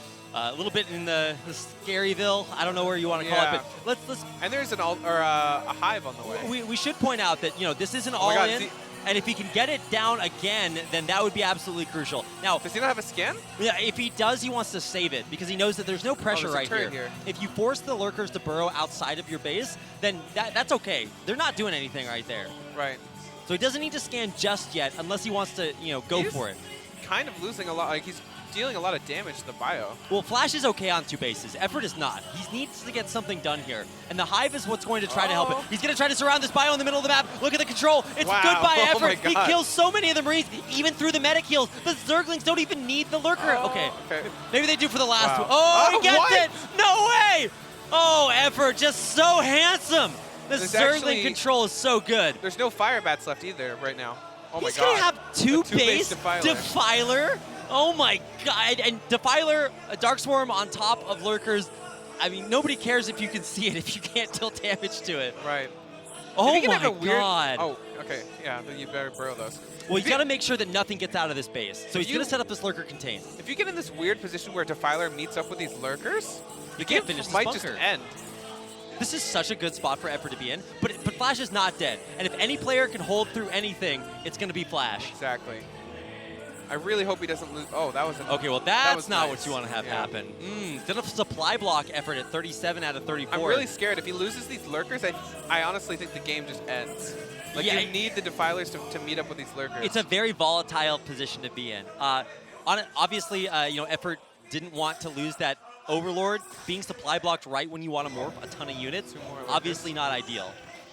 Speaker 1: little bit in the Scaryville. I don't know where you want to call it, but let's.
Speaker 2: And there's a Hive on the way.
Speaker 1: We should point out that this isn't all in. And if he can get it down again, then that would be absolutely crucial. Now,
Speaker 2: does he not have a scan?
Speaker 1: Yeah, if he does, he wants to save it because he knows that there's no pressure right here. If you force the Lurkers to burrow outside of your base, then that's okay. They're not doing anything right there.
Speaker 2: Right.
Speaker 1: So he doesn't need to scan just yet unless he wants to, go for it.
Speaker 2: Kind of losing a lot. Like, he's dealing a lot of damage to the bio.
Speaker 1: Well, Flash is okay on 2 bases. Effort is not. He needs to get something done here. And the Hive is what's going to try to help it. He's going to try to surround this bio in the middle of the map. Look at the control. It's good by Effort. He kills so many of the Marines, even through the medic heals. The Zerglings don't even need the Lurker. Okay. Maybe they do for the last one. Oh, he gets it. No way. Oh, Effort, just so handsome. The Zergling control is so good.
Speaker 2: There's no fire bats left either right now. Oh my god.
Speaker 1: He's going to have 2 base Defiler. Oh my god, and Defiler, a Dark Swarm on top of Lurkers. I mean, nobody cares if you can see it if you can't deal damage to it.
Speaker 2: Right.
Speaker 1: Oh my god.
Speaker 2: Oh, okay. Yeah, then you better burrow those.
Speaker 1: Well, he's got to make sure that nothing gets out of this base. So he's going to set up this Lurker contain.
Speaker 2: If you get in this weird position where Defiler meets up with these Lurkers,
Speaker 1: you can't finish this bunker.
Speaker 2: Might just end.
Speaker 1: This is such a good spot for Effort to be in, but Flash is not dead. And if any player can hold through anything, it's going to be Flash.
Speaker 2: Exactly. I really hope he doesn't lose. Oh, that was
Speaker 1: okay. Well, that's not what you want to have happen. Then a supply block Effort at 37 out of 34.
Speaker 2: I'm really scared. If he loses these Lurkers, I honestly think the game just ends. Like, you need the Defilers to meet up with these Lurkers.
Speaker 1: It's a very volatile position to be in. Obviously, Effort didn't want to lose that Overlord. Being supply blocked right when you want to morph a ton of units, obviously not ideal.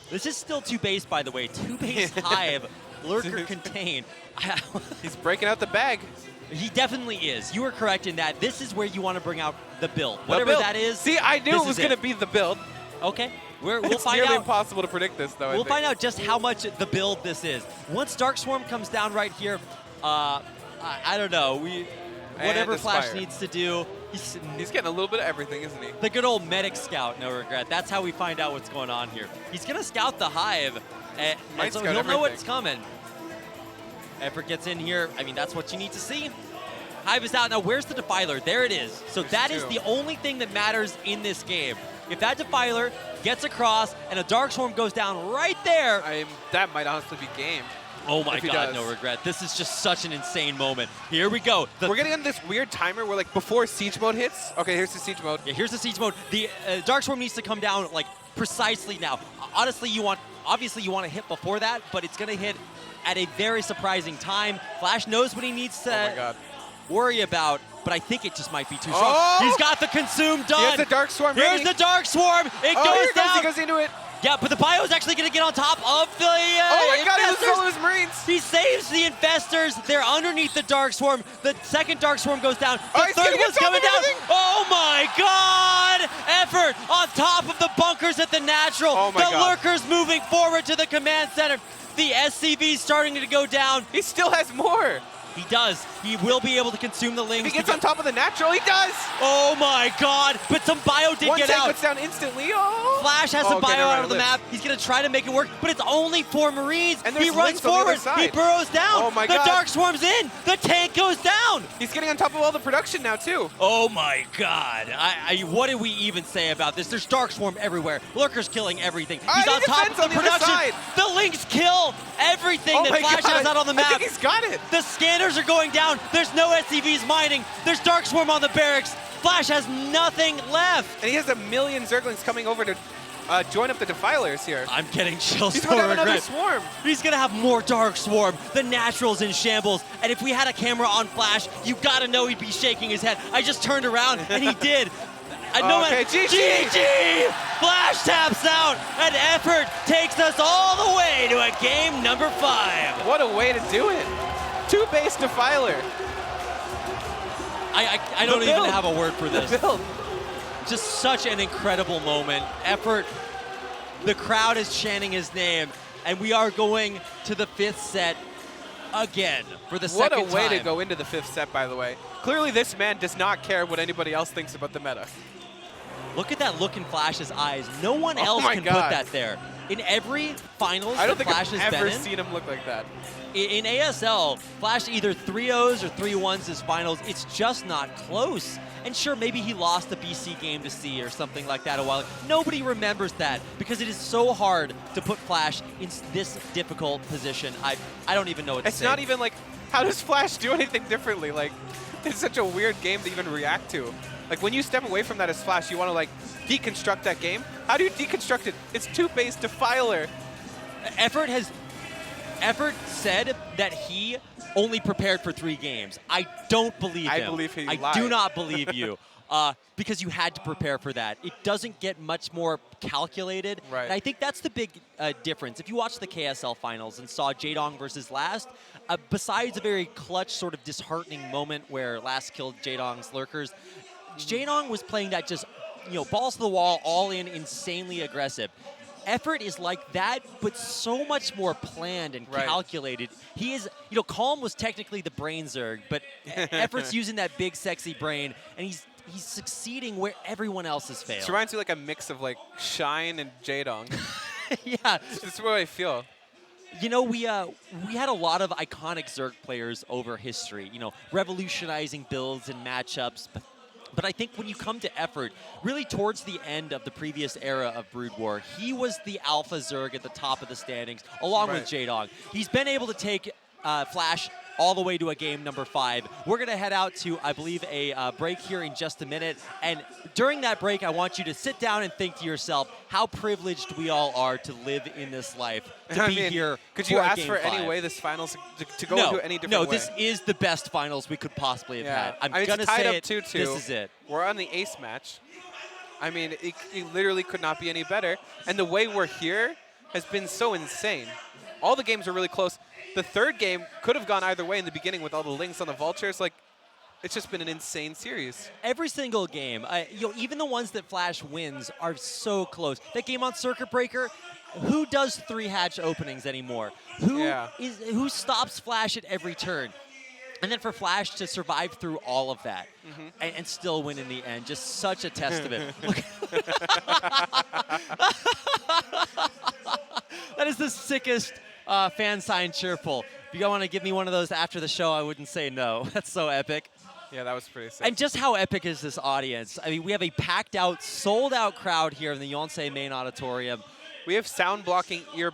Speaker 1: This is still 2 base, by the way. 2 base Hive. Lurker contain.
Speaker 2: He's breaking out the bag.
Speaker 1: He definitely is. You are correct in that. This is where you want to bring out the build. Whatever that is.
Speaker 2: See, I knew it was going to be the build.
Speaker 1: Okay. We'll
Speaker 2: it's
Speaker 1: find
Speaker 2: nearly
Speaker 1: out.
Speaker 2: Impossible to predict this, though.
Speaker 1: We'll find out just how much the build this is. Once Dark Swarm comes down right here, I don't know. Whatever Flash needs to do.
Speaker 2: He's getting a little bit of everything, isn't he?
Speaker 1: The good old medic scout, no regret. That's how we find out what's going on here. He's going to scout the Hive, and so he'll know what's coming. Effort gets in here. I mean, that's what you need to see. Hive is out. Now, where's the Defiler? There it is. So that is the only thing that matters in this game. If that Defiler gets across and a Dark Swarm goes down right there.
Speaker 2: That might honestly be game.
Speaker 1: Oh my god, no regret. This is just such an insane moment. Here we go.
Speaker 2: We're getting on this weird timer where, like, before siege mode hits. Okay, here's the siege mode.
Speaker 1: Yeah, here's the siege mode. The Dark Swarm needs to come down, like, precisely now. Honestly, obviously you want to hit before that, but it's going to hit at a very surprising time. Flash knows what he needs to worry about, but I think it just might be too strong. He's got the consume done.
Speaker 2: Here's the Dark Swarm.
Speaker 1: Here's the Dark Swarm. It goes down.
Speaker 2: He goes into it.
Speaker 1: Yeah, but the bio is actually going to get on top of the
Speaker 2: oh my god, he
Speaker 1: Infestors.
Speaker 2: loses all his Marines.
Speaker 1: He saves the Infestors. They're underneath the Dark Swarm. The second Dark Swarm goes down. The third one's coming down. Oh my god! Effort on top of the bunkers at the natural.
Speaker 2: Oh my god.
Speaker 1: Lurkers moving forward to the command center. The SCV starting to go down.
Speaker 2: He still has more.
Speaker 1: He does. He will be able to consume the Lings.
Speaker 2: If he gets on top of the natural, he does.
Speaker 1: Oh my god. But some bio did get out.
Speaker 2: One tank goes down instantly. Oh.
Speaker 1: Flash has some bio out of the map. He's going to try to make it work, but it's only 4 Marines.
Speaker 2: And
Speaker 1: he runs forward. He burrows down.
Speaker 2: Oh my god.
Speaker 1: The Dark Swarm's in. The tank goes down.
Speaker 2: He's getting on top of all the production now, too.
Speaker 1: Oh my god. What did we even say about this? There's Dark Swarm everywhere. Lurkers killing everything. He's on top of the production. The Lynx kill everything that Flash has out on the map.
Speaker 2: I think he's got it.
Speaker 1: The scanners are going down. There's no SCVs mining. There's Dark Swarm on the barracks. Flash has nothing left.
Speaker 2: And he has 1 million Zerglings coming over to join up the Defilers here.
Speaker 1: I'm getting chills.
Speaker 2: He's going to have another swarm.
Speaker 1: He's going to have more Dark Swarm. The Natural's in shambles. And if we had a camera on Flash, you got to know he'd be shaking his head. I just turned around, and he did.
Speaker 2: Okay, GG!
Speaker 1: Flash taps out, and Effort takes us all the way to a game number 5.
Speaker 2: What a way to do it. 2-base defiler.
Speaker 1: I don't even have a word for this.
Speaker 2: The build.
Speaker 1: Just such an incredible moment. Effort, the crowd is chanting his name, and we are going to the 5th set again for the second time.
Speaker 2: What a way to go into the 5th set, by the way. Clearly, this man does not care what anybody else thinks about the meta.
Speaker 1: Look at that look in Flash's eyes. No one else can put that there. In every finals
Speaker 2: I don't think
Speaker 1: Flash
Speaker 2: I've
Speaker 1: has
Speaker 2: ever
Speaker 1: been in,
Speaker 2: seen him look like that.
Speaker 1: in ASL, Flash either 3-0s or 3-1s his finals. It's just not close. And sure, maybe he lost a BC game to C or something like that a while ago. Nobody remembers that because it is so hard to put Flash in this difficult position. I don't even know what to say.
Speaker 2: It's not even like, how does Flash do anything differently? Like, it's such a weird game to even react to. Like, when you step away from that as Flash, you want to, like, deconstruct that game. How do you deconstruct it? It's 2-base defiler.
Speaker 1: Effort said that he only prepared for 3 games. I don't believe him.
Speaker 2: I believe he lied.
Speaker 1: I do not believe you. Because you had to prepare for that. It doesn't get much more calculated.
Speaker 2: Right.
Speaker 1: And I think that's the big difference. If you watched the KSL finals and saw Jaedong versus Last, besides a very clutch, sort of disheartening moment where Last killed Jaedong's lurkers, Jaedong was playing that just, balls to the wall, all in, insanely aggressive. Effort is like that, but so much more planned and calculated. He is, Calm was technically the brain Zerg, but Effort's using that big, sexy brain, and he's succeeding where everyone else has failed.
Speaker 2: It reminds me like a mix of like Shine and Jaedong.
Speaker 1: Yeah.
Speaker 2: That's what I feel.
Speaker 1: We had a lot of iconic Zerg players over history, revolutionizing builds and matchups. But I think when you come to Effort, really towards the end of the previous era of Brood War, he was the alpha Zerg at the top of the standings, along with Jaedong. He's been able to take Flash all the way to a game number 5. We're going to head out to, I believe, a break here in just a minute. And during that break, I want you to sit down and think to yourself how privileged we all are to live in this life, to be here.
Speaker 2: Could you ask for any way this finals to go into any different way?
Speaker 1: No, this is the best finals we could possibly have had. I'm going to
Speaker 2: it's tied
Speaker 1: say
Speaker 2: up
Speaker 1: it.
Speaker 2: 2-2.
Speaker 1: This is it.
Speaker 2: We're on the ace match. I mean, it literally could not be any better. And the way we're here has been so insane. All the games are really close. The 3rd game could have gone either way in the beginning with all the links on the vultures. Like, it's just been an insane series.
Speaker 1: Every single game, even the ones that Flash wins are so close. That game on Circuit Breaker, who does 3-hatch openings anymore? Who stops Flash at every turn? And then for Flash to survive through all of that and still win in the end, just such a testament. That is the sickest fan sign cheerful. If you want to give me one of those after the show, I wouldn't say no. That's so epic.
Speaker 2: Yeah, that was pretty sick.
Speaker 1: And just how epic is this audience? I mean, we have a packed out, sold out crowd here in the Yonsei main auditorium.
Speaker 2: We have sound blocking ear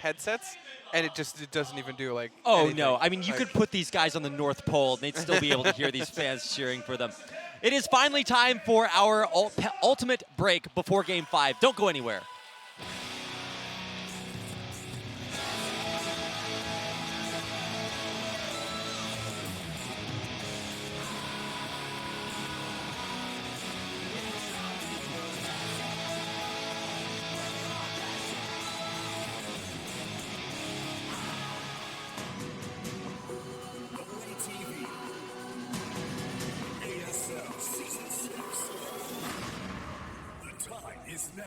Speaker 2: headsets, and it doesn't even do like.
Speaker 1: Oh
Speaker 2: anything.
Speaker 1: no! I mean, you could put these guys on the North Pole, and they'd still be able to hear these fans cheering for them. It is finally time for our ultimate break before Game 5. Don't go anywhere.
Speaker 3: AfreecaTV ASL Season 6. The time is now.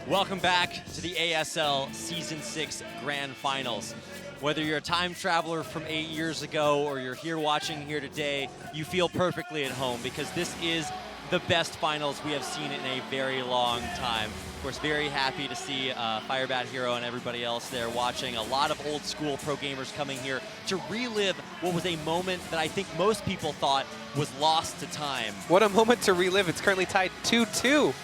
Speaker 1: Welcome back to the ASL Season 6 Grand Finals. Whether you're a time traveler from 8 years ago or you're here watching here today, you feel perfectly at home because this is the best finals we have seen in a very long time. Of course, very happy to see Firebat Hero and everybody else there watching. A lot of old school pro gamers coming here to relive what was a moment that I think most people thought was lost to time.
Speaker 2: What a moment to relive. It's currently tied 2-2.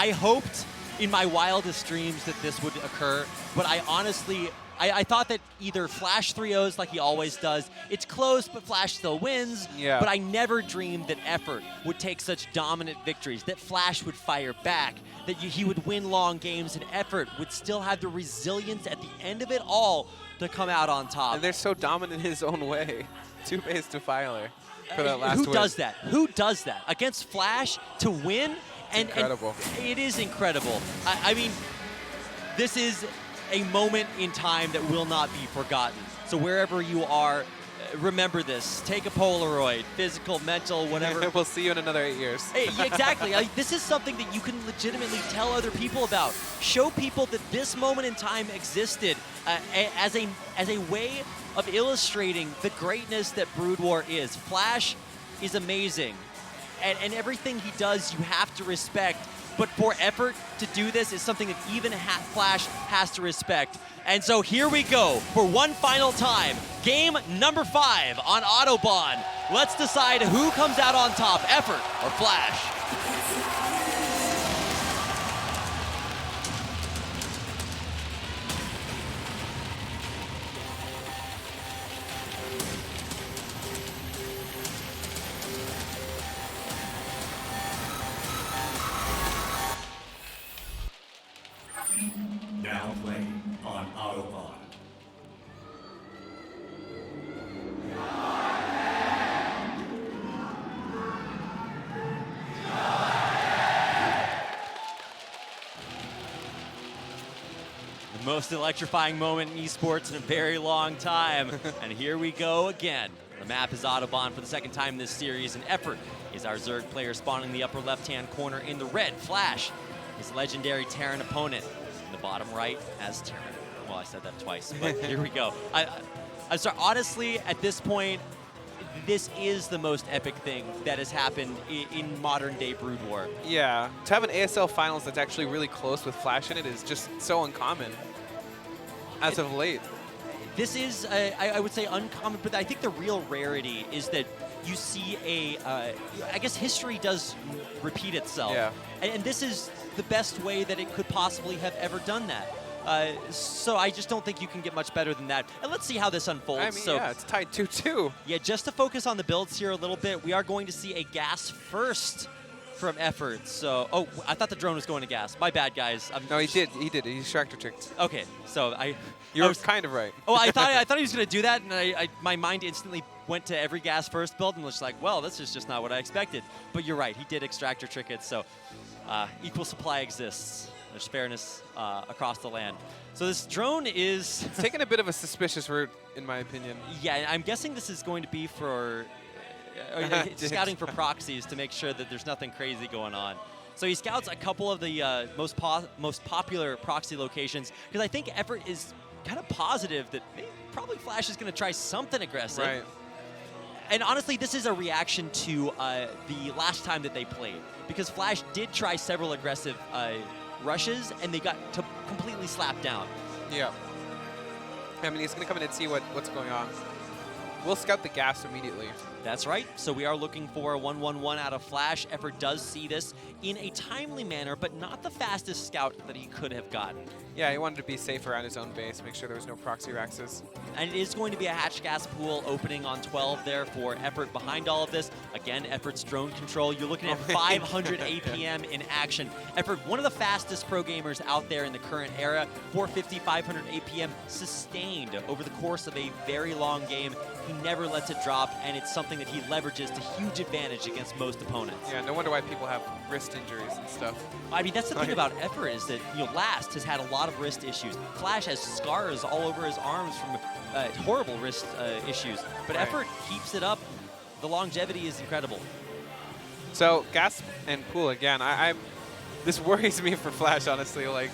Speaker 1: I hoped in my wildest dreams that this would occur, but I honestly, I thought that either Flash 3-0s like he always does, it's close, but Flash still wins.
Speaker 2: Yeah.
Speaker 1: But I never dreamed that Effort would take such dominant victories, that Flash would fire back, that he would win long games, and Effort would still have the resilience at the end of it all to come out on top.
Speaker 2: And they're so dominant in his own way. 2 base to Filer for that last
Speaker 1: Who
Speaker 2: win.
Speaker 1: does that? Who does that? Against Flash to win?
Speaker 2: Incredible.
Speaker 1: And it is incredible. I mean, this is a moment in time that will not be forgotten. So wherever you are, remember this. Take a Polaroid, physical, mental, whatever.
Speaker 2: We'll see you in another 8 years.
Speaker 1: Hey, yeah, exactly. This is something that you can legitimately tell other people about. Show people that this moment in time existed as a way of illustrating the greatness that Brood War is. Flash is amazing. And everything he does, you have to respect. But for Effort to do this is something that even Flash has to respect. And so here we go for one final time. Game number 5 on Autobahn. Let's decide who comes out on top, Effort or Flash.
Speaker 3: Now playing on Autobahn.
Speaker 1: The most electrifying moment in esports in a very long time. And here we go again. The map is Autobahn for the second time in this series, and Effort is our Zerg player spawning in the upper left-hand corner in the red. Flash, his legendary Terran opponent, in the bottom right as Terran. Well, I said that twice, but here we go. I'm sorry, honestly, at this point, this is the most epic thing that has happened in modern-day Brood War.
Speaker 2: Yeah, to have an ASL Finals that's actually really close with Flash in it is just so uncommon as of late.
Speaker 1: This is, I would say, uncommon, but I think the real rarity is that you see I guess history does repeat itself.
Speaker 2: Yeah.
Speaker 1: And this is the best way that it could possibly have ever done that. So I just don't think you can get much better than that. And let's see how this unfolds.
Speaker 2: I mean, yeah, it's tied 2-2.
Speaker 1: Yeah, just to focus on the builds here a little bit, we are going to see a gas first from Effort. So, oh, I thought the drone was going to gas. My bad, guys.
Speaker 2: No, he did. He did. He tractor tricked.
Speaker 1: Okay, so
Speaker 2: You were kind of right.
Speaker 1: Oh, I thought he was going to do that, and my mind instantly went to every gas first build and was like, well, this is just not what I expected. But you're right, he did extractor trick it, so equal supply exists. There's fairness across the land. So this drone is...
Speaker 2: It's taking a bit of a suspicious route, in my opinion.
Speaker 1: Yeah, I'm guessing this is going to be for scouting for proxies to make sure that there's nothing crazy going on. So he scouts a couple of the most popular proxy locations, because I think Effort is kind of positive that probably Flash is going to try something aggressive.
Speaker 2: Right.
Speaker 1: And honestly, this is a reaction to the last time that they played, because Flash did try several aggressive rushes, and they got completely slapped down.
Speaker 2: Yeah. I mean, he's going to come in and see what's going on. We'll scout the gas immediately.
Speaker 1: That's right. So we are looking for a 1-1-1 out of Flash. Effort does see this in a timely manner, but not the fastest scout that he could have gotten.
Speaker 2: Yeah, he wanted to be safe around his own base, make sure there was no proxy raxes.
Speaker 1: And it is going to be a hatch gas pool opening on 12 there for Effort behind all of this. Again, Effort's drone control. You're looking at 500 APM in action. Effort, one of the fastest pro gamers out there in the current era. 450, 500 APM sustained over the course of a very long game. He never lets it drop, and it's something that he leverages to huge advantage against most opponents.
Speaker 2: Yeah, no wonder why people have wrist injuries and stuff.
Speaker 1: I mean, that's the thing about Effort is that, Last has had a lot of wrist issues. Flash has scars all over his arms from horrible wrist issues. But
Speaker 2: Right.
Speaker 1: Effort keeps it up. The longevity is incredible.
Speaker 2: So gas and pool again. This worries me for Flash, honestly. Like,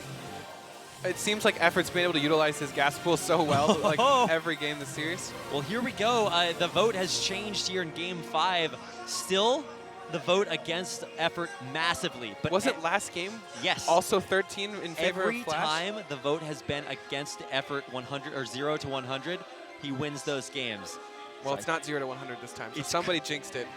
Speaker 2: it seems like Effort's been able to utilize his gas pool so well, like every game this series.
Speaker 1: Well, here we go. The vote has changed here in Game 5. Still, the vote against Effort massively. But
Speaker 2: was it last game?
Speaker 1: Yes.
Speaker 2: Also 13 in favor
Speaker 1: Every
Speaker 2: of Flash?
Speaker 1: time the vote has been against Effort 100 or 0 to 100, he wins those games.
Speaker 2: Well, it's not 0 to 100 this time, so
Speaker 1: It's
Speaker 2: somebody jinxed it.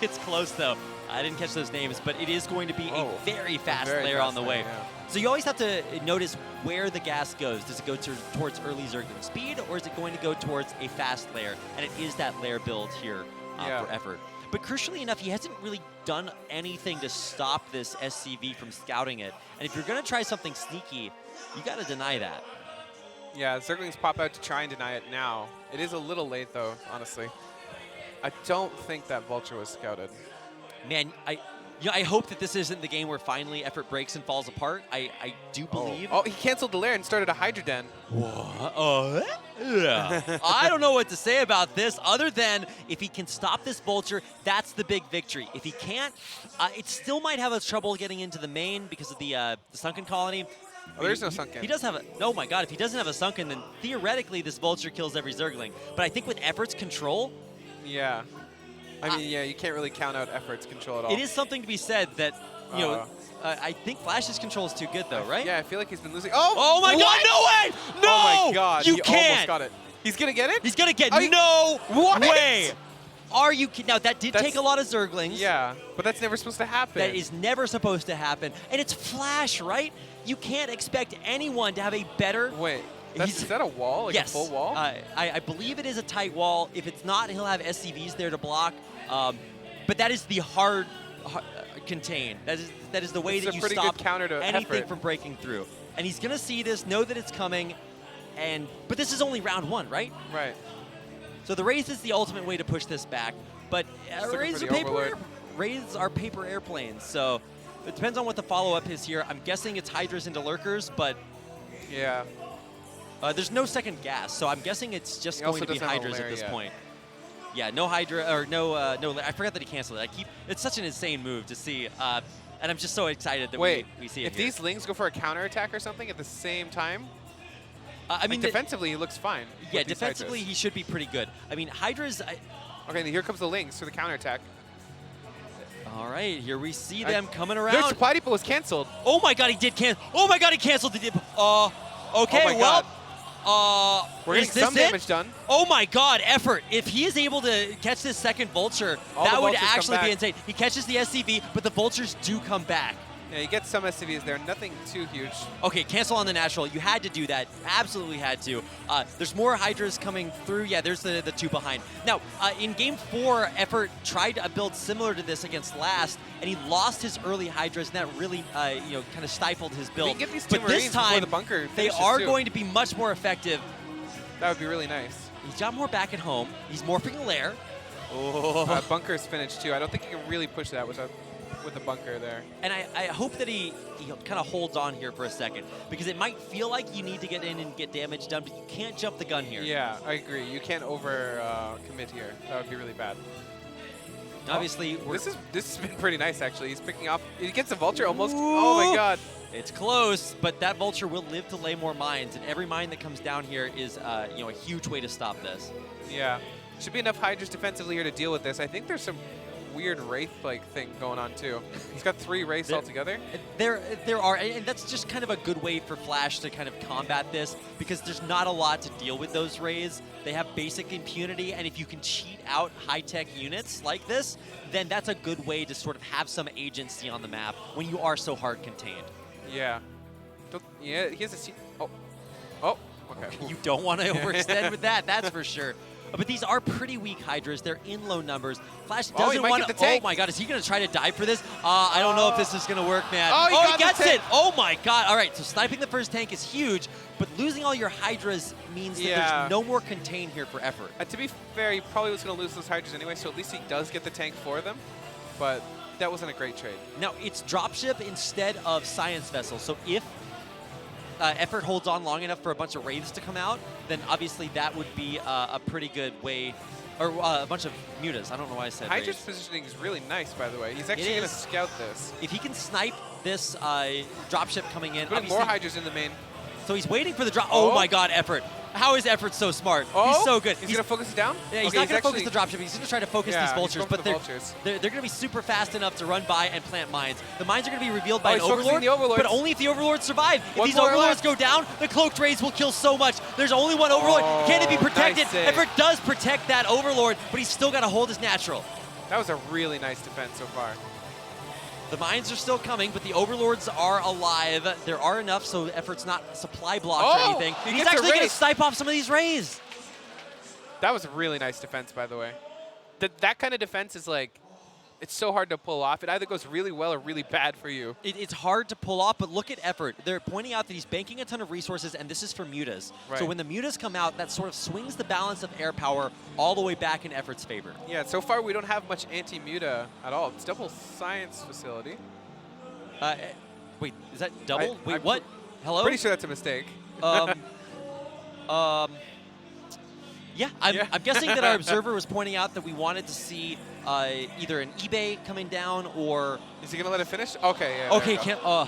Speaker 1: It's close, though. I didn't catch those names, but it is going to be a very fast layer on the way.
Speaker 2: Yeah.
Speaker 1: So you always have to notice where the gas goes. Does it go towards early Zergling speed, or is it going to go towards a fast layer? And it is that layer build here for Effort. But crucially enough, he hasn't really done anything to stop this SCV from scouting it. And if you're going to try something sneaky, you got to deny that.
Speaker 2: Yeah, Zerglings pop out to try and deny it now. It is a little late, though, honestly. I don't think that Vulture was scouted.
Speaker 1: Man, I hope that this isn't the game where finally Effort breaks and falls apart. I do believe.
Speaker 2: Oh, he canceled the lair and started a Hydra Den.
Speaker 1: What? Yeah. I don't know what to say about this other than if he can stop this Vulture, that's the big victory. If he can't, it still might have trouble getting into the main because of the Sunken Colony.
Speaker 2: Oh, there's no Sunken.
Speaker 1: He does have a, oh my god, if he doesn't have a Sunken, then theoretically this Vulture kills every Zergling. But I think with Effort's control...
Speaker 2: Yeah. I mean, yeah, you can't really count out Effort's control at all.
Speaker 1: It is something to be said that, you know, I think Flash's control is too good, though, right?
Speaker 2: Yeah, I feel like he's been losing.
Speaker 1: Oh my god, no way! No!
Speaker 2: Oh my god,
Speaker 1: you
Speaker 2: he
Speaker 1: can't!
Speaker 2: almost got it. He's going to get it?
Speaker 1: He's going to get
Speaker 2: no
Speaker 1: way! Are you kidding? Now, that did take a lot of Zerglings.
Speaker 2: Yeah, but that's never supposed to happen.
Speaker 1: That is never supposed to happen. And it's Flash, right? You can't expect anyone to have a better...
Speaker 2: Wait, is that a wall? Like
Speaker 1: yes.
Speaker 2: a full wall?
Speaker 1: I believe it is a tight wall. If it's not, he'll have SCVs there to block. But that is the hard contain. That is the way that you stop anything from breaking through. And he's going to see this, know that it's coming. But this is only round 1, right?
Speaker 2: Right.
Speaker 1: So the Wraith is the ultimate way to push this back. But Wraiths are paper airplanes. So it depends on what the follow-up is here. I'm guessing it's Hydras into Lurkers, but...
Speaker 2: Yeah.
Speaker 1: There's no second gas, so I'm guessing it's just going to be Hydras at this point. Yeah, no Hydra, or no, I forgot that he canceled it. It's such an insane move to see, and I'm just so excited that we see it
Speaker 2: if these Lings go for a counterattack or something at the same time,
Speaker 1: I mean,
Speaker 2: defensively, he looks fine.
Speaker 1: Yeah, defensively, he should be pretty good. I mean, Hydras...
Speaker 2: Okay, here comes the Lings for the counterattack.
Speaker 1: All right, here we see them coming around.
Speaker 2: Their supply depot was canceled.
Speaker 1: Oh my god, he did cancel. Oh my god, he canceled the depot. Okay,
Speaker 2: oh my god.
Speaker 1: We're
Speaker 2: getting some damage done.
Speaker 1: Oh my god, Effort. If he is able to catch this second Vulture, that would actually be insane. He catches the SCV, but the Vultures do come back.
Speaker 2: Yeah, you get some SCVs there, nothing too huge.
Speaker 1: Okay, cancel on the natural. You had to do that. Absolutely had to. There's more Hydras coming through. Yeah, there's the 2 behind. Now, in Game 4, Effort tried to build similar to this against Last, and he lost his early Hydras, and that really, kind of stifled his build.
Speaker 2: We can get these 2
Speaker 1: but this time,
Speaker 2: the bunker
Speaker 1: they are going to be much more effective.
Speaker 2: That would be really nice.
Speaker 1: He's got more back at home. He's morphing a lair.
Speaker 2: Oh. Bunker's finished, too. I don't think he can really push that with the bunker there.
Speaker 1: And I hope that he kind of holds on here for a second, because it might feel like you need to get in and get damage done, but you can't jump the gun here.
Speaker 2: Yeah, I agree. You can't over commit here. That would be really bad.
Speaker 1: Obviously,
Speaker 2: this has been pretty nice, actually. He's picking off. He gets a Vulture almost. Oh my god.
Speaker 1: It's close, but that Vulture will live to lay more mines, and every mine that comes down here is a huge way to stop this.
Speaker 2: Yeah. Should be enough Hydras defensively here to deal with this. I think there's some weird Wraith-like thing going on, too. He's got 3 Wraiths altogether.
Speaker 1: There are, and that's just kind of a good way for Flash to kind of combat this, because there's not a lot to deal with those Wraiths. They have basic impunity, and if you can cheat out high-tech units like this, then that's a good way to sort of have some agency on the map when you are so hard contained.
Speaker 2: Yeah. Yeah, he has a... Oh, okay.
Speaker 1: You don't want to overextend with that, that's for sure. But these are pretty weak Hydras. They're in low numbers. Flash doesn't want to... Oh, my God. Is he going to try to dive for this? I don't know if this is going to work, man.
Speaker 2: Oh,
Speaker 1: he gets it. Oh, my God. All right, so sniping the first tank is huge, but losing all your Hydras means that there's no more contain here for Effort.
Speaker 2: To be fair, he probably was going to lose those Hydras anyway, so at least he does get the tank for them. But that wasn't a great trade.
Speaker 1: Now, it's dropship instead of Science Vessel. So if Effort holds on long enough for a bunch of Wraiths to come out, then obviously that would be a pretty good way or a bunch of mutas. I don't know why I said
Speaker 2: Hydra's
Speaker 1: raise.
Speaker 2: positioning is really nice, by the way. He's actually going to
Speaker 1: is.
Speaker 2: scout this.
Speaker 1: If he can snipe this dropship coming in,
Speaker 2: Putting more Hydras in the main.
Speaker 1: so he's waiting for the drop. Oh,
Speaker 2: Oh.
Speaker 1: my God, Effort. How is Effort so smart?
Speaker 2: Oh,
Speaker 1: He's so good.
Speaker 2: He's going to focus it down?
Speaker 1: Yeah, he's
Speaker 2: Okay,
Speaker 1: not going to focus
Speaker 2: actually-
Speaker 1: the dropship. He's going to try to focus
Speaker 2: Yeah,
Speaker 1: these
Speaker 2: he's
Speaker 1: vultures,
Speaker 2: going for
Speaker 1: but
Speaker 2: the
Speaker 1: they're
Speaker 2: vultures.
Speaker 1: going to be super fast enough to run by and plant mines. The mines are going to be revealed by an
Speaker 2: he's focusing
Speaker 1: overlord,
Speaker 2: the overlords.
Speaker 1: but only if the overlords survive. If
Speaker 2: One
Speaker 1: these
Speaker 2: more
Speaker 1: overlords
Speaker 2: left.
Speaker 1: go down, the cloaked rays will kill so much. There's only one overlord. Can it be
Speaker 2: Oh,
Speaker 1: protected?
Speaker 2: nice save.
Speaker 1: Effort does protect that overlord, but he's still got to hold his natural.
Speaker 2: That was a really nice defense so far.
Speaker 1: The mines are still coming, but the overlords are alive. There are enough, so Effort's not supply blocked or
Speaker 2: Oh,
Speaker 1: anything.
Speaker 2: he
Speaker 1: He's
Speaker 2: gets a
Speaker 1: actually going to
Speaker 2: raise.
Speaker 1: snipe off some of these rays.
Speaker 2: That was a really nice defense, by the way. That kind of defense is like, it's so hard to pull off. It either goes really well or really bad for you.
Speaker 1: It's hard to pull off, but look at Effort. They're pointing out that he's banking a ton of resources, and this is for mutas.
Speaker 2: Right.
Speaker 1: So when the mutas come out, that sort of swings the balance of air power all the way back in Effort's favor.
Speaker 2: Yeah, so far we don't have much anti-muta at all. It's double science facility.
Speaker 1: Wait, is that double? Wait,
Speaker 2: I'm
Speaker 1: what? Hello?
Speaker 2: Pretty sure that's a mistake.
Speaker 1: Yeah, I'm guessing that our observer was pointing out that we wanted to see either an eBay coming down or...
Speaker 2: Is he going to let it finish? Okay, yeah.
Speaker 1: Okay,
Speaker 2: there you go.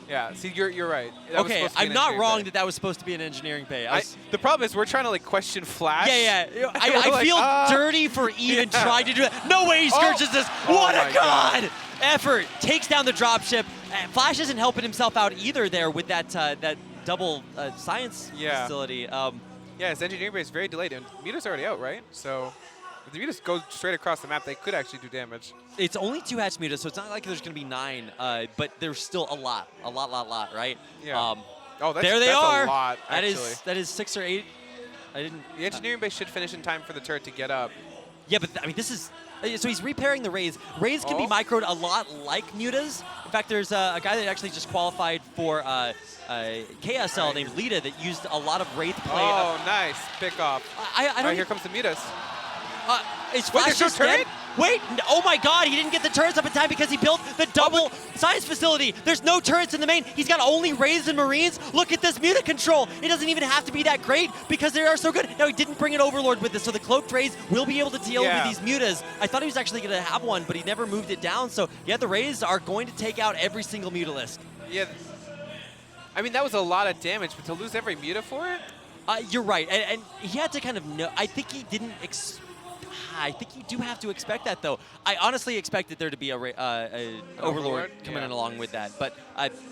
Speaker 2: Yeah, see, you're right. That was
Speaker 1: okay,
Speaker 2: supposed to be
Speaker 1: I'm
Speaker 2: an
Speaker 1: not
Speaker 2: engineering
Speaker 1: wrong
Speaker 2: bay.
Speaker 1: that that was supposed to be an engineering bay.
Speaker 2: The problem is we're trying to like question Flash.
Speaker 1: Yeah.
Speaker 2: We're
Speaker 1: I
Speaker 2: like,
Speaker 1: feel dirty for even
Speaker 2: yeah.
Speaker 1: trying to do that. No way he scourges this.
Speaker 2: Oh
Speaker 1: What
Speaker 2: my
Speaker 1: a god! Effort takes down the dropship. Flash isn't helping himself out either there with that that double science facility.
Speaker 2: Yeah, his engineering bay is very delayed, and Muta's already out, right? So if the Mutas go straight across the map, they could actually do damage.
Speaker 1: It's only 2 hatch mutas, so it's not like there's going to be 9, but there's still a lot, right?
Speaker 2: Yeah.
Speaker 1: There they
Speaker 2: that's
Speaker 1: are.
Speaker 2: a lot,
Speaker 1: That
Speaker 2: actually.
Speaker 1: that is 6 or 8. I didn't.
Speaker 2: The engineering bay should finish in time for the turret to get up.
Speaker 1: Yeah, but I mean, this is. So he's repairing the rays. Rays can be microed a lot like mutas. In fact, there's a guy that actually just qualified for KSL named Lita that used a lot of Wraith play.
Speaker 2: Oh, nice. Pick off.
Speaker 1: I
Speaker 2: All
Speaker 1: don't.
Speaker 2: right, here comes the Mutas.
Speaker 1: Is
Speaker 2: Wait,
Speaker 1: Flash
Speaker 2: there's no
Speaker 1: just dead?
Speaker 2: turret?
Speaker 1: Wait, oh my god, he didn't get the turrets up in time because he built the double science facility. There's no turrets in the main. He's got only Rays and Marines. Look at this muta control. It doesn't even have to be that great because they are so good. Now, he didn't bring an Overlord with this, so the Cloaked Rays will be able to deal with these mutas. I thought he was actually going to have one, but he never moved it down. So, yeah, the Rays are going to take out every single mutalisk.
Speaker 2: Yeah. I mean, that was a lot of damage, but to lose every muta for it?
Speaker 1: You're right, and he had to kind of know. I think he didn't. I think you do have to expect that, though. I honestly expected there to be a Overlord coming in along with that, but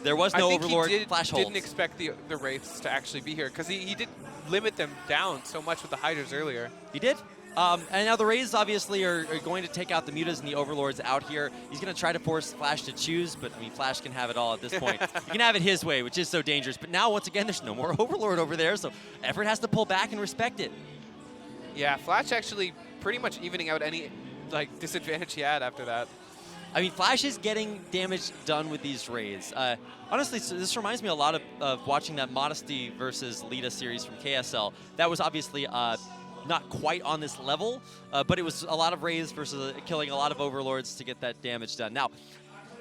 Speaker 1: there was no Overlord. Flash holds.
Speaker 2: Didn't expect the Wraiths to actually be here because he did limit them down so much with the Hydras earlier.
Speaker 1: He did. And now the Rays obviously are going to take out the mutas and the Overlords out here. He's going to try to force Flash to choose, but I mean, Flash can have it all at this point. He can have it his way, which is so dangerous. But now, once again, there's no more Overlord over there, so Effort has to pull back and respect it.
Speaker 2: Yeah, Flash actually pretty much evening out any like disadvantage he had after that.
Speaker 1: I mean, Flash is getting damage done with these Rays. Honestly, so this reminds me a lot of watching that Modesty versus Lita series from KSL. That was obviously not quite on this level, but it was a lot of Rays versus killing a lot of Overlords to get that damage done. Now,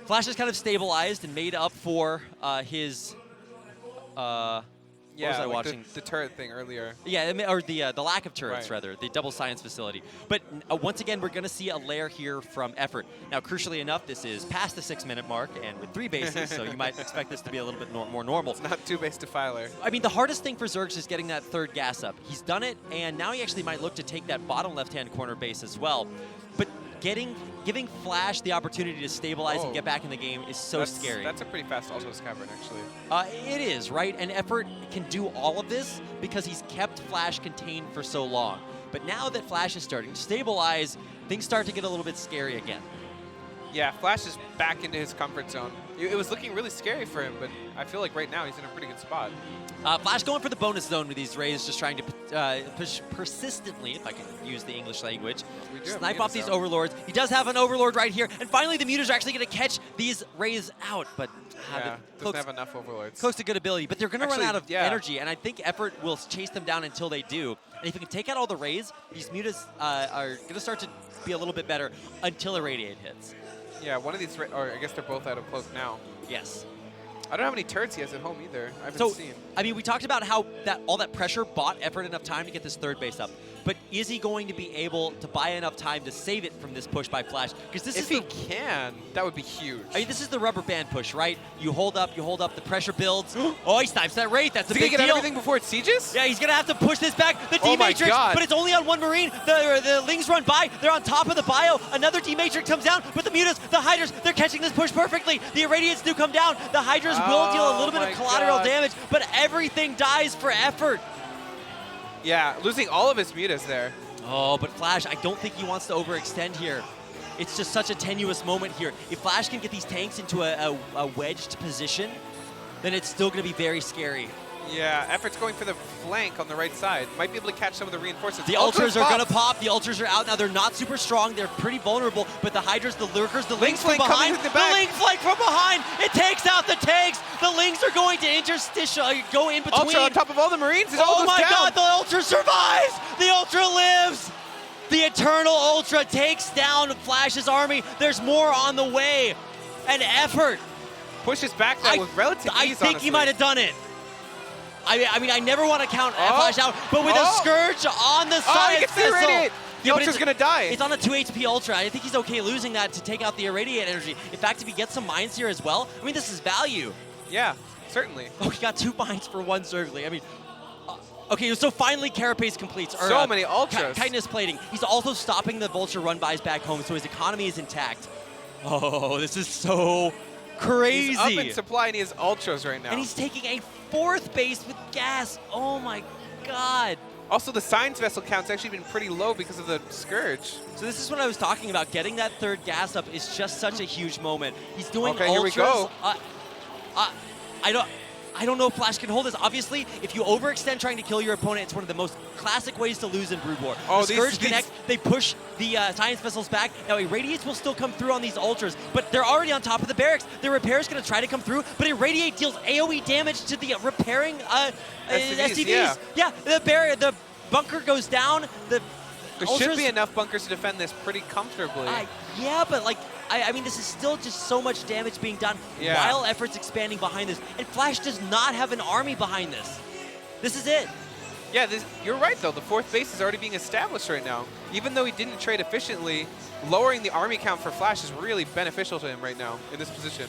Speaker 1: Flash is kind of stabilized and made up for his...
Speaker 2: Yeah,
Speaker 1: what was I
Speaker 2: like
Speaker 1: watching?
Speaker 2: The turret thing earlier.
Speaker 1: Yeah, or the lack of turrets, rather, the double science facility. But once again, we're going to see a lair here from Effort. Now, crucially enough, this is past the 6-minute mark and with 3 bases, so you might expect this to be a little bit more normal.
Speaker 2: It's not 2 base defiler.
Speaker 1: I mean, the hardest thing for Zergs is getting that 3rd gas up. He's done it, and now he actually might look to take that bottom left-hand corner base as well. But giving Flash the opportunity to stabilize and get back in the game is so scary.
Speaker 2: That's a pretty fast Altos Cavern, actually.
Speaker 1: It is, right? And Effort can do all of this because he's kept Flash contained for so long. But now that Flash is starting to stabilize, things start to get a little bit scary again.
Speaker 2: Yeah, Flash is back into his comfort zone. It was looking really scary for him, but I feel like right now he's in a pretty good spot.
Speaker 1: Flash going for the bonus zone with these Rays, just trying to push persistently, if I can use the English language, snipe off these Overlords. He does have an Overlord right here, and finally the Mutas are actually going to catch these Rays out, but
Speaker 2: doesn't have enough Overlords.
Speaker 1: Close to good ability, but they're going to run out of energy, and I think Effort will chase them down until they do. And if we can take out all the Rays, these Mutas are going to start to be a little bit better until Irradiate hits.
Speaker 2: Yeah, one of these, or I guess they're both out of cloak now.
Speaker 1: Yes.
Speaker 2: I don't know how many turrets he has at home either. I haven't seen.
Speaker 1: I mean, we talked about how all that pressure bought Effort enough time to get this 3rd base up. but is he going to be able to buy enough time to save it from this push by Flash? Because this
Speaker 2: If he can, that would be huge.
Speaker 1: I mean, this is the rubber band push, right? You hold up, the pressure builds. Oh, he snipes that rate. That's a
Speaker 2: Is he
Speaker 1: big
Speaker 2: gonna
Speaker 1: deal.
Speaker 2: get everything before it sieges?
Speaker 1: Yeah, he's going to have to push this back. The
Speaker 2: Oh my
Speaker 1: D-Matrix,
Speaker 2: God.
Speaker 1: but it's only on one Marine. The Lings run by. They're on top of the bio. Another D-Matrix comes down, but the Mutas, the Hydras, they're catching this push perfectly. The Irradiates do come down. The Hydras will deal a little bit of
Speaker 2: my
Speaker 1: collateral
Speaker 2: God.
Speaker 1: damage, but everything dies for effort.
Speaker 2: Yeah, losing all of his mutas there.
Speaker 1: Oh, but Flash, I don't think he wants to overextend here. It's just such a tenuous moment here. If Flash can get these tanks into a wedged position, then it's still going to be very scary.
Speaker 2: Yeah, Effort's going for the flank on the right side. Might be able to catch some of the reinforcements.
Speaker 1: The Ultras are going to pop. The Ultras are out now. They're not super strong. They're pretty vulnerable. But the Hydras, the Lurkers, the Lings from
Speaker 2: flank coming
Speaker 1: behind.
Speaker 2: with the back.
Speaker 1: Ling flank from behind. It takes out the tanks. The Lings are going to interstitial, go in between.
Speaker 2: Ultra on top of all the Marines.
Speaker 1: Oh my God, the Ultra survives. The Ultra lives. The Eternal Ultra takes down Flash's army. There's more on the way. And Effort.
Speaker 2: Pushes back that with relative
Speaker 1: I
Speaker 2: ease,
Speaker 1: think
Speaker 2: honestly.
Speaker 1: he might have done it. I mean, I never want to count Flash out, but with a Scourge on the side,
Speaker 2: he gets the Irradiate. The Ultra's going to die.
Speaker 1: It's on a 2 HP Ultra. I think he's okay losing that to take out the Irradiate energy. In fact, if he gets some mines here as well, I mean, this is value.
Speaker 2: Yeah, certainly.
Speaker 1: Oh, he got 2 mines for 1 Zergling. I mean, okay, so finally Carapace completes.
Speaker 2: So many Ultras.
Speaker 1: Chitinous plating. He's also stopping the Vulture run-bys back home, so his economy is intact. Oh, this is so crazy.
Speaker 2: He's up in supply and he has Ultras right now.
Speaker 1: And he's taking a 4th base with gas. Oh my God.
Speaker 2: Also, the Science Vessel count's actually been pretty low because of the Scourge.
Speaker 1: So this is what I was talking about. Getting that 3rd gas up is just such a huge moment. He's doing
Speaker 2: Okay,
Speaker 1: Ultras.
Speaker 2: here we go.
Speaker 1: I don't know if Flash can hold this. Obviously, if you overextend trying to kill your opponent, it's one of the most classic ways to lose in Brood War.
Speaker 2: Oh,
Speaker 1: the Scourge connect, they push the Science Vessels back. Now, Irradiates will still come through on these Ultras, but they're already on top of the barracks. The Repair's going to try to come through, but Irradiate deals AoE damage to the repairing SCVs. Yeah, the bunker goes down.
Speaker 2: There
Speaker 1: Ultras,
Speaker 2: should be enough bunkers to defend this pretty comfortably.
Speaker 1: yeah, but like, I mean, this is still just so much damage being done while Effort's expanding behind this. And Flash does not have an army behind this. This is it.
Speaker 2: Yeah, you're right, though. The 4th base is already being established right now. Even though he didn't trade efficiently, lowering the army count for Flash is really beneficial to him right now in this position.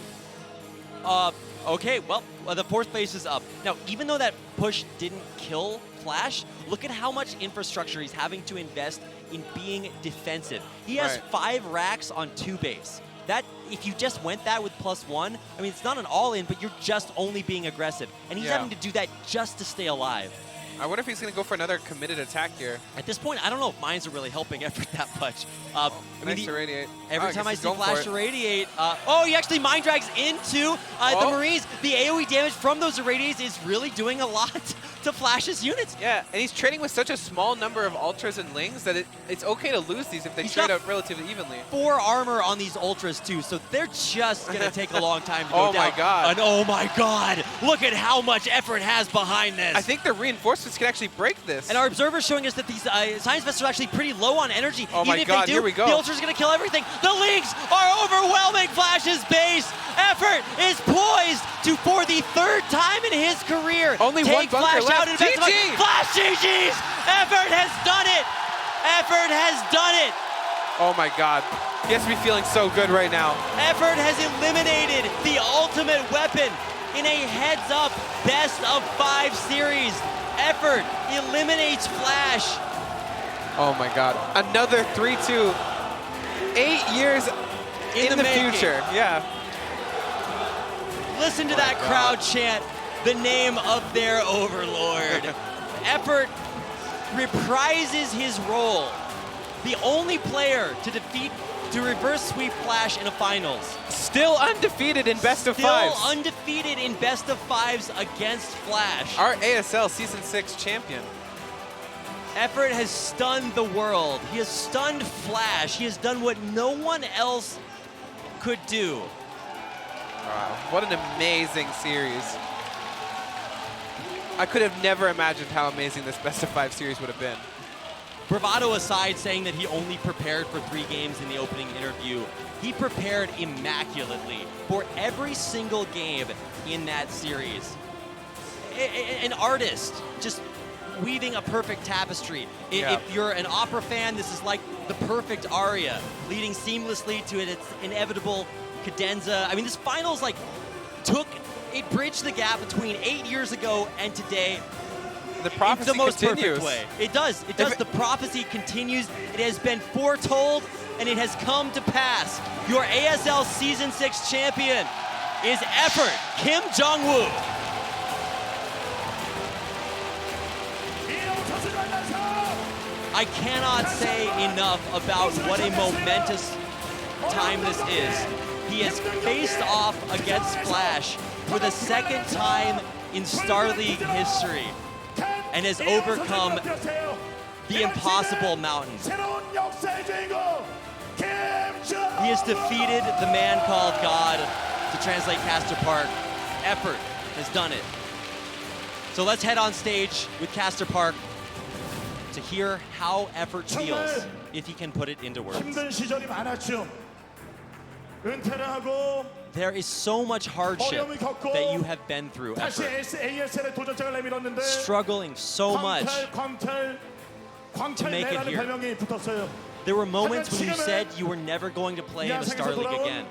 Speaker 1: Okay, well, the 4th base is up. Now, even though that push didn't kill Flash, look at how much infrastructure he's having to invest in being defensive. He has 5 racks on 2 base. That, if you just went that with +1, I mean, it's not an all-in, but you're just only being aggressive. And he's having to do that just to stay alive.
Speaker 2: I wonder if he's going to go for another committed attack here.
Speaker 1: At this point, I don't know if mines are really helping Effort that much.
Speaker 2: Nice to radiate.
Speaker 1: Every time I see Flash irradiate, oh, he actually mind drags into the Marines. The AoE damage from those irradiates is really doing a lot to Flash's units.
Speaker 2: Yeah, and he's trading with such a small number of Ultras and Lings that it's okay to lose these if they trade out relatively evenly.
Speaker 1: 4 armor on these Ultras too, so they're just going to take a long time to go down.
Speaker 2: Oh my God.
Speaker 1: And oh my God, look at how much Effort has behind this.
Speaker 2: I think the reinforcements can actually break this.
Speaker 1: And our observer's showing us that these Science Vessels are actually pretty low on energy.
Speaker 2: Oh my
Speaker 1: Even if
Speaker 2: God,
Speaker 1: they do,
Speaker 2: here we go.
Speaker 1: The Ultra's going to kill everything. The Lings are overwhelming Flash's base. Effort is poised to, for the 3rd time in his career,
Speaker 2: only
Speaker 1: take
Speaker 2: one bunker
Speaker 1: Flash
Speaker 2: left.
Speaker 1: out in
Speaker 2: GG!
Speaker 1: Flash GG's! Effort has done it! Effort has done it!
Speaker 2: Oh my God. He has to be feeling so good right now.
Speaker 1: Effort has eliminated the ultimate weapon in a heads-up best-of-5 series. Effort eliminates Flash.
Speaker 2: Oh my God. Another 3-2. 8 years in the future. Yeah.
Speaker 1: Listen to that crowd chant the name of their overlord. Effort reprises his role. The only player to reverse sweep Flash in a finals.
Speaker 2: Still undefeated in best of 5s.
Speaker 1: Still undefeated in best of 5s against Flash.
Speaker 2: Our ASL Season 6 champion.
Speaker 1: Effort has stunned the world. He has stunned Flash. He has done what no one else could do.
Speaker 2: Wow, what an amazing series. I could have never imagined how amazing this best of 5 series would have been.
Speaker 1: Bravado aside, saying that he only prepared for 3 games in the opening interview, he prepared immaculately for every single game in that series. An artist, just weaving a perfect tapestry.
Speaker 2: Yeah.
Speaker 1: If you're an opera fan, this is like the perfect aria, leading seamlessly to its inevitable cadenza. I mean, this finals it bridged the gap between 8 years ago and today.
Speaker 2: The prophecy
Speaker 1: in the most
Speaker 2: continues.
Speaker 1: perfect way. It does. It does. The prophecy continues. It has been foretold, and it has come to pass. Your ASL Season 6 champion is Effort Kim Jong-woo. I cannot say enough about what a momentous time this is. He has faced off against Flash for the second time in StarLeague history and has overcome the impossible mountain. He has defeated the man called God, to translate Castor Park. Effort has done it. So let's head on stage with Castor Park to hear how Effort feels, if he can put it into words.
Speaker 6: 힘든 시절이 많았죠. 은퇴를 하고
Speaker 1: There is so much hardship that you have been through,
Speaker 6: 다시
Speaker 1: Effort.
Speaker 6: ASL의 도전장을 내밀었는데
Speaker 1: Struggling so much. to make it
Speaker 6: 광탈이라는
Speaker 1: here.
Speaker 6: 별명이 붙었어요.
Speaker 1: There were moments when you said you were never going to play in the
Speaker 6: 야생에서
Speaker 1: StarLeague
Speaker 6: 돌아온
Speaker 1: again.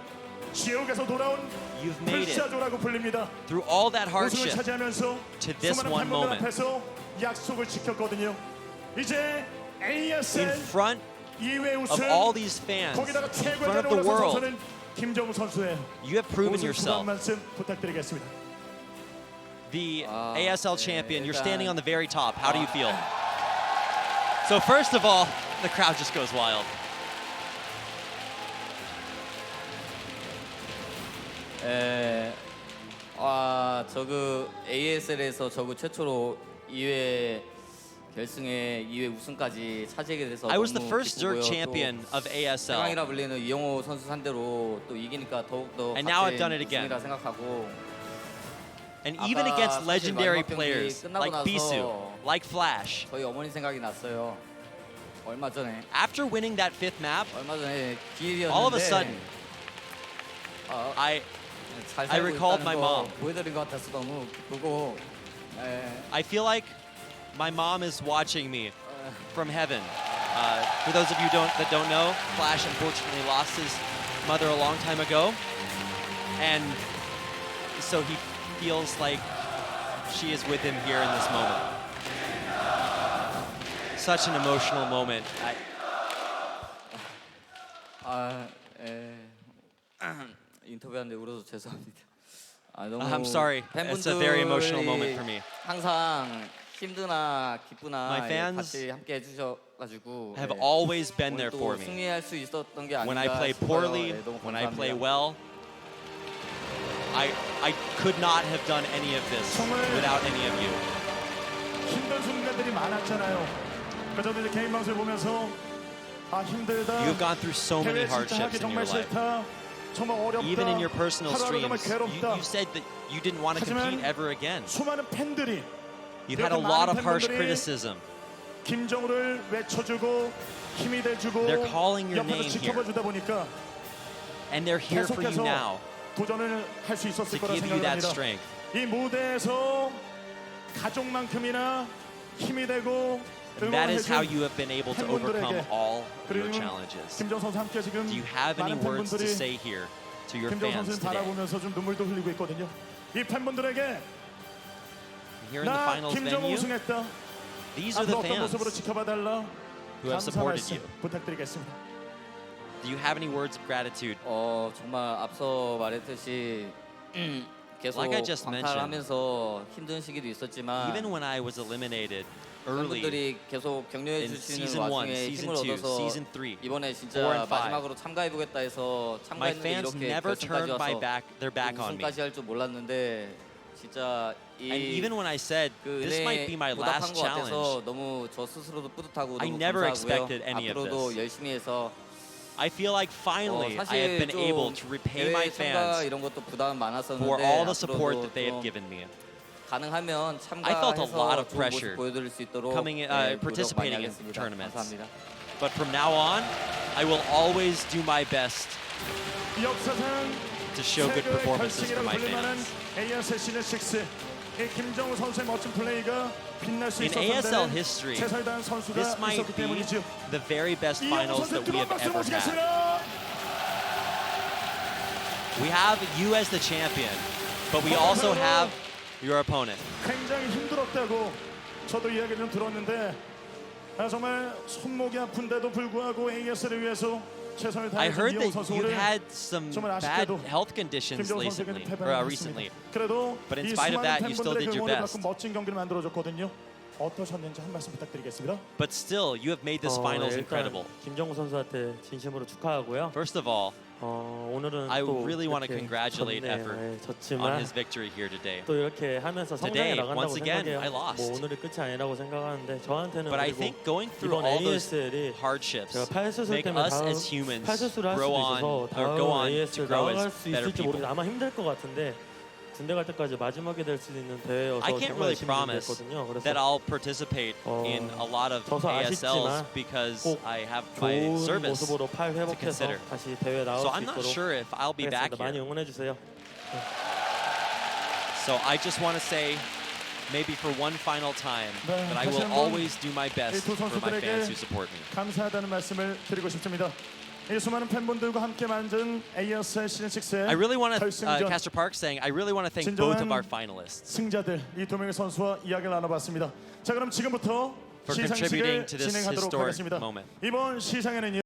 Speaker 6: 지옥에서 돌아온
Speaker 1: You've made it
Speaker 6: 불사조라고 불립니다.
Speaker 1: through all that
Speaker 6: 우승을
Speaker 1: hardship
Speaker 6: 차지하면서
Speaker 1: to this
Speaker 6: 수많은
Speaker 1: one
Speaker 6: 팬분들
Speaker 1: moment.
Speaker 6: 앞에서 약속을 지켰거든요. 이제
Speaker 1: In
Speaker 6: ASL
Speaker 1: front
Speaker 6: 2회
Speaker 1: of
Speaker 6: 우승
Speaker 1: all these fans,
Speaker 6: 거기다가
Speaker 1: in
Speaker 6: 최고의
Speaker 1: front of
Speaker 6: 자리에
Speaker 1: the
Speaker 6: 올라선
Speaker 1: world,
Speaker 6: 선수는 김정우 선수예요.
Speaker 1: you have proven
Speaker 6: 우승
Speaker 1: yourself.
Speaker 6: 소감 말씀 부탁드리겠습니다.
Speaker 1: The ASL champion, you're standing on the very top. How do you feel? So first of all, the crowd just goes wild.
Speaker 5: 저그 ASL에서 저그 최초로 2회 결승에 2회 우승까지 차지하게 돼서
Speaker 1: I was the
Speaker 5: 너무
Speaker 1: first Zerg
Speaker 5: 기쁘고요.
Speaker 1: champion of ASL.
Speaker 5: 최강이라 불리는 이영호 선수 상대로 또 이기니까 더욱더
Speaker 1: And now I've
Speaker 5: 값진
Speaker 1: done it again.
Speaker 5: 우승이라 생각하고
Speaker 1: And even against
Speaker 5: 사실
Speaker 1: legendary
Speaker 5: 마지막 경기
Speaker 1: players
Speaker 5: 끝나고
Speaker 1: like
Speaker 5: 나서
Speaker 1: Bisu, like Flash,
Speaker 5: 저희 어머니 생각이 났어요. 얼마 전에
Speaker 1: after winning that fifth map,
Speaker 5: 기일이었는데
Speaker 1: all of a sudden,
Speaker 5: 잘
Speaker 1: I
Speaker 5: 살고
Speaker 1: recalled
Speaker 5: 있다는
Speaker 1: my
Speaker 5: 거
Speaker 1: mom.
Speaker 5: 보여드린 것 같아서 너무 기쁘고
Speaker 1: I feel like my mom is watching me from heaven. For those of you that don't know, Flash unfortunately lost his mother a long time ago, and so he feels like she is with him here in this moment. Such an emotional moment.
Speaker 5: 인터뷰하는데 울어서 죄송합니다. 너무
Speaker 1: I'm sorry. It's a very emotional moment for me.
Speaker 5: 항상 힘드나 기쁘나
Speaker 1: My fans
Speaker 5: 같이 함께 해주셔가지고
Speaker 1: have always been there for me.
Speaker 5: 승리할 수 있었던 게
Speaker 1: When I
Speaker 5: 아닌가
Speaker 1: play
Speaker 5: 싶어요.
Speaker 1: poorly,
Speaker 5: 너무
Speaker 1: when I play
Speaker 5: 감사합니다.
Speaker 1: well, I could not have done any of this without any of you.
Speaker 6: 힘든 순간들이 많았잖아요. 그저도 이제 개인 방송을 보면서 힘들다.
Speaker 1: You have gone through so many
Speaker 6: 해외 진짜
Speaker 1: hardships
Speaker 6: 하기
Speaker 1: in your
Speaker 6: 정말
Speaker 1: life.
Speaker 6: 싫다. 정말 어렵다.
Speaker 1: Even in your personal
Speaker 6: 하루하루 정말
Speaker 1: streams,
Speaker 6: 괴롭다.
Speaker 1: you said that you didn't want to compete
Speaker 6: 하지만
Speaker 1: ever again.
Speaker 6: 수많은 팬들이
Speaker 1: You've had a
Speaker 6: 이렇게
Speaker 1: lot
Speaker 6: 많은
Speaker 1: of harsh
Speaker 6: 팬분들이
Speaker 1: criticism.
Speaker 6: 김정우를 외쳐주고 힘이 돼주고
Speaker 1: They're calling your
Speaker 6: 옆에서
Speaker 1: name
Speaker 6: 지켜봐 주다 보니까
Speaker 1: And they're here for you
Speaker 6: 계속해서
Speaker 1: now
Speaker 6: 도전을 할 수 있었을
Speaker 1: to
Speaker 6: 거라
Speaker 1: give you that
Speaker 6: 생각합니다.
Speaker 1: strength.
Speaker 6: 이 무대에서 가족만큼이나 힘이 되고
Speaker 1: And that is how
Speaker 6: 응원해준
Speaker 1: you have been able to overcome
Speaker 6: 팬분들에게
Speaker 1: all your
Speaker 6: 그리고
Speaker 1: challenges.
Speaker 6: 김정 선수 함께 지금
Speaker 1: Do you have any
Speaker 6: 많은
Speaker 1: words to
Speaker 6: 팬분들이
Speaker 1: say here to your
Speaker 6: 김정
Speaker 1: fans
Speaker 6: 선수를
Speaker 1: today?
Speaker 6: 바라보면서 좀 눈물도 흘리고 있거든요. 이 팬분들에게
Speaker 1: Here in the
Speaker 6: 나
Speaker 1: finals
Speaker 6: 김정우
Speaker 1: venue,
Speaker 6: 우승했다.
Speaker 1: these are
Speaker 6: 앞으로
Speaker 1: the
Speaker 6: 어떤 모습으로
Speaker 1: fans
Speaker 6: 지켜봐 달라.
Speaker 1: who have
Speaker 6: 감사
Speaker 1: supported
Speaker 6: 말씀
Speaker 1: you.
Speaker 6: 부탁드리겠습니다.
Speaker 1: Do you have any words of gratitude?
Speaker 5: 정말 앞서 말했듯이 계속
Speaker 1: Like I just
Speaker 5: 광탈하면서 힘든 시기도 있었지만
Speaker 1: Even when I was eliminated early
Speaker 5: 팬분들이 계속 격려해
Speaker 1: in
Speaker 5: 주시는
Speaker 1: season 1,
Speaker 5: 와중에
Speaker 1: season
Speaker 5: 힘을
Speaker 1: 2,
Speaker 5: 얻어서
Speaker 1: season 3,
Speaker 5: 이번에
Speaker 1: 4
Speaker 5: 진짜
Speaker 1: and 5.
Speaker 5: 마지막으로 참가해보겠다 해서
Speaker 1: my
Speaker 5: 참가했는데
Speaker 1: fans
Speaker 5: 이렇게
Speaker 1: never
Speaker 5: 결승까지
Speaker 1: turned
Speaker 5: 와서
Speaker 1: their back on me.
Speaker 5: 우승까지 할 줄 몰랐는데 진짜
Speaker 1: And even when I said
Speaker 5: 그
Speaker 1: this might be my
Speaker 5: 보답한
Speaker 1: last
Speaker 5: 것 같아서
Speaker 1: challenge,
Speaker 5: 너무 저 스스로도 뿌듯하고
Speaker 1: I
Speaker 5: 너무
Speaker 1: never
Speaker 5: 감사하고요.
Speaker 1: expected any of
Speaker 5: 앞으로도
Speaker 1: this.
Speaker 5: 열심히 해서
Speaker 1: I feel like finally I have
Speaker 5: 사실
Speaker 1: been able
Speaker 5: 좀
Speaker 1: to repay my
Speaker 5: 대회 참가
Speaker 1: fans
Speaker 5: 이런 것도 부담 많았었는데
Speaker 1: for all the support
Speaker 5: 앞으로도
Speaker 1: that they have
Speaker 5: 좀
Speaker 1: given me.
Speaker 5: 가능하면
Speaker 1: I felt a lot
Speaker 5: 참가해서
Speaker 1: of
Speaker 5: 좋은
Speaker 1: pressure
Speaker 5: 모습 보여드릴 수 있도록
Speaker 1: coming participating in
Speaker 5: 노력 많이
Speaker 1: tournaments.
Speaker 5: 하겠습니다.
Speaker 1: But from now on, I will always do my best
Speaker 6: 역사상
Speaker 1: to show good
Speaker 6: 세계의
Speaker 1: performances for
Speaker 6: 결승이라고
Speaker 1: my
Speaker 6: 불릴 만한
Speaker 1: fans.
Speaker 6: ASL 시즌 6 이 김정우 선수의 멋진 플레이가 빛날 수
Speaker 1: In ASL
Speaker 6: 있었는데
Speaker 1: history,
Speaker 6: 최선을 다한 선수가
Speaker 1: this might
Speaker 6: 있었기
Speaker 1: be
Speaker 6: 때문이죠.
Speaker 1: the very best
Speaker 6: 이영호
Speaker 1: finals
Speaker 6: 선수의
Speaker 1: that we
Speaker 6: 뜨거운
Speaker 1: have
Speaker 6: 박수
Speaker 1: ever had.
Speaker 6: 모시겠습니다.
Speaker 1: We have you as the champion, but we also have your opponent.
Speaker 6: 굉장히 힘들었다고 저도 이야기를 좀 들었는데 정말 손목이 아픈데도 불구하고 ASL을 위해서 최선을
Speaker 1: I
Speaker 6: 다해준
Speaker 1: heard
Speaker 6: 이영호
Speaker 1: that
Speaker 6: 선수
Speaker 1: you've
Speaker 6: 오늘
Speaker 1: had some
Speaker 6: 정말
Speaker 1: bad
Speaker 6: 아쉽게도
Speaker 1: health conditions
Speaker 6: 김정우 선수에게
Speaker 1: recently.
Speaker 6: 패배를 했습니다. 그래도
Speaker 1: But in
Speaker 6: 이
Speaker 1: spite of
Speaker 6: 수많은
Speaker 1: that, you still
Speaker 6: 팬분들의
Speaker 1: did your
Speaker 6: 응원을 받고
Speaker 1: best.
Speaker 6: 멋진 경기를 만들어줬거든요. 어떠셨는지 한 말씀 부탁드리겠습니다.
Speaker 1: But still, you have made this finals incredible.
Speaker 7: 김정우 선수한테 진심으로 축하하고요.
Speaker 1: First of all,
Speaker 7: 오늘은
Speaker 1: I
Speaker 7: 또
Speaker 1: really want to
Speaker 7: 이렇게
Speaker 1: congratulate
Speaker 7: 졌네요.
Speaker 1: Effort
Speaker 7: 예,
Speaker 1: on
Speaker 7: 졌지만
Speaker 1: his victory here today.
Speaker 7: 또 이렇게 하면서 성장해
Speaker 1: Today,
Speaker 7: 나간다고
Speaker 1: once again,
Speaker 7: 생각해요.
Speaker 1: I lost.
Speaker 7: 뭐 오늘이 끝이 아니라고 생각하는데 저한테는
Speaker 1: But I
Speaker 7: 그리고
Speaker 1: think going through
Speaker 7: 이번
Speaker 1: all those
Speaker 7: ASL이
Speaker 1: hardships
Speaker 7: 제가 팔수술
Speaker 1: make
Speaker 7: 때문에
Speaker 1: us
Speaker 7: 다음
Speaker 1: as humans
Speaker 7: 팔수술을 할
Speaker 1: grow
Speaker 7: 수도
Speaker 1: on
Speaker 7: 있어서
Speaker 1: or
Speaker 7: 다음
Speaker 1: go on to
Speaker 7: ASL
Speaker 1: grow
Speaker 7: 나아갈
Speaker 1: as
Speaker 7: 수
Speaker 1: better
Speaker 7: 있을지
Speaker 1: people.
Speaker 7: 모르겠어요. 아마 힘들 것 같은데 군대 갈 때까지 마지막에 될 수 있는 대회여서
Speaker 1: I can't
Speaker 7: 정말
Speaker 1: really
Speaker 7: 열심히
Speaker 1: promise
Speaker 7: 준비했거든요. 그래서
Speaker 1: that I'll participate in a lot of
Speaker 7: 져서
Speaker 1: ASLs
Speaker 7: 아쉽지만
Speaker 1: because
Speaker 7: 꼭
Speaker 1: I have my
Speaker 7: 좋은
Speaker 1: service.
Speaker 7: 모습으로 팔 회복해서
Speaker 1: consider.
Speaker 7: 다시 대회 나올
Speaker 1: So
Speaker 7: 수
Speaker 1: I'm not
Speaker 7: 있도록
Speaker 1: sure if I'll be back
Speaker 7: 하겠습니다. 많이
Speaker 1: here.
Speaker 7: 응원해 주세요.
Speaker 1: So I just want to say, maybe for one final time,
Speaker 6: 네,
Speaker 1: that I
Speaker 6: 다시
Speaker 1: will
Speaker 6: 한번
Speaker 1: always do my best
Speaker 6: 두
Speaker 1: for my
Speaker 6: 선수들에게
Speaker 1: fans who support me.
Speaker 6: 감사하다는 말씀을 드리고 싶습니다. 이 수많은 팬분들과 함께 만든 ASL 시즌 6의
Speaker 1: I really want to,
Speaker 6: 결승전
Speaker 1: Castor Park saying, I really want to thank both of
Speaker 6: 진정한
Speaker 1: our finalists
Speaker 6: 승자들 이 두 명의 선수와 이야기를 나눠봤습니다. 자, 그럼 지금부터
Speaker 1: for
Speaker 6: 시상식을
Speaker 1: contributing to this
Speaker 6: 진행하도록
Speaker 1: historic
Speaker 6: 하겠습니다.
Speaker 1: moment.
Speaker 6: 이번 시상에는요.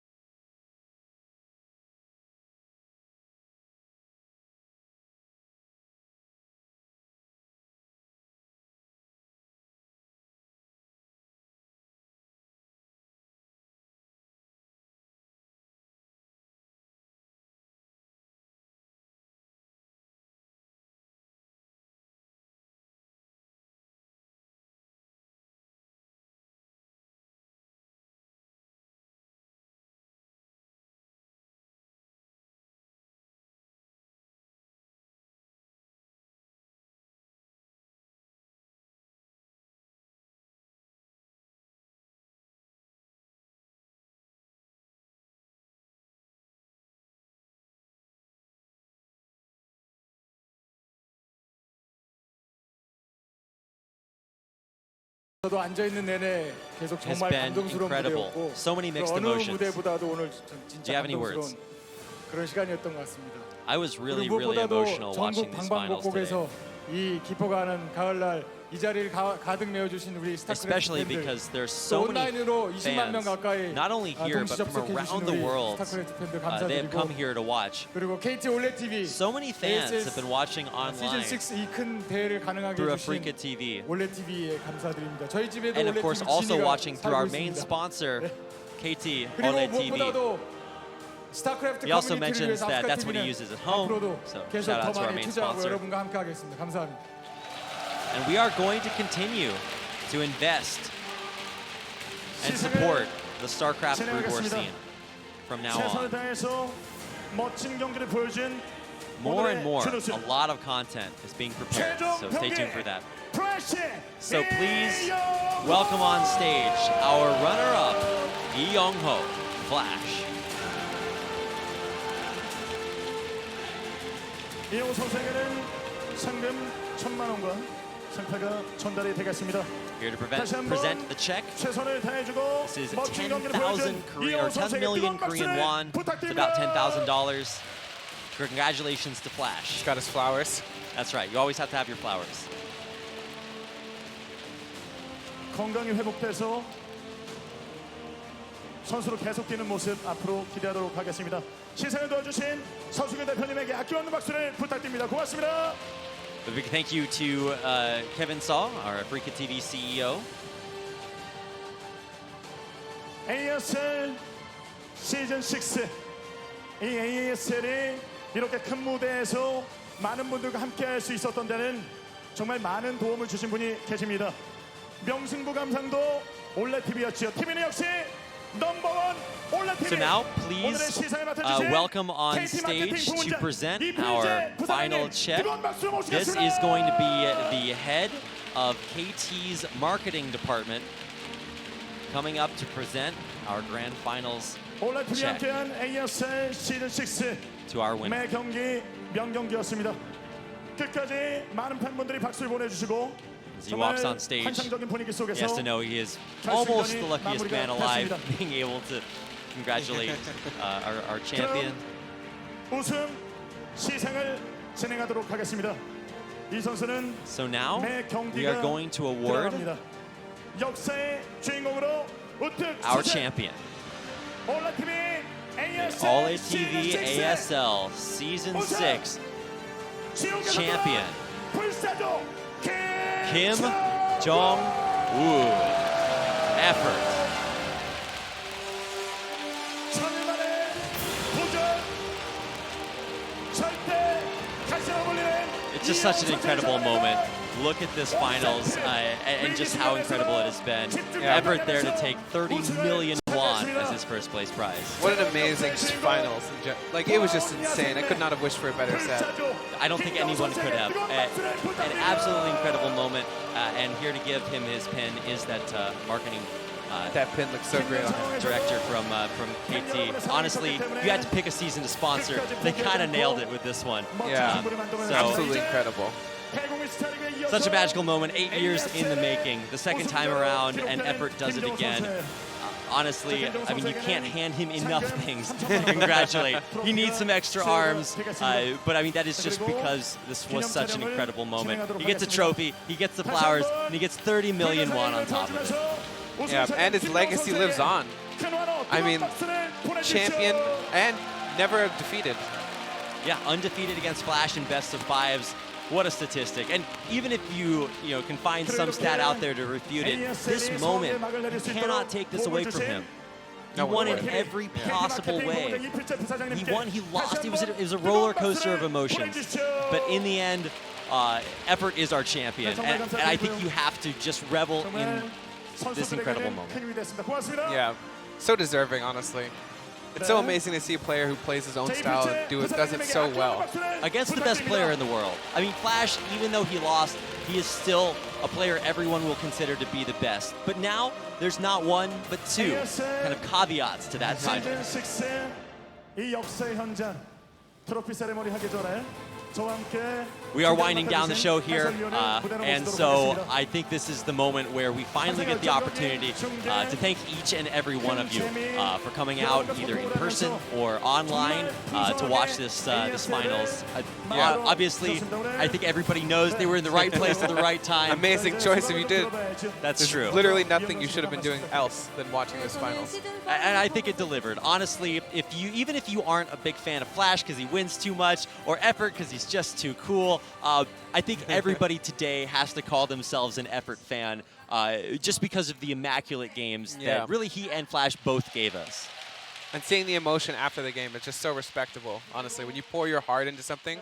Speaker 9: 저도 앉아 있는 내내 계속
Speaker 1: It's
Speaker 9: 정말
Speaker 1: been
Speaker 9: 감동스러운
Speaker 1: incredible.
Speaker 9: 무대였고
Speaker 1: So many
Speaker 9: 그
Speaker 1: mixed
Speaker 9: 어느
Speaker 1: emotions.
Speaker 9: 무대보다도 오늘
Speaker 1: Do you
Speaker 9: 진짜
Speaker 1: have any words?
Speaker 9: 감동스러운 그런 시간이었던 것 같습니다.
Speaker 1: I was really,
Speaker 9: 그리고
Speaker 1: really
Speaker 9: 무엇보다도
Speaker 1: emotional watching
Speaker 9: 전국
Speaker 1: these finals today.
Speaker 9: 방방곡곡에서 이 깊어가는 가을날 이 자리를 가득 메워주신 우리
Speaker 1: Especially
Speaker 9: 스타크래프트 팬들
Speaker 1: because there's
Speaker 9: 또
Speaker 1: so many
Speaker 9: 온라인으로 20만 명
Speaker 1: fans,
Speaker 9: 가까이
Speaker 1: not only here
Speaker 9: 동시
Speaker 1: but from
Speaker 9: 접속해
Speaker 1: around
Speaker 9: 주신
Speaker 1: the
Speaker 9: 우리
Speaker 1: world.
Speaker 9: 스타크래프트 팬들
Speaker 1: They have come
Speaker 9: 감사드리고
Speaker 1: here to watch.
Speaker 9: 그리고 KT 올레 TV
Speaker 1: So many fans have been watching
Speaker 9: 시즌
Speaker 1: online
Speaker 9: 6 이 큰 대회를 가능하게
Speaker 1: through
Speaker 9: 해주신
Speaker 1: AfreecaTV.
Speaker 9: 올레 TV에 감사드립니다. 저희 집에도
Speaker 1: And
Speaker 9: 올레
Speaker 1: of course
Speaker 9: TV
Speaker 1: also
Speaker 9: 진이가
Speaker 1: watching through our
Speaker 9: 살고
Speaker 1: main
Speaker 9: 있습니다.
Speaker 1: sponsor, KT
Speaker 9: 그리고
Speaker 1: OLED TV.
Speaker 9: 무엇보다도 스타크래프트
Speaker 1: He also
Speaker 9: 커뮤니티를
Speaker 1: mentions
Speaker 9: 위해서
Speaker 1: that that's what he
Speaker 9: 아프리카
Speaker 1: uses at
Speaker 9: TV는
Speaker 1: home.
Speaker 9: 앞으로도
Speaker 1: So
Speaker 9: 계속
Speaker 1: shout
Speaker 9: 더
Speaker 1: out to our
Speaker 9: 많이
Speaker 1: main
Speaker 9: 투자하고
Speaker 1: sponsor.
Speaker 9: 여러분과 함께 하겠습니다. 감사합니다.
Speaker 1: And we are going to continue to invest and support the StarCraft Brood War scene from now
Speaker 6: 최선을
Speaker 1: on.
Speaker 6: 다해서 멋진 경기를 보여준
Speaker 1: More and
Speaker 6: 오늘의
Speaker 1: more,
Speaker 6: 준우승
Speaker 1: a lot of content is being prepared,
Speaker 6: 최종
Speaker 1: so stay
Speaker 6: 경기
Speaker 1: tuned for that.
Speaker 6: 프레시
Speaker 1: So please welcome on stage our runner-up, Lee Young-ho, Flash.
Speaker 6: 이영호 선수에게는 상금 1,000만 원과 상패가 전달이 되겠습니다.
Speaker 1: Here to
Speaker 6: 다시 한번
Speaker 1: present the check.
Speaker 6: 최선을 다해주고
Speaker 1: This is
Speaker 6: 멋진 경기를
Speaker 1: 10,000
Speaker 6: 보여준
Speaker 1: Korean or
Speaker 6: 이영호
Speaker 1: 10
Speaker 6: 선수에게
Speaker 1: million
Speaker 6: 뜨거운
Speaker 1: Korean
Speaker 6: 박수를
Speaker 1: won. It's
Speaker 6: 부탁드립니다.
Speaker 1: about $10,000. Congratulations to Flash.
Speaker 2: He's got his flowers.
Speaker 1: That's right. You always have to have your flowers.
Speaker 6: 건강이 회복돼서 선수로 계속 뛰는 모습 앞으로 기대하도록 하겠습니다. 시상을 도와주신 서수근 대표님에게 아낌없는 박수를 부탁드립니다. 고맙습니다.
Speaker 1: A big thank you to Kevin Saw, our AfreecaTV CEO.
Speaker 6: ASL 시즌 6. 이 ASL이 이렇게 큰 무대에서 많은 분들과 함께할 수 있었던 데는 정말 많은 도움을 주신 분이 계십니다. 명승부 감상도 올레TV였죠. TV는 역시 넘버원 올레TV.
Speaker 1: So now,
Speaker 6: 오늘의
Speaker 1: please
Speaker 6: 시상을 맡아주신
Speaker 1: welcome on
Speaker 6: KT
Speaker 1: stage
Speaker 6: 마케팅
Speaker 1: to
Speaker 6: 부문장
Speaker 1: present
Speaker 6: 이필재
Speaker 1: our
Speaker 6: 부사장님,
Speaker 1: final check.
Speaker 6: 뜨거운 박수로
Speaker 1: This
Speaker 6: 모시겠습니다.
Speaker 1: is going to be the head of KT's marketing department coming up to present our grand finals
Speaker 6: 올레TV
Speaker 1: check
Speaker 6: 함께한 ASL 시즌 6
Speaker 1: to our winner.
Speaker 6: 매 경기 명경기였습니다. 끝까지 많은 팬분들이 박수를 보내주시고
Speaker 1: As he walks on stage,
Speaker 6: 환상적인 분위기
Speaker 1: he has
Speaker 6: 속에서
Speaker 1: to know he is almost the luckiest man alive,
Speaker 6: 됐습니다.
Speaker 1: being able to congratulate our champion.
Speaker 6: 우승 시상을 진행하도록 하겠습니다. 이 선수는
Speaker 1: So now
Speaker 6: 매
Speaker 1: we are
Speaker 6: 경기가
Speaker 1: going to award
Speaker 6: 들어갑니다. 역사의 주인공으로 우특
Speaker 1: our
Speaker 6: 수상
Speaker 1: champion.
Speaker 6: 올라TV ASL
Speaker 1: All ATV
Speaker 6: 시즌 6
Speaker 1: ASL Season 6
Speaker 6: 지옥의
Speaker 1: champion
Speaker 6: 선수가 불사조
Speaker 1: Kim Jong-woo. Effort.
Speaker 6: 천일만의 도전 절대 다시 어울리는
Speaker 1: It's just such an incredible moment. Look at this finals and just how incredible it has been. Effort there to take 30 million won as his first place prize.
Speaker 2: What an amazing finals. Like, it was just insane. I could not have wished for a better set.
Speaker 1: I don't think anyone could have. An absolutely incredible moment. And here to give him his pin is that marketing
Speaker 2: That pin looks so great on him.
Speaker 1: director from KT. Honestly, if you had to pick a season to sponsor, they kind of nailed it with this one.
Speaker 2: Yeah,
Speaker 1: So
Speaker 2: absolutely incredible.
Speaker 1: such a magical moment, 8 years in the making. The second time around, and Effort does it again. Honestly, I mean, you can't hand him enough things to congratulate. He needs some extra arms, but I mean, that is just because this was such an incredible moment. He gets a trophy, he gets the flowers, and he gets 30 million won on top of it.
Speaker 2: Yeah, and his legacy lives on. I mean, champion and never defeated.
Speaker 1: Yeah, undefeated against Flash in best of fives. What a statistic. And even if you can find some stat out there to refute it, this moment, you cannot take this away from him. He won in every possible way. He won, he lost. It was a roller coaster of emotions. But in the end, Effort is our champion. And I think you have to just revel in this incredible moment.
Speaker 2: Yeah, so deserving, honestly. It's so amazing to see a player who plays his own style and does it so well.
Speaker 1: Against the best player in the world. I mean, Flash, even though he lost, he is still a player everyone will consider to be the best. But now, there's not one, but two kind of caveats to that title.
Speaker 6: 이 역사의 현장 트로피 세레머니 하기 전에 저와 함께
Speaker 1: We are winding down the show here, and so I think this is the moment where we finally get the opportunity to thank each and every one of you for coming out either in person or online to watch this finals. Obviously, I think everybody knows they were in the right place at the right time.
Speaker 2: Amazing choice if you did.
Speaker 1: That's
Speaker 2: There's
Speaker 1: true.
Speaker 2: literally nothing you should have been doing else than watching this finals.
Speaker 1: And I think it delivered. Honestly, even if you aren't a big fan of Flash because he wins too much, or Effort because he's just too cool, I think everybody today has to call themselves an Effort fan just because of the immaculate games that really he and Flash both gave us.
Speaker 2: And seeing the emotion after the game, it's just so respectable, honestly. When you pour your heart into something,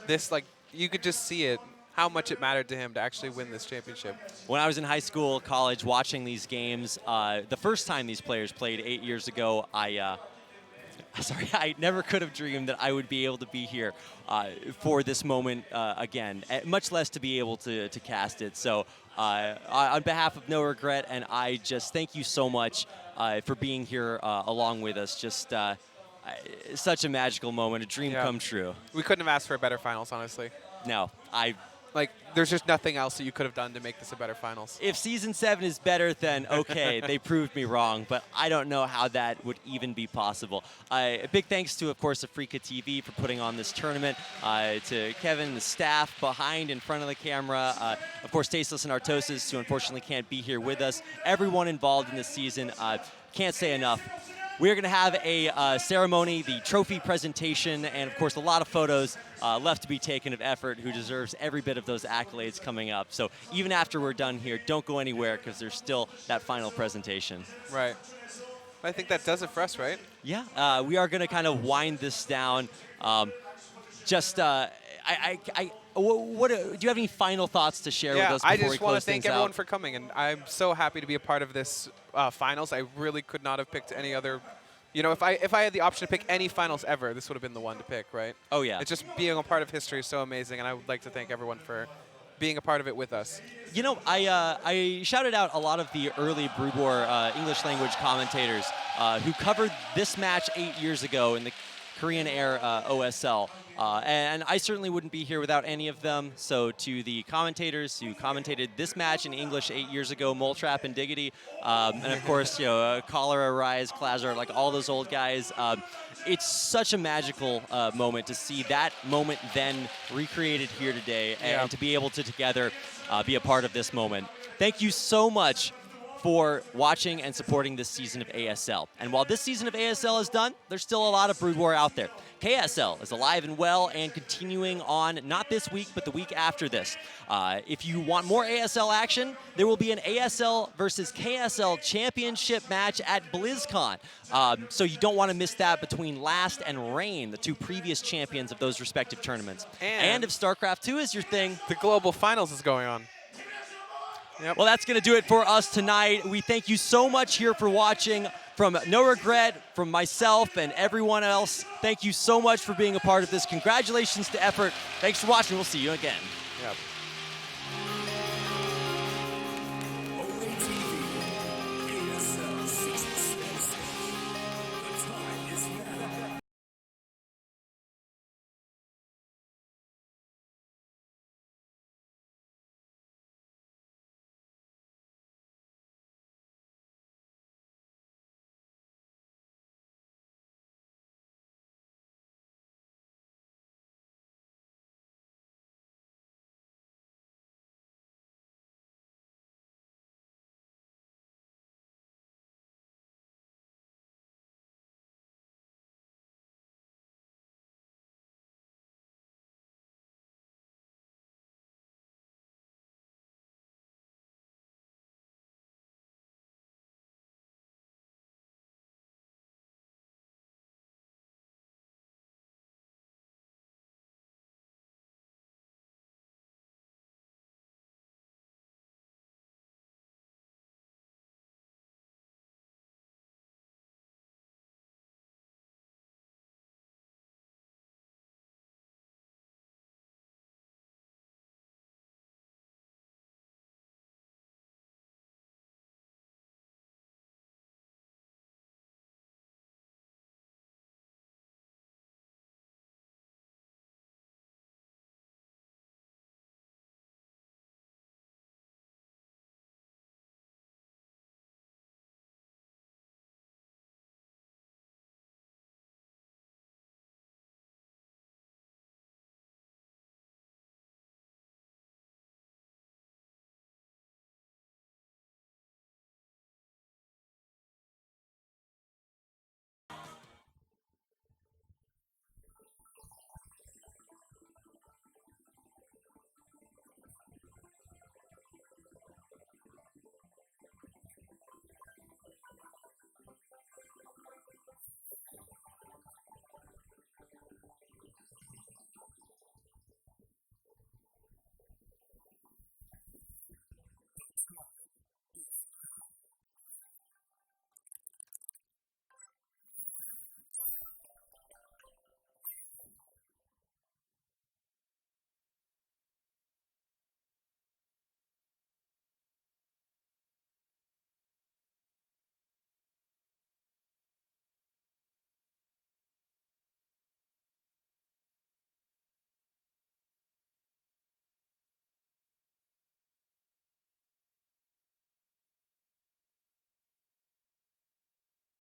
Speaker 2: this, like, you could just see it, how much it mattered to him to actually win this championship.
Speaker 1: When I was in high school, college, watching these games, the first time these players played 8 years ago, I never could have dreamed that I would be able to be here for this moment again, much less to be able to cast it. So on behalf of No Regret, and I just thank you so much for being here along with us. Just such a magical moment, a dream come true.
Speaker 2: We couldn't have asked for a better finals, honestly.
Speaker 1: No,
Speaker 2: there's just nothing else that you could have done to make this a better finals.
Speaker 1: If Season 7 is better, then okay, they proved me wrong, but I don't know how that would even be possible. A big thanks to, of course, AfreecaTV for putting on this tournament, to Kevin, the staff behind, in front of the camera, of course, Tasteless and Artosis, who unfortunately can't be here with us. Everyone involved in this season, can't say enough. We're going to have a ceremony, the trophy presentation, and of course a lot of photos left to be taken of Effort, who deserves every bit of those accolades coming up. So even after we're done here, don't go anywhere because there's still that final presentation.
Speaker 2: Right. I think that does it for us, right?
Speaker 1: Yeah, we are going to kind of wind this down. What do you have any final thoughts to share with us before we close things out?
Speaker 2: I just want to thank everyone for coming, and I'm so happy to be a part of this finals. I really could not have picked any other. You know, if I had the option to pick any finals ever, this would have been the one to pick, right?
Speaker 1: Oh yeah.
Speaker 2: It's just being a part of history is so amazing, and I would like to thank everyone for being a part of it with us.
Speaker 1: You know, I shouted out a lot of the early Brood War English language commentators who covered this match 8 years ago in the Korean Air OSL. And I certainly wouldn't be here without any of them. So to the commentators who commentated this match in English 8 years ago, Moletrap and Diggity, and of course, Cholera, Rise, Klazar, like all those old guys. It's such a magical moment to see that moment then recreated here today, and to be able to together be a part of this moment. Thank you so much for watching and supporting this season of ASL. And while this season of ASL is done, there's still a lot of Brood War out there. KSL is alive and well and continuing on, not this week, but the week after this. If you want more ASL action, there will be an ASL versus KSL championship match at BlizzCon. So you don't want to miss that between Last and Reign, the two previous champions of those respective tournaments. And if StarCraft 2 is your thing,
Speaker 2: the global finals is going on.
Speaker 1: Yep. Well, that's going to do it for us tonight. We thank you so much here for watching. From No Regret, from myself and everyone else, thank you so much for being a part of this. Congratulations to Effort. Thanks for watching. We'll see you again.
Speaker 2: Yep.